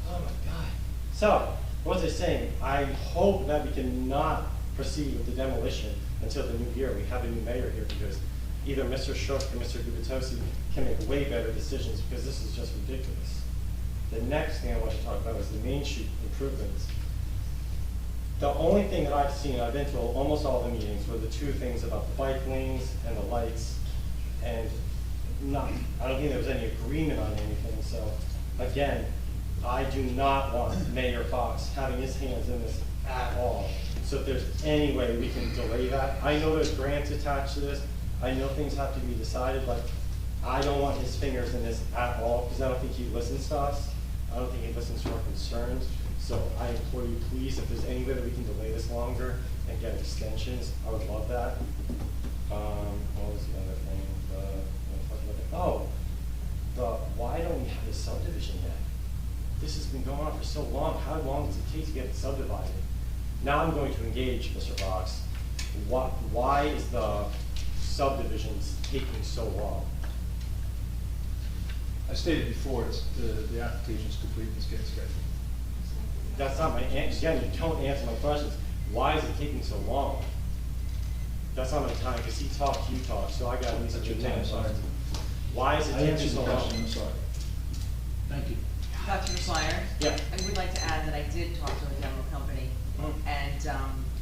Oh my God. So, what was I saying? I hope that we cannot proceed with the demolition until the new year. We have a new mayor here, because either Mr. Shook or Mr. Gubitosi can make way better decisions, because this is just ridiculous. The next thing I want to talk about is the Main Street improvements. The only thing that I've seen, I've been to almost all the meetings, were the two things about the bike lanes and the lights, and I don't think there was any agreement on anything, so, again, I do not want Mayor Fox having his hands in this at all. So if there's any way we can delay that, I know there's grants attached to this, I know things have to be decided, but I don't want his fingers in this at all, because I don't think he listens to us. I don't think he listens to our concerns. So I implore you, please, if there's any way that we can delay this longer and get extensions, I would love that. What was the other thing? Why don't we have this subdivision yet? This has been going on for so long. How long does it take to get it subdivided? Now I'm going to engage Mr. Fox. Why is the subdivisions taking so long? I stated before, it's the application's complete, it's getting scheduled. That's not my answer. Again, you don't answer my questions. Why is it taking so long? That's not my time, because he talked, you talked, so I got at least That's your a time, minute. sorry. Why is it I taking answered so the long? question, I'm sorry. Thank you. Dr. McGuire? Yeah. I would like to add that I did talk to a demo company, and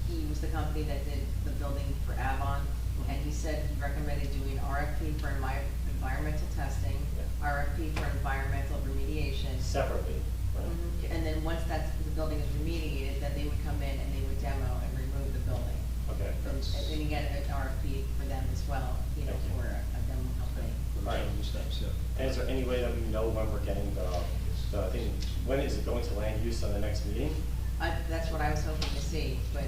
he was the company that did the building for Avon, and he said he recommended doing RFP for environmental testing, RFP for environmental remediation. Separately, right? And then once the building is remediated, then they would come in and they would demo and remove the building. Okay. And then you get an RFP for them as well, Thank you. for a demo company. All right. Steps, yeah. And is there any way that we know when we're getting the thing, when is it going to land use on the next meeting? That's what I was hoping to see, but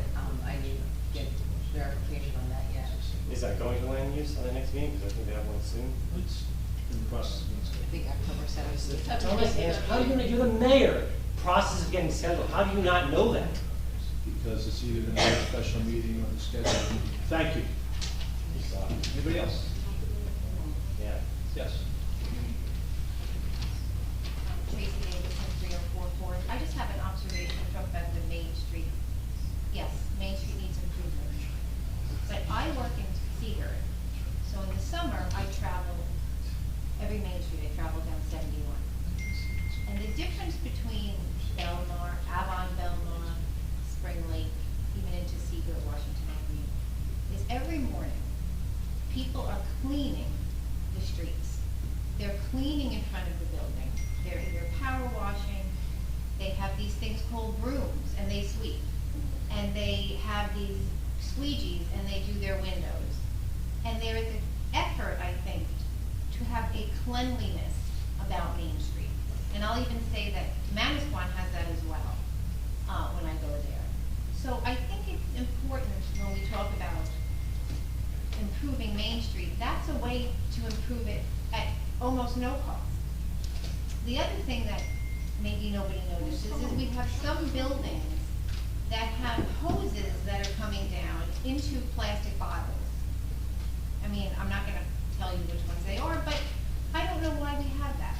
I need to get verification on that yet. Is that going to land use on the next meeting? Because I think they have one soon. It's in the process of being I scheduled. think October 7th. Don't just answer. How do you know? You're the mayor. Process is getting scheduled. How do you not know that? Because it's either going to be a special meeting or the scheduled meeting. Thank you. Anybody else? Yeah. Yes. Tracy Davidson, 3044. I just have an observation from about the Main Street. Yes, Main Street needs improvement. But I work in Seagirt, so in the summer, I travel, every Main Street, I travel down 71. And the difference between Belmar, Avon Belmar, Spring Lake, even into Seagirt, Washington Avenue, is every morning, people are cleaning the streets. They're cleaning in front of the building. They're either power washing, they have these things called brooms, and they sweep. And they have these squeegees, and they do their windows. And there is an effort, I think, to have a cleanliness about Main Street. And I'll even say that Manasquan has that as well, when I go there. So I think it's important when we talk about improving Main Street, that's a way to improve it at almost no cost. The other thing that maybe nobody notices is we have some buildings that have hoses that are coming down into plastic bottles. I mean, I'm not gonna tell you which ones they are, but I don't know why we have that.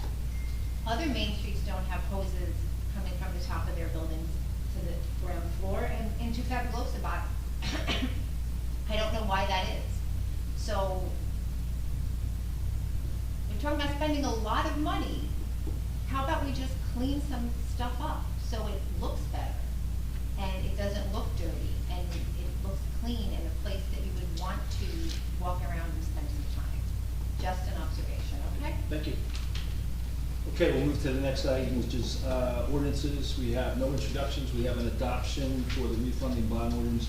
Other Main Streets don't have hoses coming from the top of their buildings to the ground floor and into Fabulosa bottle. I don't know why that is. So spending a lot of money, how about we just clean some stuff up so it looks better? And it doesn't look dirty, and it looks clean in a place that you would want to walk around and spend some time. Just an observation, okay? Thank you. Okay, we'll move to the next item, which is ordinances. We have no introductions. We have an adoption for the refunding bond ordinance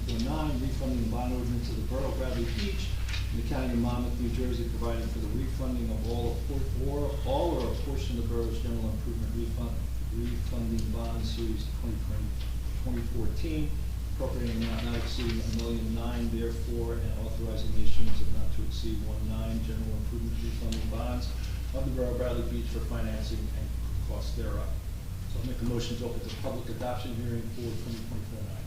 2024-9, refunding the bond ordinance of the Borough of Bradley Beach in the County of Monmouth, New Jersey, providing for the refunding of all or a portion of the borough's general improvement refunding bond series 2014, appropriating amount not exceeding $1,000,009, therefore, and authorizing the issuance of not to exceed 1,9 general improvement refunding bonds of the Borough of Bradley Beach for financing and costs thereof. So I'll make a motion to open the public adoption hearing for 2024-9.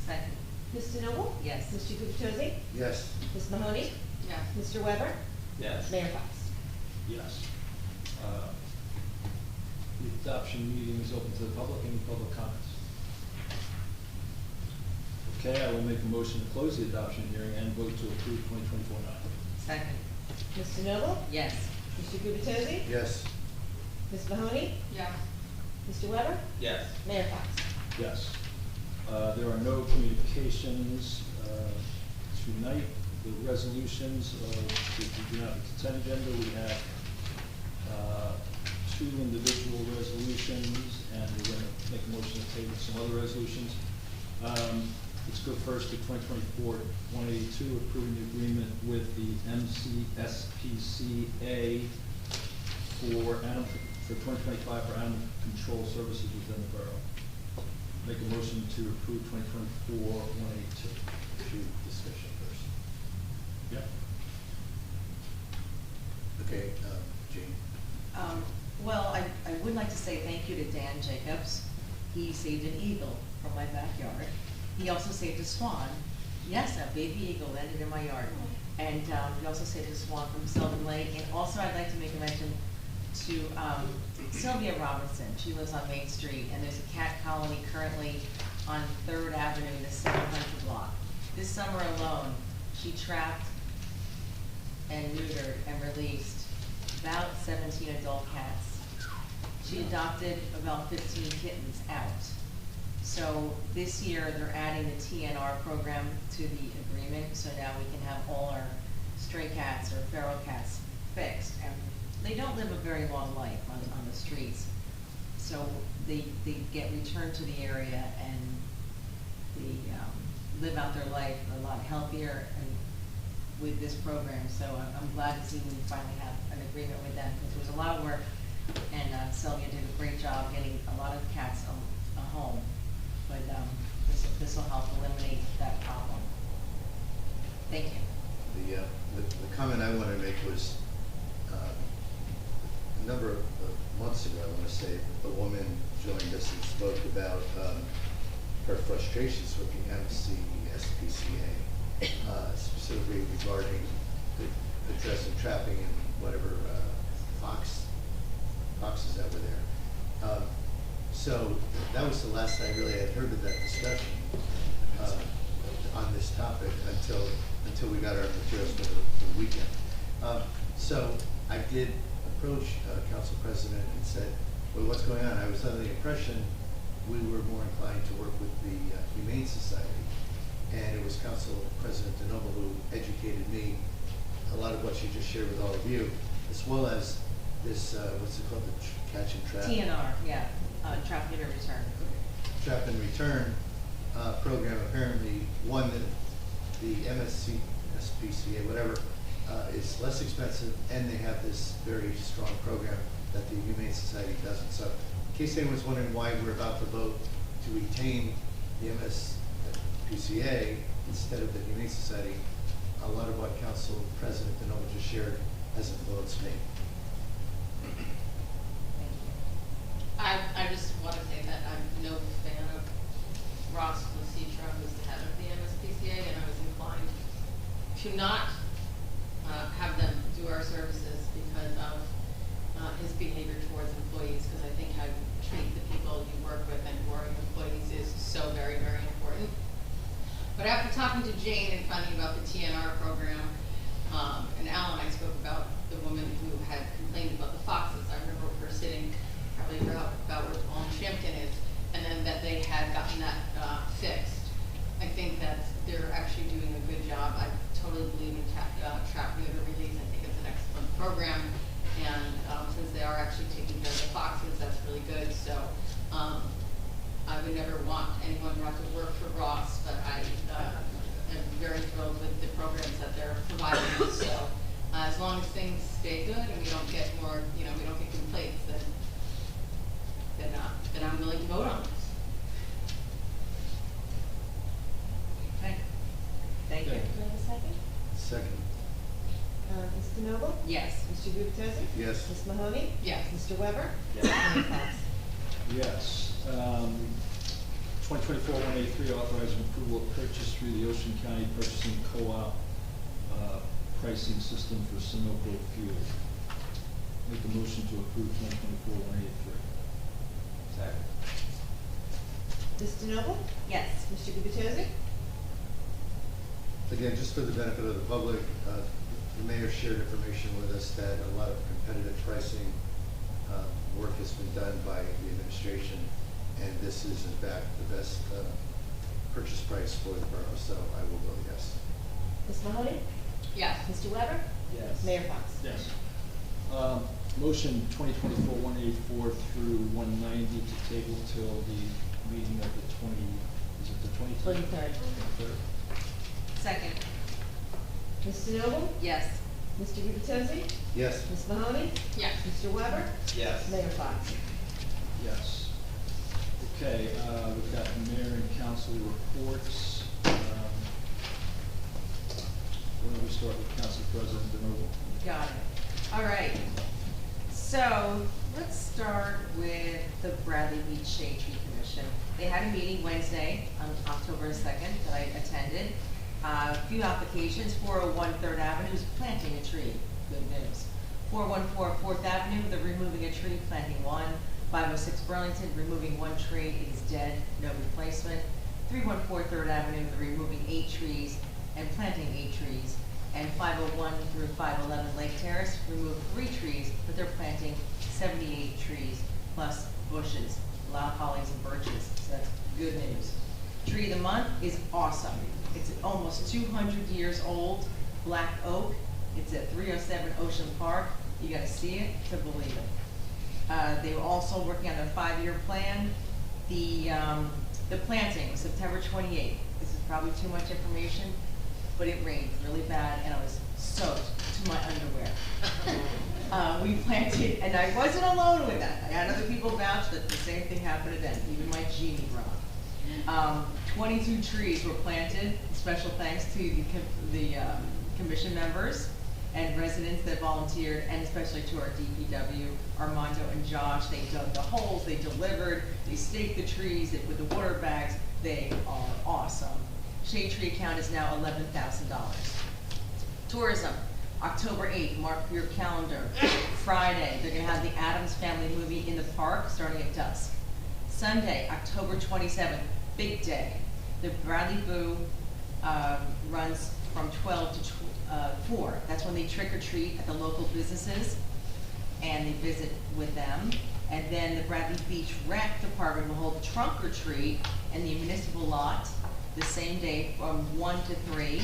Second. Mr. Noble? Yes. Mr. Gubatose? Yes. Ms. Mahoney? Yes. Mr. Weber? Yes. Mayor Fox? Yes. The adoption meeting is open to the public. Any public comments? Okay, I will make a motion to close the adoption hearing and vote to approve 2024-9. Second. Mr. Noble? Yes. Mr. Gubatose? Yes. Ms. Mahoney? Yes. Mr. Weber? Yes. Mayor Fox? Yes. There are no communications tonight. The resolutions, if we do not have a consent agenda, we have two individual resolutions, and we're going to make a motion to table some other resolutions. Let's go first to 2024-182, approving the agreement with the MCSPCA for 2025 for animal control services within the borough. Make a motion to approve 2024-182. Discussion first. Yeah. Okay, Jane. Well, I would like to say thank you to Dan Jacobs. He saved an eagle from my backyard. He also saved a swan. Yes, a baby eagle landed in my yard. And he also saved a swan from Sylvan Lake. And also I'd like to make a mention to Sylvia Robertson. She lives on Main Street, and there's a cat colony currently on 3rd Avenue in the 700 block. This summer alone, she trapped and neutered and released about 17 adult cats. She adopted about 15 kittens out. So this year, they're adding the TNR program to the agreement, so now we can have all our stray cats or feral cats fixed. And they don't live a very long life on the streets. So they get returned to the area, and they live out their life a lot healthier and with this program. So I'm glad to see we finally have an agreement with them, because there was a lot of work, and Sylvia did a great job getting a lot of cats a home. But this will help eliminate that problem. Thank you. The comment I wanted to make was a number of months ago, I want to say, a woman joined us and spoke about her frustrations with the MCSPCA, specifically regarding the addressing trapping and whatever foxes that were there. So that was the last I really had heard of that discussion on this topic until we got our materials for the weekend. So I did approach Council President and said, well, what's going on? I was under the impression we were more inclined to work with the Humane Society, and it was Council President DeNoble who educated me a lot of what she just shared with all of you, as well as this, what's it called, the catch and trap? TNR, yeah, trap, neuter, return. Trap and return program, apparently one that the MSCSPCA, whatever, is less expensive, and they have this very strong program that the Humane Society doesn't. So in case anyone's wondering why we're about to vote to retain the MSPCA instead of the Humane Society, a lot of what Council President DeNoble just shared has influenced me. I just want to say that I'm no fan of Ross Lucitra, who's the head of the MSPCA, and I was inclined to not have them do our services because of his behavior towards employees, because I think how you treat the people you work with and who are employees is so very, very important. But after talking to Jane and finding about the TNR program, And Al and I spoke about the woman who had complained about the foxes. I remember her sitting probably about where Paul and Shampton is, and then that they had gotten that fixed. I think that they're actually doing a good job. I totally believe in trap neuter release. I think it's an excellent program, and since they are actually taking care of the foxes, that's really good. So I would never want anyone to have to work for Ross, but I am very thrilled with the programs that they're providing us. So as long as things stay good and we don't get more, we don't get complaints, then I'm willing to vote on this. Okay. Thank you. Do I have a second? Second. Mr. Noble? Yes. Mr. Gubatose? Yes. Ms. Mahoney? Yes. Mr. Weber? Yes. Mayor Fox? Yes. 2024-183, authorizing approval of purchase through the Ocean County Purchasing Co-op pricing system for Sunoco fuel. Make a motion to approve 2024-183. Second. Mr. Noble? Yes. Mr. Gubatose? Again, just for the benefit of the public, the mayor shared information with us that a lot of competitive pricing work has been done by the administration, and this is in fact the best purchase price for the borough, so I will vote yes. Ms. Mahoney? Yes. Mr. Weber? Yes. Mayor Fox? Yes. Motion 2024-184 through 190 to table till the meeting of the 23rd? 23rd. Second. Mr. Noble? Yes. Mr. Gubatose? Yes. Ms. Mahoney? Yes. Mr. Weber? Yes. Mayor Fox? Yes. Okay, we've got mayor and council reports. Why don't we start with Council President DeNoble? Got it. All right. So let's start with the Bradley Beach Shade Tree Commission. They had a meeting Wednesday on October 2nd that I attended. A few applications. 401 3rd Avenue is planting a tree. Good news. 414 4th Avenue, they're removing a tree, planting one. 506 Burlington, removing one tree. It is dead, no replacement. 314 3rd Avenue, they're removing 8 trees and planting 8 trees. And 501 through 511 Lake Terrace, remove 3 trees, but they're planting 78 trees plus bushes, loud hollies and birches. So that's good news. Tree of the month is awesome. It's almost 200 years old, black oak. It's at 307 Ocean Park. You gotta see it to believe it. They were also working on their 5-year plan. The planting, September 28th. This is probably too much information, but it rained really bad and I was soaked to my underwear. We planted, and I wasn't alone with that. I had other people vouch that the same thing happened to them, even my genie bra. 22 trees were planted. Special thanks to the commission members and residents that volunteered, and especially to our DPW, Armando and Josh. They dug the holes, they delivered, they staked the trees with the water bags. They are awesome. Shade tree count is now $11,000. Tourism, October 8th, mark your calendar. Friday, they're gonna have the Addams Family movie in the park starting at dusk. Sunday, October 27th, big day. The Bradley Boo runs from 12 to 4. That's when they trick or treat at the local businesses and they visit with them. And then the Bradley Beach Rec Department will hold trunk or treat in the municipal lot the same day from 1 to 3.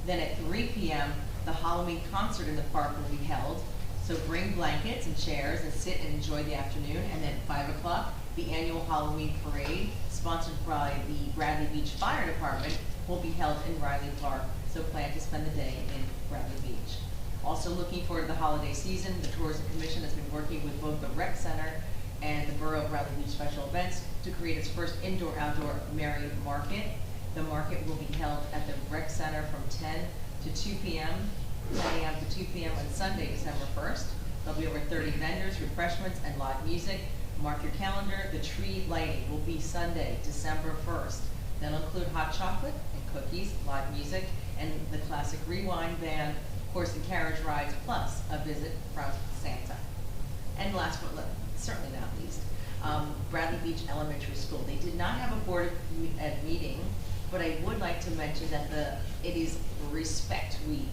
Then at 3 p.m., the Halloween concert in the park will be held. So bring blankets and chairs and sit and enjoy the afternoon. And then at 5 o'clock, the annual Halloween parade, sponsored by the Bradley Beach Fire Department, will be held in Riley Park. So plan to spend the day in Bradley Beach. Also looking forward to the holiday season, the Tourism Commission has been working with both the Rec Center and the Borough of Bradley Beach Special Events to create its first indoor-outdoor Merry Market. The market will be held at the Rec Center from 10 to 2 p.m., 10 a.m. to 2 p.m. on Sunday, December 1st. There'll be over 30 vendors, refreshments, and live music. Mark your calendar. The tree lighting will be Sunday, December 1st. That'll include hot chocolate and cookies, live music, and the classic Rewind Band, horse and carriage rides, plus a visit from Santa. And last but certainly not least, Bradley Beach Elementary School. They did not have a board meeting, but I would like to mention that it is Respect Week.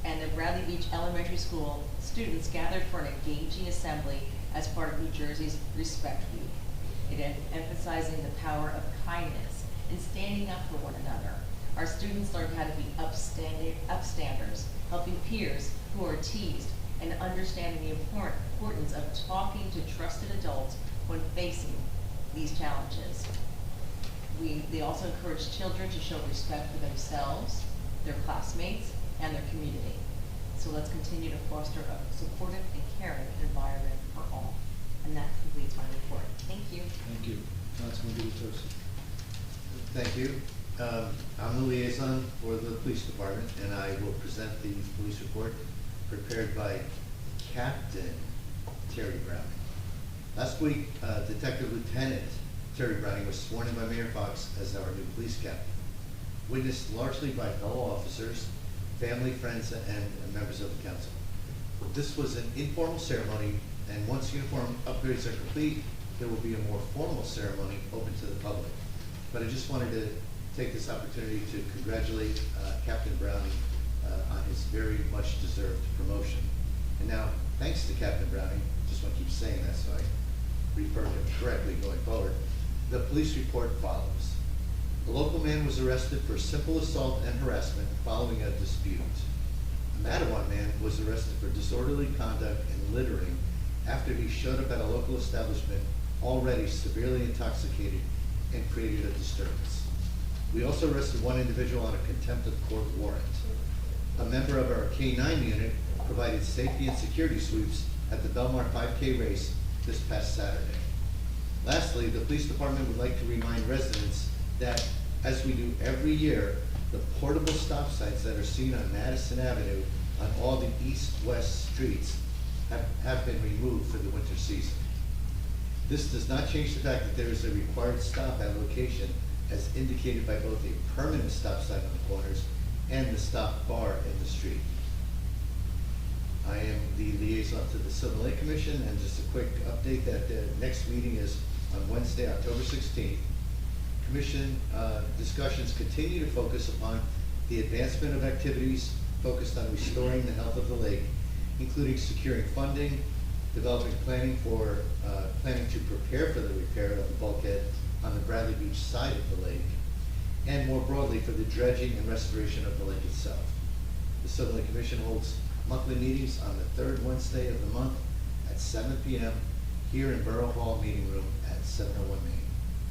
and the Bradley Beach Elementary School students gathered for an engaging assembly as part of New Jersey's Respect Week. It emphasizing the power of kindness and standing up for one another. Our students learned how to be upstanders, helping peers who are teased, and understanding the importance of talking to trusted adults when facing these challenges. They also encourage children to show respect for themselves, their classmates, and their community. So let's continue to foster a supportive and caring environment for all. And that completes my report. Thank you. Thank you. Councilman Gutierrez. Thank you. I'm the liaison for the police department, and I will present the police report prepared by Captain Terry Browning. Last week, Detective Lieutenant Terry Browning was sworn in by Mayor Fox as our new police captain, witnessed largely by fellow officers, family, friends, and members of the council. This was an informal ceremony, and once uniform upgrades are complete, there will be a more formal ceremony open to the public. But I just wanted to take this opportunity to congratulate Captain Browning on his very much deserved promotion. And now, thanks to Captain Browning, just want to keep saying that so I refer to him correctly going forward, the police report follows. The local man was arrested for simple assault and harassment following a dispute. A Matawan man was arrested for disorderly conduct and littering after he showed up at a local establishment already severely intoxicated and created a disturbance. We also arrested one individual on a contempt of court warrant. A member of our K-9 unit provided safety and security sweeps at the Belmar 5K race this past Saturday. Lastly, the police department would like to remind residents that, as we do every year, the portable stop signs that are seen on Madison Avenue on all the east-west streets have been removed for the winter season. This does not change the fact that there is a required stop at location as indicated by both a permanent stop sign on the corners and the stop bar in the street. I am the liaison to the Silver Lake Commission, and just a quick update that the next meeting is on Wednesday, October 16th. Commission discussions continue to focus upon the advancement of activities focused on restoring the health of the lake, including securing funding, developing planning to prepare for the repair of the bulkhead on the Bradley Beach side of the lake, and more broadly for the dredging and restoration of the lake itself. The Silver Lake Commission holds monthly meetings on the third Wednesday of the month at 7 p.m. here in Borough Hall Meeting Room at 701 Main.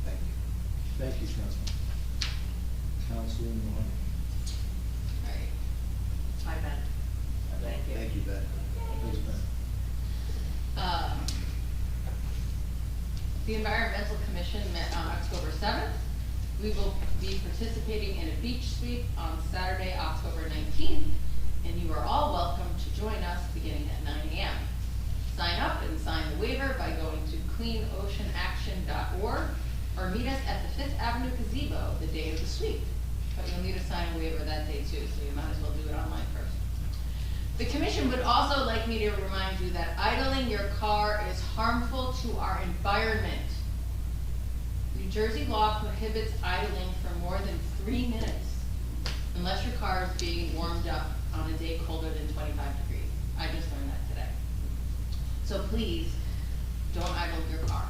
Thank you. Thank you, Councilman. Councilman Mohan. Hi, Ben. Thank you. Thank you, Ben. Please, Ben. The Environmental Commission met on October 7th. We will be participating in a beach sweep on Saturday, October 19th, and you are all welcome to join us beginning at 9 a.m. Sign up and sign the waiver by going to cleanoceanaction.org or meet us at the 5th Avenue Gazebo the day of the sweep. But you'll need to sign a waiver that day too, so you might as well do it online first. The Commission would also like me to remind you that idling your car is harmful to our environment. New Jersey law prohibits idling for more than 3 minutes unless your car is being warmed up on a day colder than 25 degrees. I just learned that today. So please, don't idle your car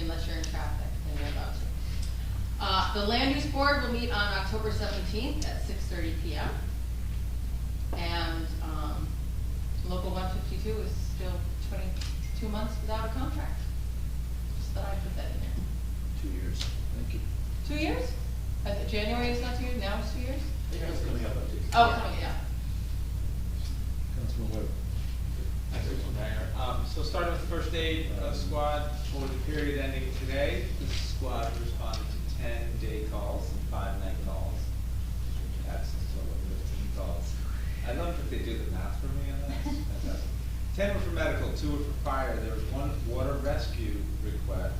unless you're in traffic and you're about to. The Land Use Board will meet on October 17th at 6:30 p.m. And Local 152 is still 22 months without a contract. Just thought I'd put that in there. 2 years. Thank you. 2 years? January is not 2 years, now it's 2 years? It's coming up on Tuesday. Oh, coming, yeah. Councilman Webb. Thanks, Mr. Mayor. So starting with the first aid squad, for the period ending today, the squad responded to 10 day calls and 5 night calls. Absence total of 15 calls. I love that they do the math for me on that. Fantastic. 10 were for medical, 2 were for fire. There was one water rescue request.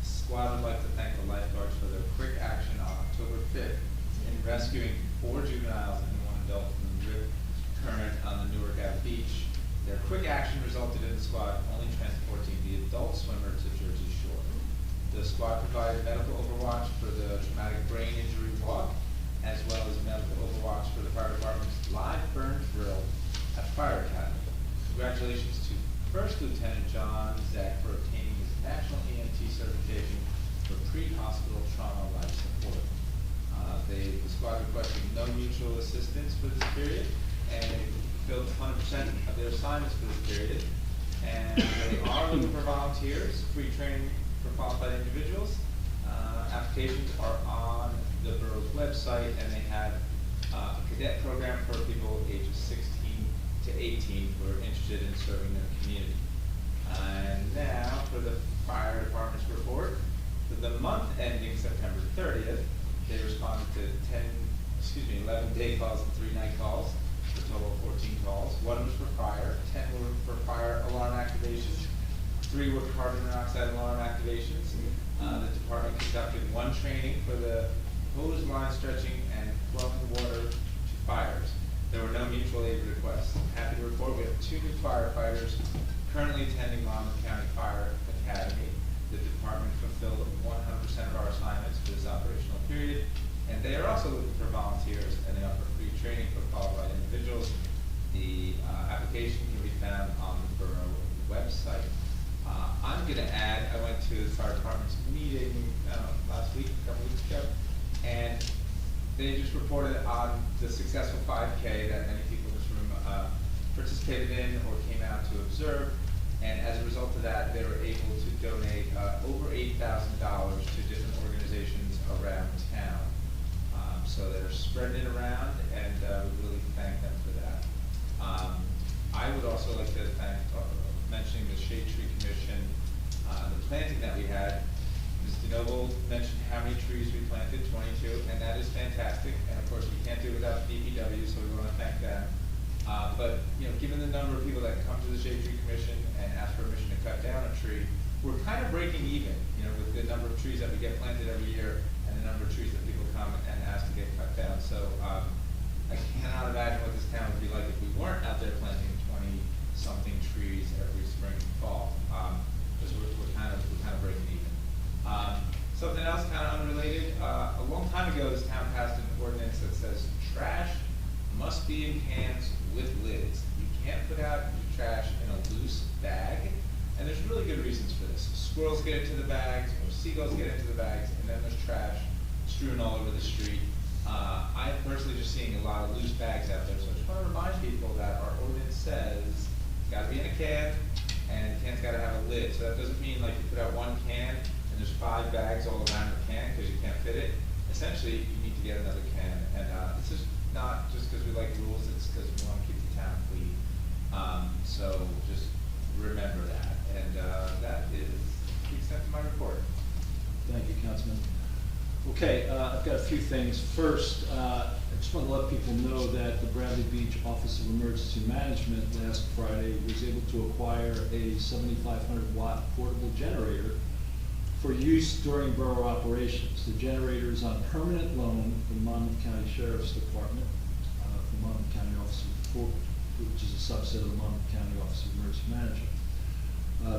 Squad would like to thank the lifeguards for their quick action on October 5th in rescuing 4 juveniles and 1 adult from the rip current on the Newark Ave beach. Their quick action resulted in the squad only transporting the adult swimmer to Jersey Shore. The squad provided medical overwatch for the traumatic brain injury walk, as well as medical overwatch for the fire department First Lieutenant John Zach for obtaining his National EMT certification for pre-hospital trauma life support. The squad requested no mutual assistance for this period, and they fulfilled 100% of their assignments for this period. And they are looking for volunteers, free training for qualified individuals. Applications are on the borough's website, and they have a cadet program for people ages 16 to 18 who are interested in serving their community. And now for the fire department's report. For the month ending September 30th, they responded to 11 day calls and 3 night calls, for a total of 14 calls. 1 was for fire, 10 were for fire alarm activations, 3 were carbon monoxide alarm activations. The department conducted 1 training for the hose line stretching and flowing water to fires. There were no mutual aid requests. I'm happy to report we have 2 new firefighters currently attending Monmouth County Fire Academy. The department fulfilled 100% of our assignments for this operational period, and they are also looking for volunteers, and they offer free training for qualified individuals. The application can be found on the borough website. I'm going to add, I went to the fire department's meeting last week, a couple weeks ago, and they just reported on the successful 5K that many people in this room participated in or came out to observe. And as a result of that, they were able to donate over $8,000 to different organizations around town. So they're spreading it around, and we really thank them for that. I would also like to thank, mentioning the Shade Tree Commission, the planting that we had. Ms. DeNoble mentioned how many trees we planted, 22, and that is fantastic. And of course, we can't do it without the DPW, so we want to thank them. But given the number of people that come to the Shade Tree Commission and ask permission to cut down a tree, we're kind of breaking even, with the number of trees that we get planted every year and the number of trees that people come and ask to get cut down. So I cannot imagine what this town would be like if we weren't out there planting 20-something trees every spring and fall. Because we're kind of breaking even. Something else kind of unrelated. A long time ago, this town passed an ordinance that says trash must be in cans with lids. You can't put out your trash in a loose bag, and there's really good reasons for this. Squirrels get into the bags, or seagulls get into the bags, and then there's trash strewn all over the street. I'm personally just seeing a lot of loose bags out there, so I just want to remind people that our ordinance says it's got to be in a can, and the can's got to have a lid. So that doesn't mean like you put out 1 can and there's 5 bags all around the can because you can't fit it. Essentially, you need to get another can, and this is not just because we like rules, it's because we want to keep the town clean. So just remember that, and that is the extent of my report. Thank you, Councilman. Okay, I've got a few things. First, I just want to let people know that the Bradley Beach Office of Emergency Management last Friday was able to acquire a 7,500-watt portable generator for use during borough operations. The generator is on permanent loan from Monmouth County Sheriff's Department, from Monmouth County Office of, which is a subset of the Monmouth County Office of Emergency Management.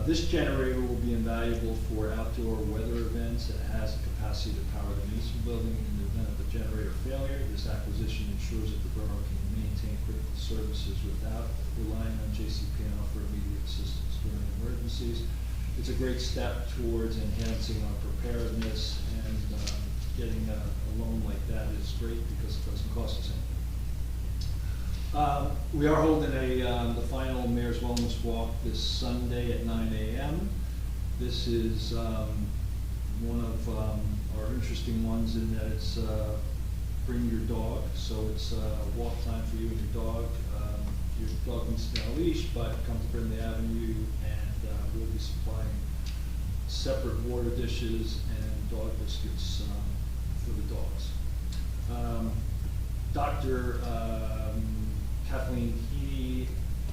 This generator will be invaluable for outdoor weather events. It has the capacity to power the municipal building in the event of a generator failure. This acquisition ensures that the borough can maintain critical services without relying on JCP&L for immediate assistance during emergencies. It's a great step towards enhancing our preparedness, and getting a loan like that is great because it doesn't cost us anything. We are holding the final Mayor's Wellness Walk this Sunday at 9 a.m. This is one of our interesting ones in that it's bring your dog. So it's walk time for you and your dog. Your dog needs to be on a leash, but come to Brindley Avenue, and we'll be supplying separate water dishes and dog biscuits for the dogs. Dr. Kathleen Heaney,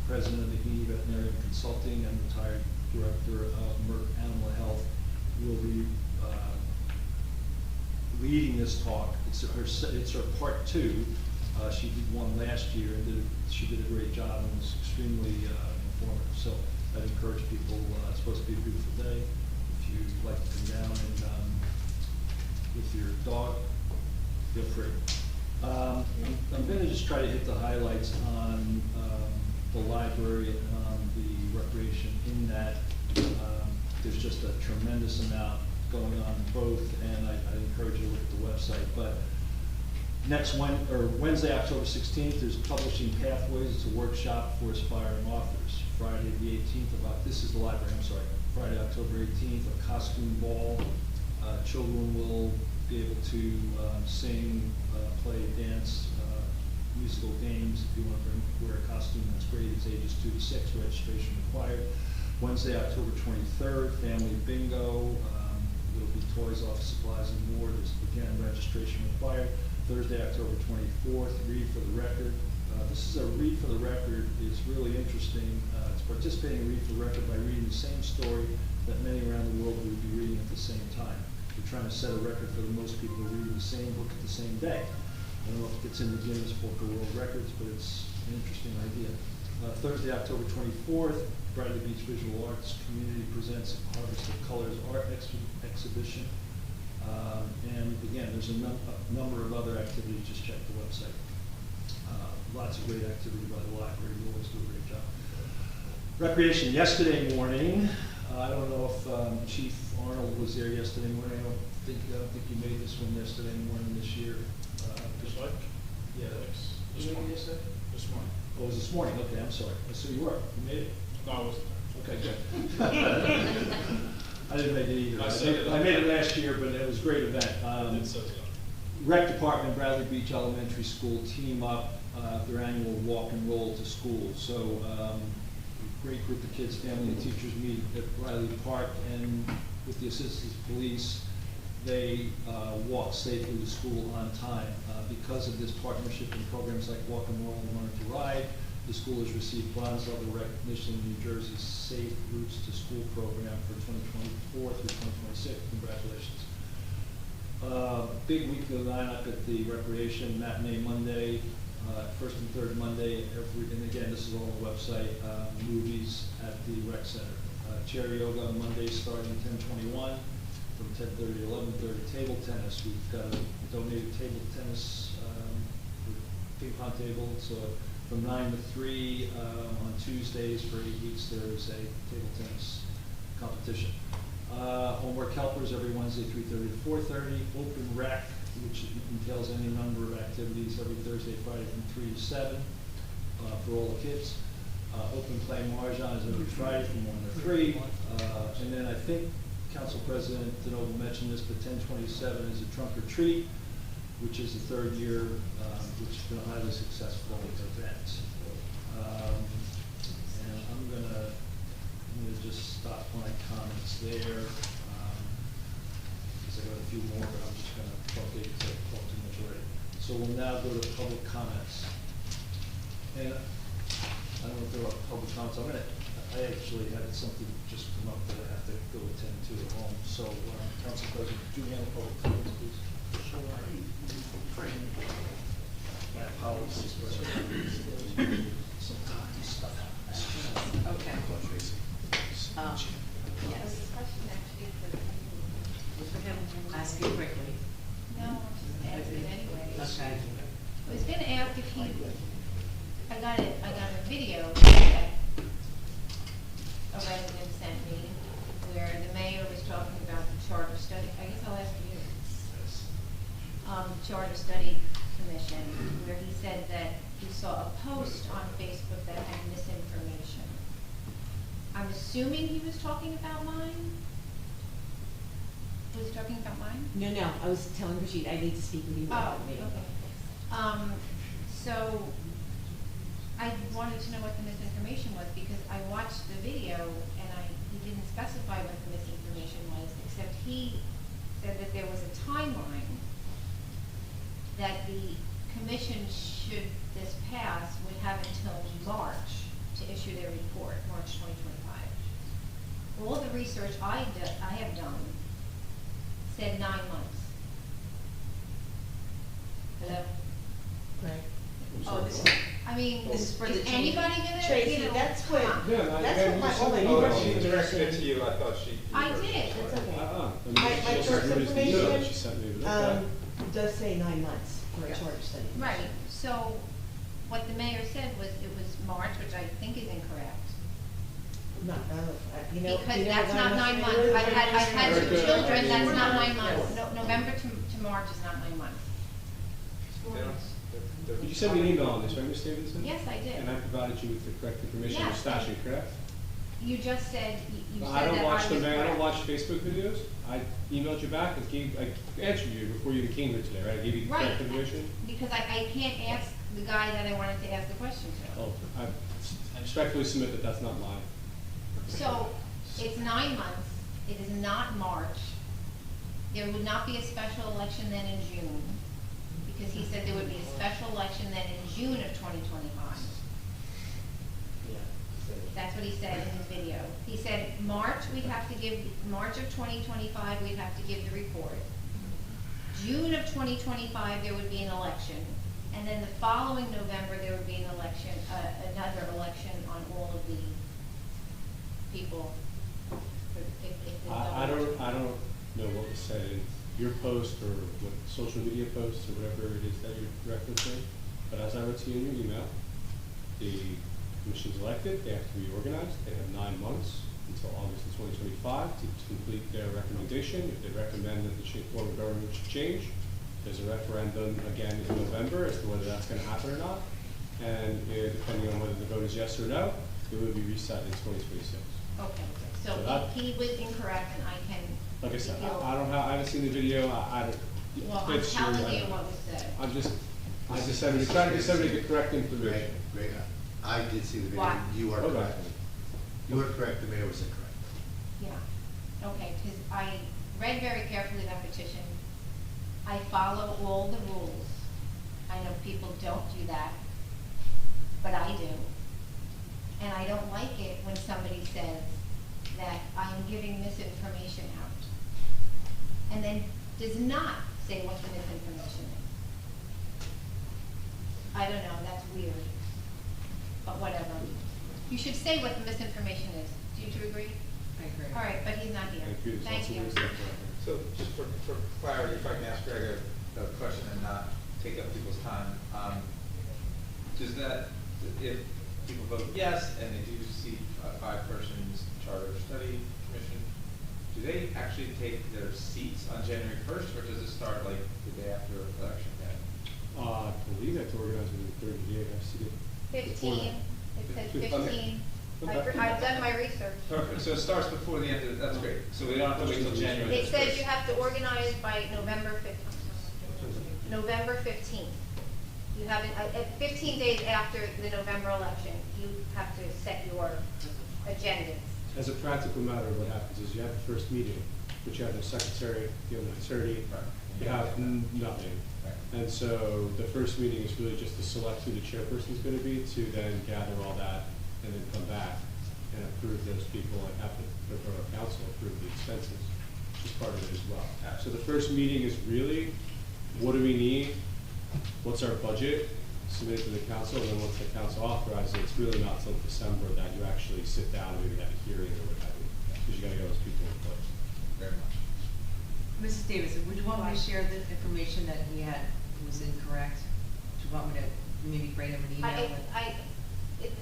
President of the Heaney Veterinarian Consulting and retired Director of Merck Animal Health, will be leading this talk. It's her part 2. She did one last year, and she did a great job and was extremely informative. So I'd encourage people, it's supposed to be a beautiful day. If you'd like to come down and with your dog, feel free. I'm going to just try to hit the highlights on the library, the recreation in that. There's just a tremendous amount going on in both, and I encourage you to look at the website. But Wednesday, October 16th, there's Publishing Pathways. It's a workshop for aspiring authors. Friday the 18th, Friday, October 18th, a costume ball. Children will be able to sing, play, dance, musical games. If you want to wear a costume, that's great. It's ages 2 to 6, registration required. Wednesday, October 23rd, family bingo. There'll be toys, office supplies, and more. There's, again, registration required. Thursday, October 24th, Read for the Record. This is a Read for the Record. It's really interesting. It's participating in Read for the Record by reading the same story that many around the world would be reading at the same time. We're trying to set a record for the most people who read the same book at the same day. I don't know if it gets in the Guinness Book of World Records, but it's an interesting idea. Thursday, October 24th, Bradley Beach Visual Arts Community presents a Harvest of Colors art exhibition. And again, there's a number of other activities. Just check the website. Lots of great activity by the library. You always do a great job. Recreation yesterday morning. I don't know if Chief Arnold was there yesterday morning. I don't think you made this one yesterday morning this year. Just like? Yeah. This morning. Yesterday? This morning. Oh, it was this morning. Okay, I'm sorry. So you were. You made it. No, I wasn't. Okay, good. I didn't make it either. I made it last year, but it was a great event. Rec Department, Bradley Beach Elementary School team up their annual walk and roll to school. So a great group of kids, family and teachers meet at Bradley Park, and with the assistance of police, they walk safely to school on time. Because of this partnership and programs like Walk and Roll and Learn to Ride, the school has received bronze level recognition in New Jersey's Safe Routes to School program for 2024 through 2026. Congratulations. Big week of the lineup at the recreation, matinee Monday, first and third Monday, and again, this is all on the website, movies at the rec center. Chair yoga on Monday starting 10:21 from 10:30 to 11:30. Table tennis, we've got a donated table tennis ping pong table, so from 9 to 3 on Tuesdays for 8 weeks there is a table tennis competition. Homework helpers every Wednesday 3:30 to 4:30. Open rec, which entails any number of activities every Thursday, Friday from 3 to 7 for all the kids. Open play Mahjong is every Friday from 1 to 3. And then I think Council President DeNoble mentioned this, but 10/27 is a trunk or treat, which is the third year, which has been a highly successful event. And I'm gonna just stop my comments there. Because I got a few more, but I'm just gonna talk too much already. So we'll now go to public comments. And I don't know if there are public comments. I actually had something just come up that I have to go attend to at home. So, Council President, do you handle public comments, please? Sure. My apologies, but sometimes stuff happens. Okay. Yes. Question actually For him, ask you quickly. No, I'm just asking anyway. Okay. I was gonna ask if I got a video that a resident sent me where the mayor was talking about the charter study. I guess I'll ask you. Charter Study Commission, where he said that he saw a post on Facebook that had misinformation. I'm assuming he was talking about mine? Was he talking about mine? No, I was telling Brigitte I need to speak with you about Oh, me. okay. So I wanted to know what the misinformation was because I watched the video and he didn't specify what the misinformation was, except he said that there was a timeline that the commission, should this pass, would have until March to issue their report, March 2025. All the research I have done said 9 months. Hello? Right. Oh, this This is for the anybody change. gonna, Tracy, you know, that's what, Yeah, that's what my, Oh, hold she on, directed it to you, I thought she. I did. That's okay. My My source information, She sent me the does say 9 months for a charter study. Right, so what the mayor said was it was March, which I think is incorrect. No, you know. Because you know that's why not I'm 9 saying months. it? I've had two Erica, children, that's not 9 Yes. months. November to March is not 9 months. You sent me an email on this, right, Ms. Davidson? Yes, I did. And I provided you with the correct information of Yes. statute, correct? You just said, you said I don't that I watch was I don't correct. watch Facebook videos. I emailed you back, I answered you before you even came here today, right? I gave you the Right. correct information. Because I can't ask the guy that I wanted to ask the question to. Oh, I respectfully submit that that's not mine. So, it's 9 months, it is not March. There would not be a special election then in June, because he said there would be a special election then in June of 2025. That's what he said in his video. He said March of 2025, we'd have to give the report. June of 2025, there would be an election. And then the following November, there would be an election, another election on all of the people. I don't know what was said in your post or what social media posts or whatever it is that you're referencing, but as I wrote to you in your email, the commission's elected, they have to reorganize, they have 9 months until August of 2025 to complete their recommendation. If they recommend that the form of government should change, there's a referendum again in November as to whether that's going to happen or not, and depending on whether the vote is yes or no, it will be reset in 2026. Okay, So so that- he was incorrect and I can. Like I said, appeal. I haven't seen the video, I don't. Well, I'm it's your- telling you what was said. I just said, trying to disseminate the correct information. Greg, I did see the video. Why? You are Okay. correct. You are correct, the mayor was incorrect. Yeah, okay, because I read very carefully that petition. I follow all the rules. I know people don't do that, but I do. And I don't like it when somebody says that I'm giving misinformation out. And then does not say what the misinformation is. I don't know, that's weird. But whatever. You should say what the misinformation is. Do you two agree? I agree. All right, but he's not here. Thank you. Thank you. So just for clarity, if I can ask Greg a question and not take up people's time, does that, if people vote yes and they do seat a 5-person charter study commission, do they actually take their seats on January 1st, or does it start like the day after election day? I believe that's organized within 30 days, I've seen it. 15, it says Okay. 15. Okay. I've done my research. Perfect, so it starts before the end of, that's great, so we don't have to wait till January. It says you have to organize by November 15th. November 15th. You have, 15 days after the November election, you have to set your agendas. As a practical matter, what happens is you have the first meeting, which you have the secretary, you have the attorney, you have nothing. And so the first meeting is really just to select who the chairperson is going to be, to then gather all that and then come back and approve those people and have the borough council approve the expenses, which is part of it as well. So the first meeting is really, what do we need? What's our budget? Submit it to the council, and then once the council authorizes it, it's really not till December that you actually sit down and maybe have a hearing or what have you, because you gotta get those people in place. Very much. Mrs. Davidson, would you want me to share the information that he had was incorrect? Do you want me to maybe write him an email?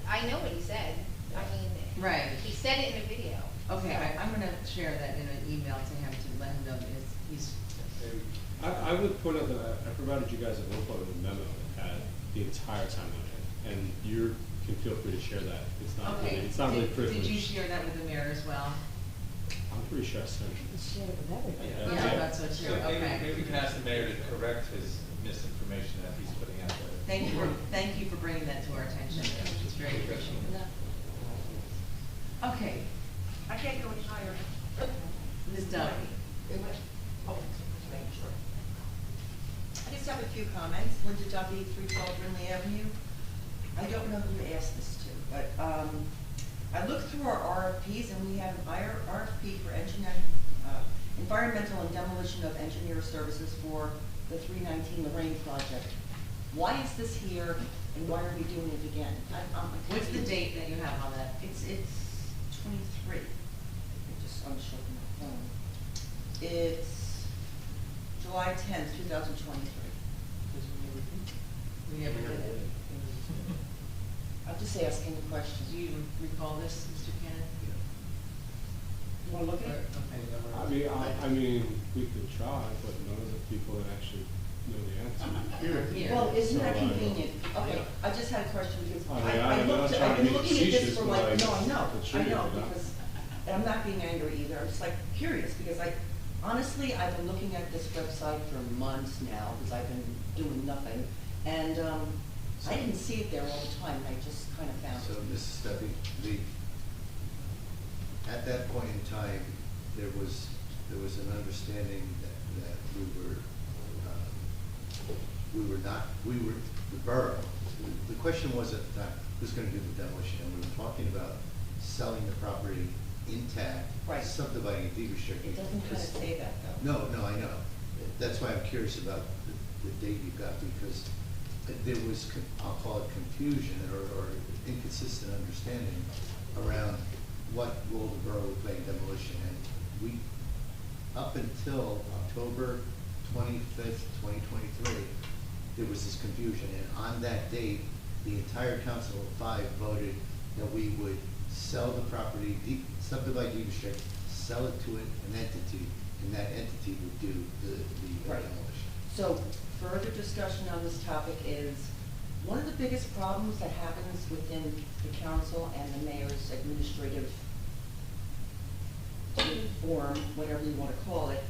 I know what he said. I mean, Right. he said it in a video. Okay, I'm gonna share that in an email to him to let him know that he's. I would point out that I provided you guys at one point with a memo that had the entire timeline in it, and you can feel free to share that. It's not Okay. really, it's not really privileged. Did you share that with the mayor as well? I'm pretty sure I sent it. Yeah, I thought so too, So okay. maybe we can ask the mayor to correct his misinformation that he's putting out there. Thank you for bringing that to our attention. It's very appreciated. Okay, I can't go any higher. Ms. Duffy. I just have a few comments. Linda Duffy, 312 Brindley Avenue. I don't know who to ask this to, but I looked through our RFPs and we have an RFP for environmental and demolition of engineer services for the 319 Lorraine project. Why is this here and why are we doing it again? What's the date that you have on that? It's 23. I'm just looking at my phone. It's July 10th, 2023. We never did it. just asking the questions. Do you even recall this, Mr. Cannon? You wanna look at it? Okay. I mean, we could try, but none of the people that actually know the answer here. Well, isn't that So, convenient? Okay, I just had a question because I mean, I'm not I've trying to been be looking at this facetious, for but like, no, I I assure you know, that. because, and I'm not being angry either, I'm just like curious, because honestly, I've been looking at this website for months now, because I've been doing nothing, and, I didn't see it there all the time, and I just kind of found So, it. Mrs. Steffi, at that point in time, there was an understanding that the borough, the question was at the time, who's gonna do the demolition? And we were talking about selling the property intact, Right. subdividing deed restriction. It doesn't kind of say that, though. No, I know. That's why I'm curious about the date you got, because there was, I'll call it confusion or inconsistent understanding around what role the borough would play in demolition. And we, up until October 25th, 2023, there was this confusion. And on that date, the entire council of five voted that we would sell the property, subdivide deed restrict, sell it to an entity, and that entity would do the Right. demolition. So, further discussion on this topic is, one of the biggest problems that happens within the council and the mayor's administrative form, whatever you want to call it,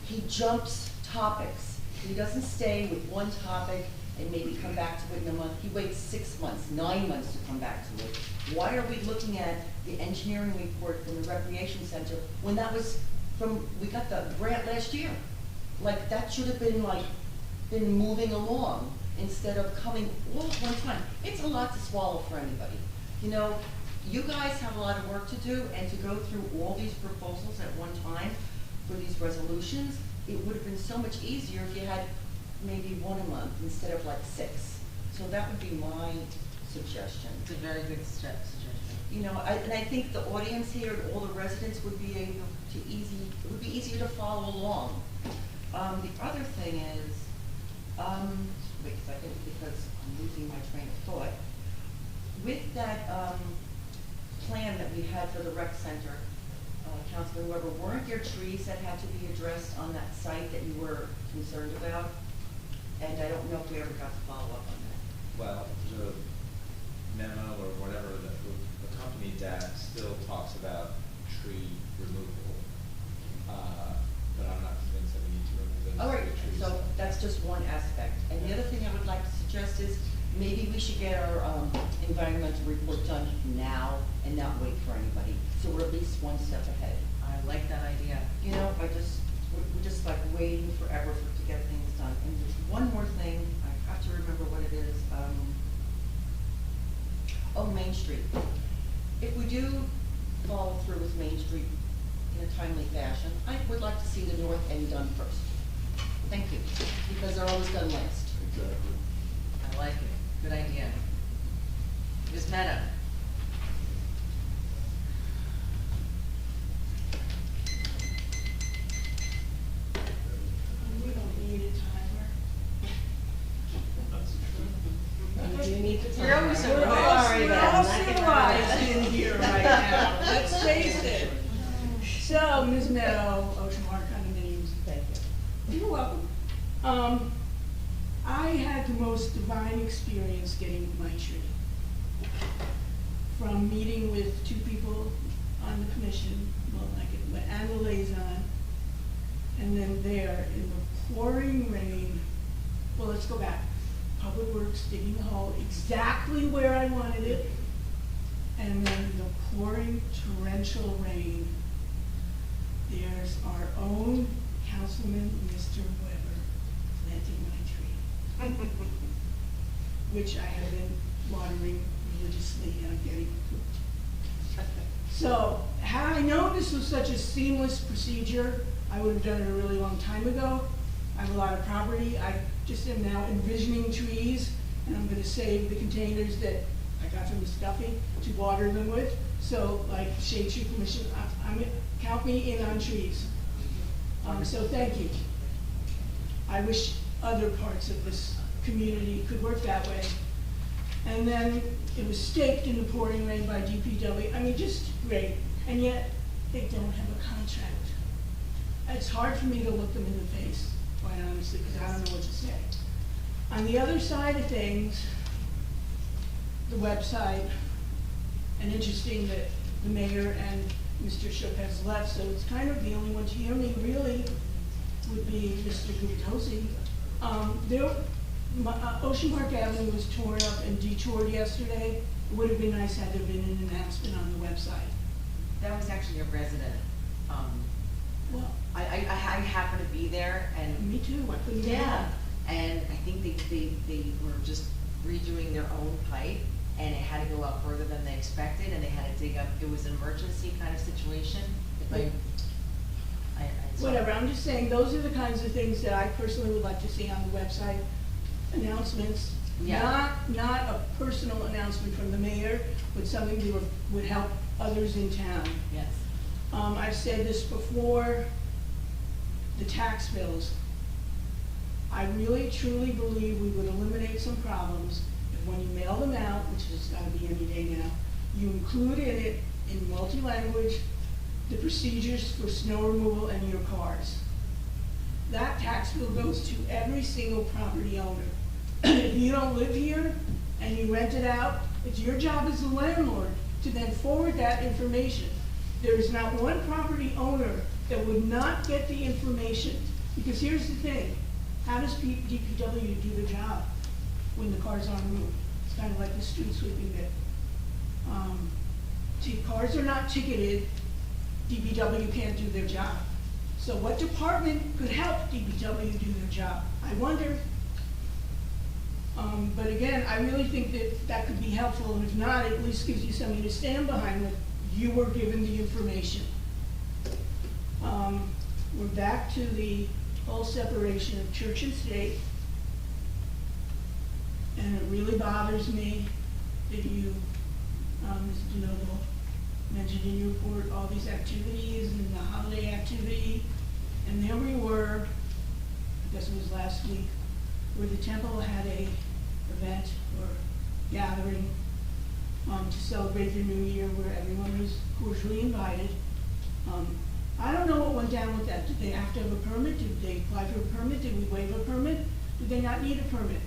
he jumps topics. He doesn't stay with one topic and maybe come back to it in a month. He waits 6 months, 9 months to come back to it. Why are we looking at the engineering report from the recreation center when that was we got the grant last year? Like, that should have been moving along instead of coming all at one time. It's a lot to swallow for anybody. You know, you guys have a lot of work to do, and to go through all these proposals at one time for these resolutions, it would have been so much easier if you had maybe one a month instead of like 6. So that would be my suggestion. It's a very good suggestion. You know, and I think the audience here and all the residents would be able to it would be easier to follow along. The other thing is, wait a second, because I'm losing my train of thought. With that, plan that we had for the rec center, Councilman Weber, weren't there trees that had to be addressed on that site that you were concerned about? And I don't know if we ever got to follow up on that. Well, there's a memo or whatever that accompanied that still talks about tree removal. But I'm not convinced that we need to remove those All right, trees. so that's just one aspect. And the other thing I would like to suggest is, maybe we should get our environmental report done now and not wait for anybody. So we're at least one step ahead. I like that idea. You know, we're just like waiting forever to get things done. And there's one more thing, I have to remember what it is. Main Street. If we do follow through with Main Street in a timely fashion, I would like to see the north end done first. Thank you, because they're always done last. Exactly. I like it. Good idea. Ms. Meta? We don't need a timer. Do you need to You're always so We're right. all Sorry, we're then. all Not gonna- civilized in here right now, let's face it. So, Ms. Meadow, Ocean Park condominiums. Thank you. You're welcome. I had the most divine experience getting my tree. From meeting with 2 people on the commission, well, and the liaison, and then there in the pouring rain, well, let's go back. Public Works digging the hole exactly where I wanted it, and then the pouring torrential rain. There's our own Councilman, Mr. Weber, planting my tree, which I have been watering religiously, and I'm getting. So, had I known this was such a seamless procedure, I would have done it a really long time ago. I have a lot of property. I just am now envisioning trees, and I'm gonna save the containers that I got from Ms. Duffy to water them with. So, like Shade Tree Commission, count me in on trees. So thank you. I wish other parts of this community could work that way. And then it was staked in the pouring rain by DPW. I mean, just great. And yet, they don't have a contract. It's hard for me to look them in the face, quite honestly, because I don't know what to say. On the other side of things, the website, and interesting that the mayor and Mr. Shook has left, so it's kind of the only one to hear me really would be Mr. Gutozzi. Ocean Park Avenue was torn up and detoured yesterday. It would have been nice had there been an announcement on the website. That was actually a resident. Well, I happened to be there and. Me too, I couldn't. Yeah, and I think they were just redoing their own pipe and it had to go out further than they expected and they had to dig up, it was an emergency kind of situation. Whatever, I'm just saying, those are the kinds of things that I personally would like to see on the website. Announcements, Yeah. not a personal announcement from the mayor, but something that would help others in town. Yes. I've said this before, the tax bills. I really truly believe we would eliminate some problems if when you mail them out, which has got to be any day now, you include in it, in multi-language, the procedures for snow removal in your cars. That tax bill goes to every single property owner. If you don't live here and you rent it out, it's your job as a landlord to then forward that information. There is not one property owner that would not get the information. Because here's the thing, how does DPW do their job when the cars aren't moved? It's kind of like the street sweeping bit. If cars are not ticketed, DPW can't do their job. So what department could help DPW do their job? I wonder. But again, I really think that that could be helpful, and if not, it at least gives you something to stand behind when you were given the information. We're back to the whole separation of church and state. And it really bothers me that you, Mr. DeNoble, mentioned in your report all these activities and the holiday activity. And there we were, I guess it was last week, where the temple had a event or gathering to celebrate the new year where everyone was cordially invited. I don't know what went down with that. Did they have to have a permit? Did they apply for a permit? Did we waive a permit? Did they not need a permit?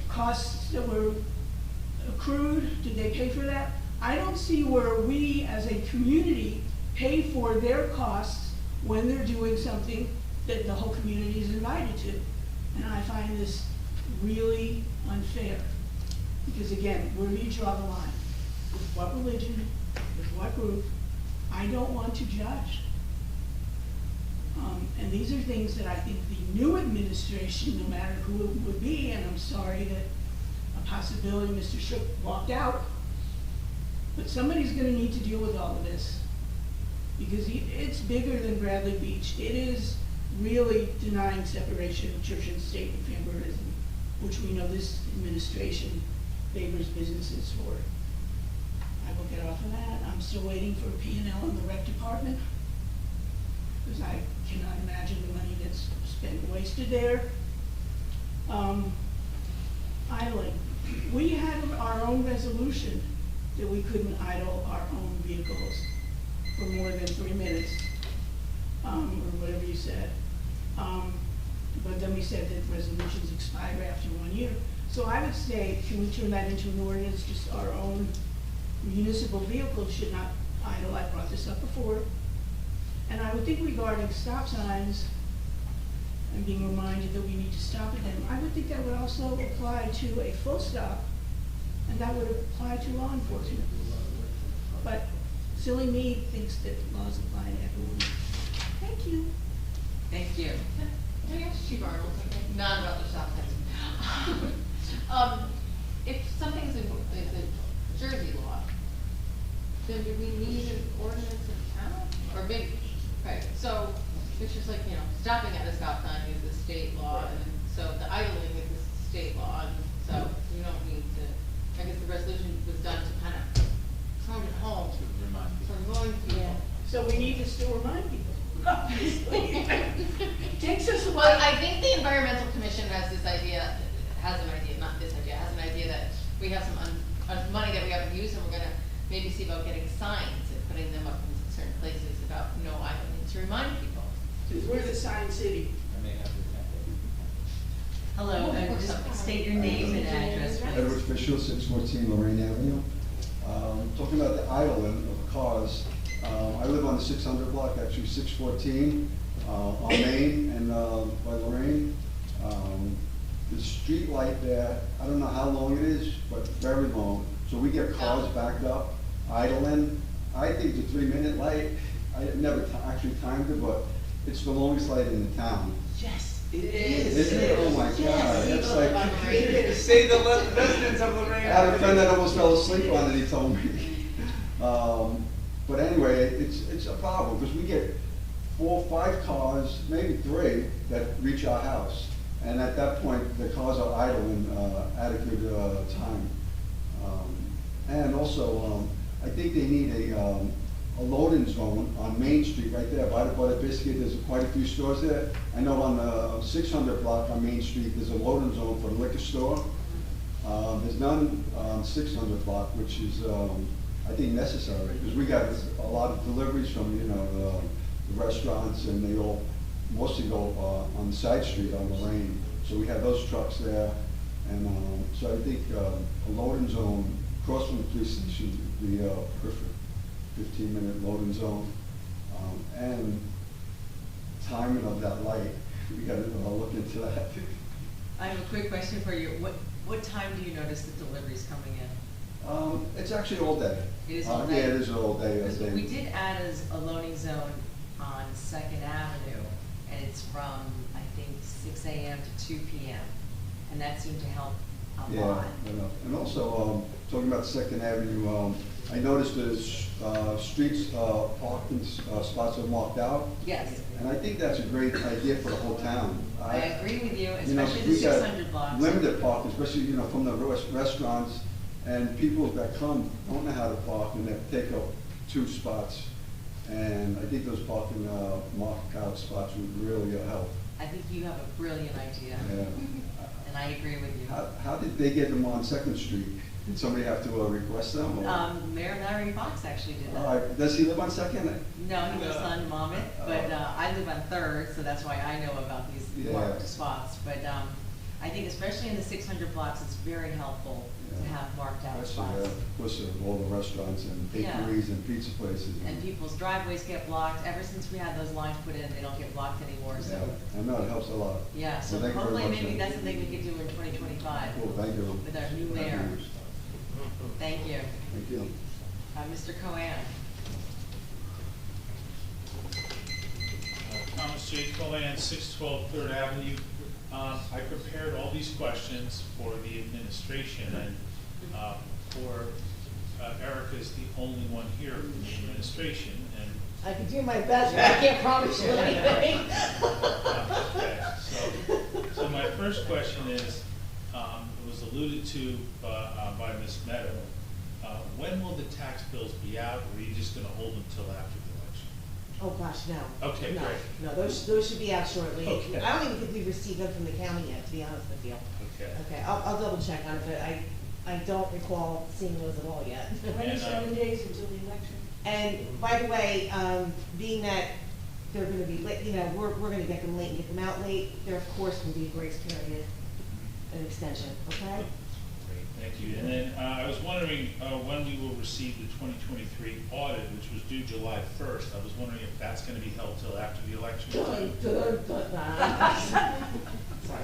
Costs that were accrued, did they pay for that? I don't see where we as a community pay for their costs when they're doing something that the whole community is invited to. And I find this really unfair. Because again, where do you draw the line? With what religion, with what group? I don't want to judge. And these are things that I think the new administration, no matter who it would be, and I'm sorry that a possibility Mr. Shook walked out, but somebody's gonna need to deal with all of this. Because it's bigger than Bradley Beach. It is really denying separation of church and state and favorism, which we know this administration favors businesses for. I will get off of that. I'm still waiting for a P&L in the rec department, because I cannot imagine the money that's spent wasted there. Idling. We had our own resolution that we couldn't idle our own vehicles for more than 3 minutes, or whatever you said. But then we said that resolutions expire after 1 year. So I would say, can we turn that into an ordinance, just our own municipal vehicles should not idle? I brought this up before. And I would think regarding stop signs, and being reminded that we need to stop at them, I would think that would also apply to a full stop, and that would apply to law enforcement. But silly me thinks that laws apply to everyone. Thank you. Thank you. Can I ask Chief Arnold something? Not about the stop signs. If something's in the Jersey law, then do we need an ordinance in town? Or maybe, right, so it's just like, stopping at a stop sign is the state law, and so the idling is the state law, and so you don't need to, I guess the resolution was done to kind of prone it home. To remind people. Yeah. So we need to still remind people. Obviously. Takes us a while. Well, I think the Environmental Commission has an idea, not this idea, has an idea that maybe see about getting signs and putting them up in certain places about no idling to remind people. We're the sign city. I may have to Hello, just state your name and address, please. Edward Fisher, 614 Lorraine Avenue. Talking about the idling of cars, I live on the 600 block, actually 614 on Main and by Lorraine. The street light there, I don't know how long it is, but very long. So we get cars backed up, idling. I think the 3-minute light, I never actually timed it, but it's the longest light in the town. Yes. It is. Isn't it? Oh my God, it's like. Say the residents of Lorraine. I had a friend that almost fell asleep on it, he told me. But anyway, it's a problem, because we get 4 or 5 cars, maybe 3, that reach our house. And at that point, the cars are idle in adequate time. And also, I think they need a loading zone on Main Street right there by the Butter Biscuit. There's quite a few stores there. I know on the 600 block on Main Street, there's a loading zone for the liquor store. There's none on 600 block, which is, I think, necessary, because we got a lot of deliveries from, the restaurants, and they all mostly go on the side street on Lorraine. So we have those trucks there. And so I think a loading zone across from the police station would be perfect. 15-minute loading zone, and timing of that light. We got to look into that. I have a quick question for you. What time do you notice the deliveries coming in? It's actually all day. It is all day? Yeah, it is all day. Because we did add a loading zone on 2nd Avenue, and it's from, I think, 6 a.m. to 2 p.m. And that seemed to help a lot. And also, talking about 2nd Avenue, I noticed the streets, parking spots are marked out. Yes. And I think that's a great idea for the whole town. I agree with you, especially the 600 blocks. Limited parking, especially, from the restaurants, and people that come don't know how to park, and they take up 2 spots. And I think those parking marked out spots would really help. I think you have a brilliant idea. Yeah. And I agree with you. How did they get them on 2nd Street? Did somebody have to request them? Mayor Larry Fox actually did that. Does he live on 2nd? No, he lives on Monmouth, but I live on 3rd, so that's why I know about these marked spots. But I think especially in the 600 blocks, it's very helpful to have marked out spots. Of course, all the restaurants and bakeries and pizza places. And people's driveways get blocked. Ever since we had those lines put in, they don't get blocked anymore. So I know, it helps a lot. yeah, so Well, hopefully maybe that's something we could do in 2025. Cool, thank you. With our new mayor. Thank you. Thank you. Mr. Cohen. Thomas J. Cohen, 612 3rd Avenue. I prepared all these questions for the administration, and for Erica is the only one here from the administration, and I can do my best, but I can't promise you anything. okay, so my first question is, it was alluded to by Ms. Meadow. When will the tax bills be out, or are you just gonna hold them till after the election? Oh, gosh, no. Okay, No, great. No, those should be out shortly. Okay. I don't even think we've received them from the county yet, to be honest with you. Okay. Okay, I'll double check on it, but I don't recall seeing those at all yet. 27 days until the election. And by the way, being that they're gonna be late, we're gonna get them late and get them out late, there of course will be a grace period, an extension, okay? Great, thank you. And then I was wondering when we will receive the 2023 audit, which was due July 1st. I was wondering if that's going to be held till after the election. Sorry,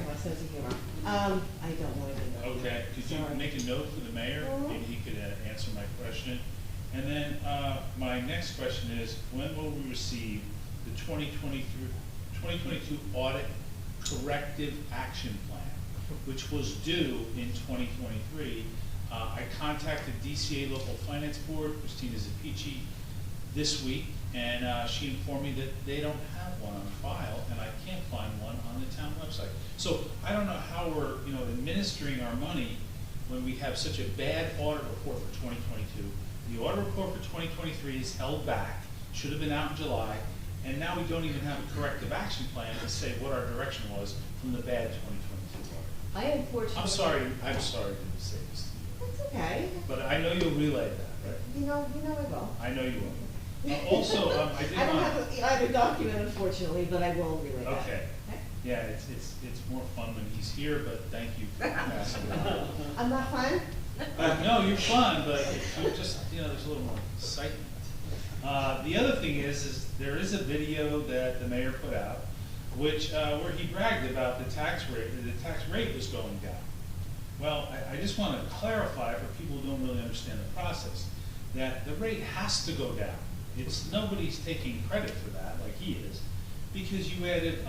my sense of humor. I don't know anything about that. Okay, could you make a note for the mayor? Maybe he could answer my question. And then my next question is, when will we receive the 2022 audit corrective action plan, which was due in 2023? I contacted DCA Local Finance Board, Christina Zapici, this week, and she informed me that they don't have one on file, and I can't find one on the town website. So I don't know how we're, administering our money when we have such a bad audit report for 2022. The audit report for 2023 is held back, should have been out in July, and now we don't even have a corrective action plan to say what our direction was from the bad 2022 audit. I unfortunately. I'm sorry to say this to you. That's okay. But I know you'll relay that, right? You know I will. I know you will. Also, I did I don't want. have either document unfortunately, but I will relay that. Okay. Yeah, it's more fun when he's here, but thank you for passing it on. I'm not fun? No, you're fun, but you just, there's a little more excitement. The other thing is there is a video that the mayor put out, which, where he bragged about the tax rate was going down. Well, I just want to clarify for people who don't really understand the process, that the rate has to go down. Nobody's taking credit for that, like he is, because you added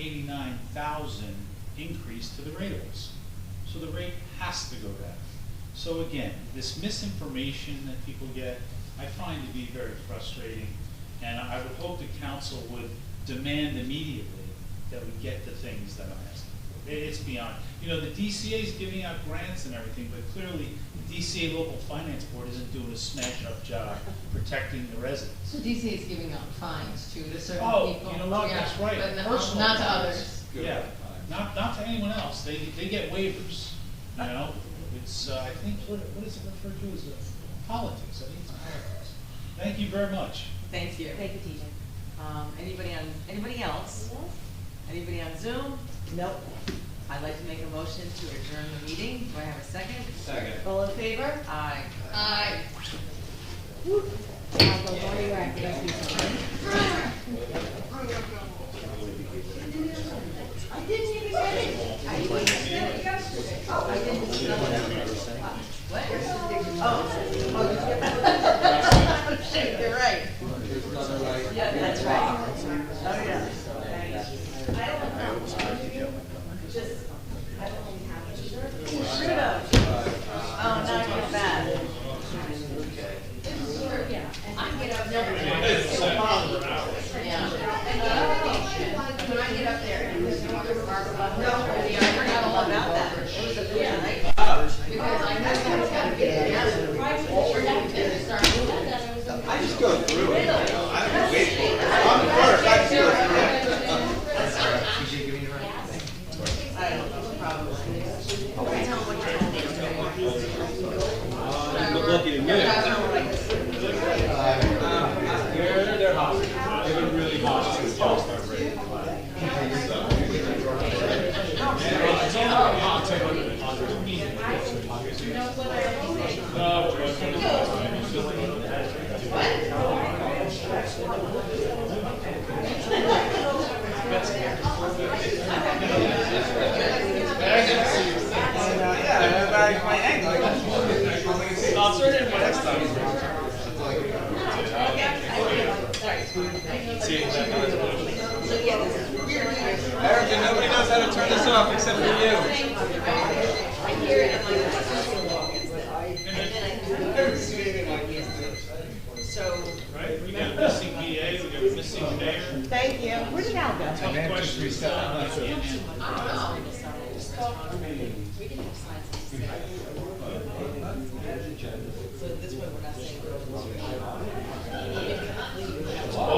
161,489,000 increase to the rateables. So the rate has to go down. So again, this misinformation that people get, I find to be very frustrating, and I would hope the council would demand immediately that we get the things that I'm asking for. It's beyond, the DCA is giving out grants and everything, but clearly the DCA local finance board isn't doing a smash-up job protecting the residents. So DCA is giving out fines to certain Oh, people. you know what, Yeah, that's right. But Personal not to fines. others. Yeah, not to anyone else. They get waivers, It's, I think, what is it referred to as politics? I think it's politics. Thank you very much. Thank you. Thank you, TJ. Anybody else? Anybody on Zoom? Nope. I'd like to make a motion to adjourn the meeting. Do I have a second? Second. All in favor? Aye. Aye. I'll go while you're at it. I didn't even get it. I didn't even get it yesterday. Oh, I didn't. What? Oh, did you get Shoot, you're right. Yeah, that's right. Oh, yeah. I don't know. Just, I don't really have it. You should have. Oh, now you're bad. I get up there. Yeah. When I get up there, and there's no other bar above. No. I forgot all about that. It was a good night. Because I know someone's got to get it. I just go through it, I don't wait. I'm the first, I just go through it. TJ, give me your right. I don't know, probably. Okay, tell them what you're Look lucky to me. They're hot. They've been really hot since y'all started rating. Erica, nobody knows how to turn this off except for you. I hear it, I'm like, So, Right, we got missing PA, we got missing mayor. thank you. Where did Al go? Tough questions. we can have slides. So this way we're not saying.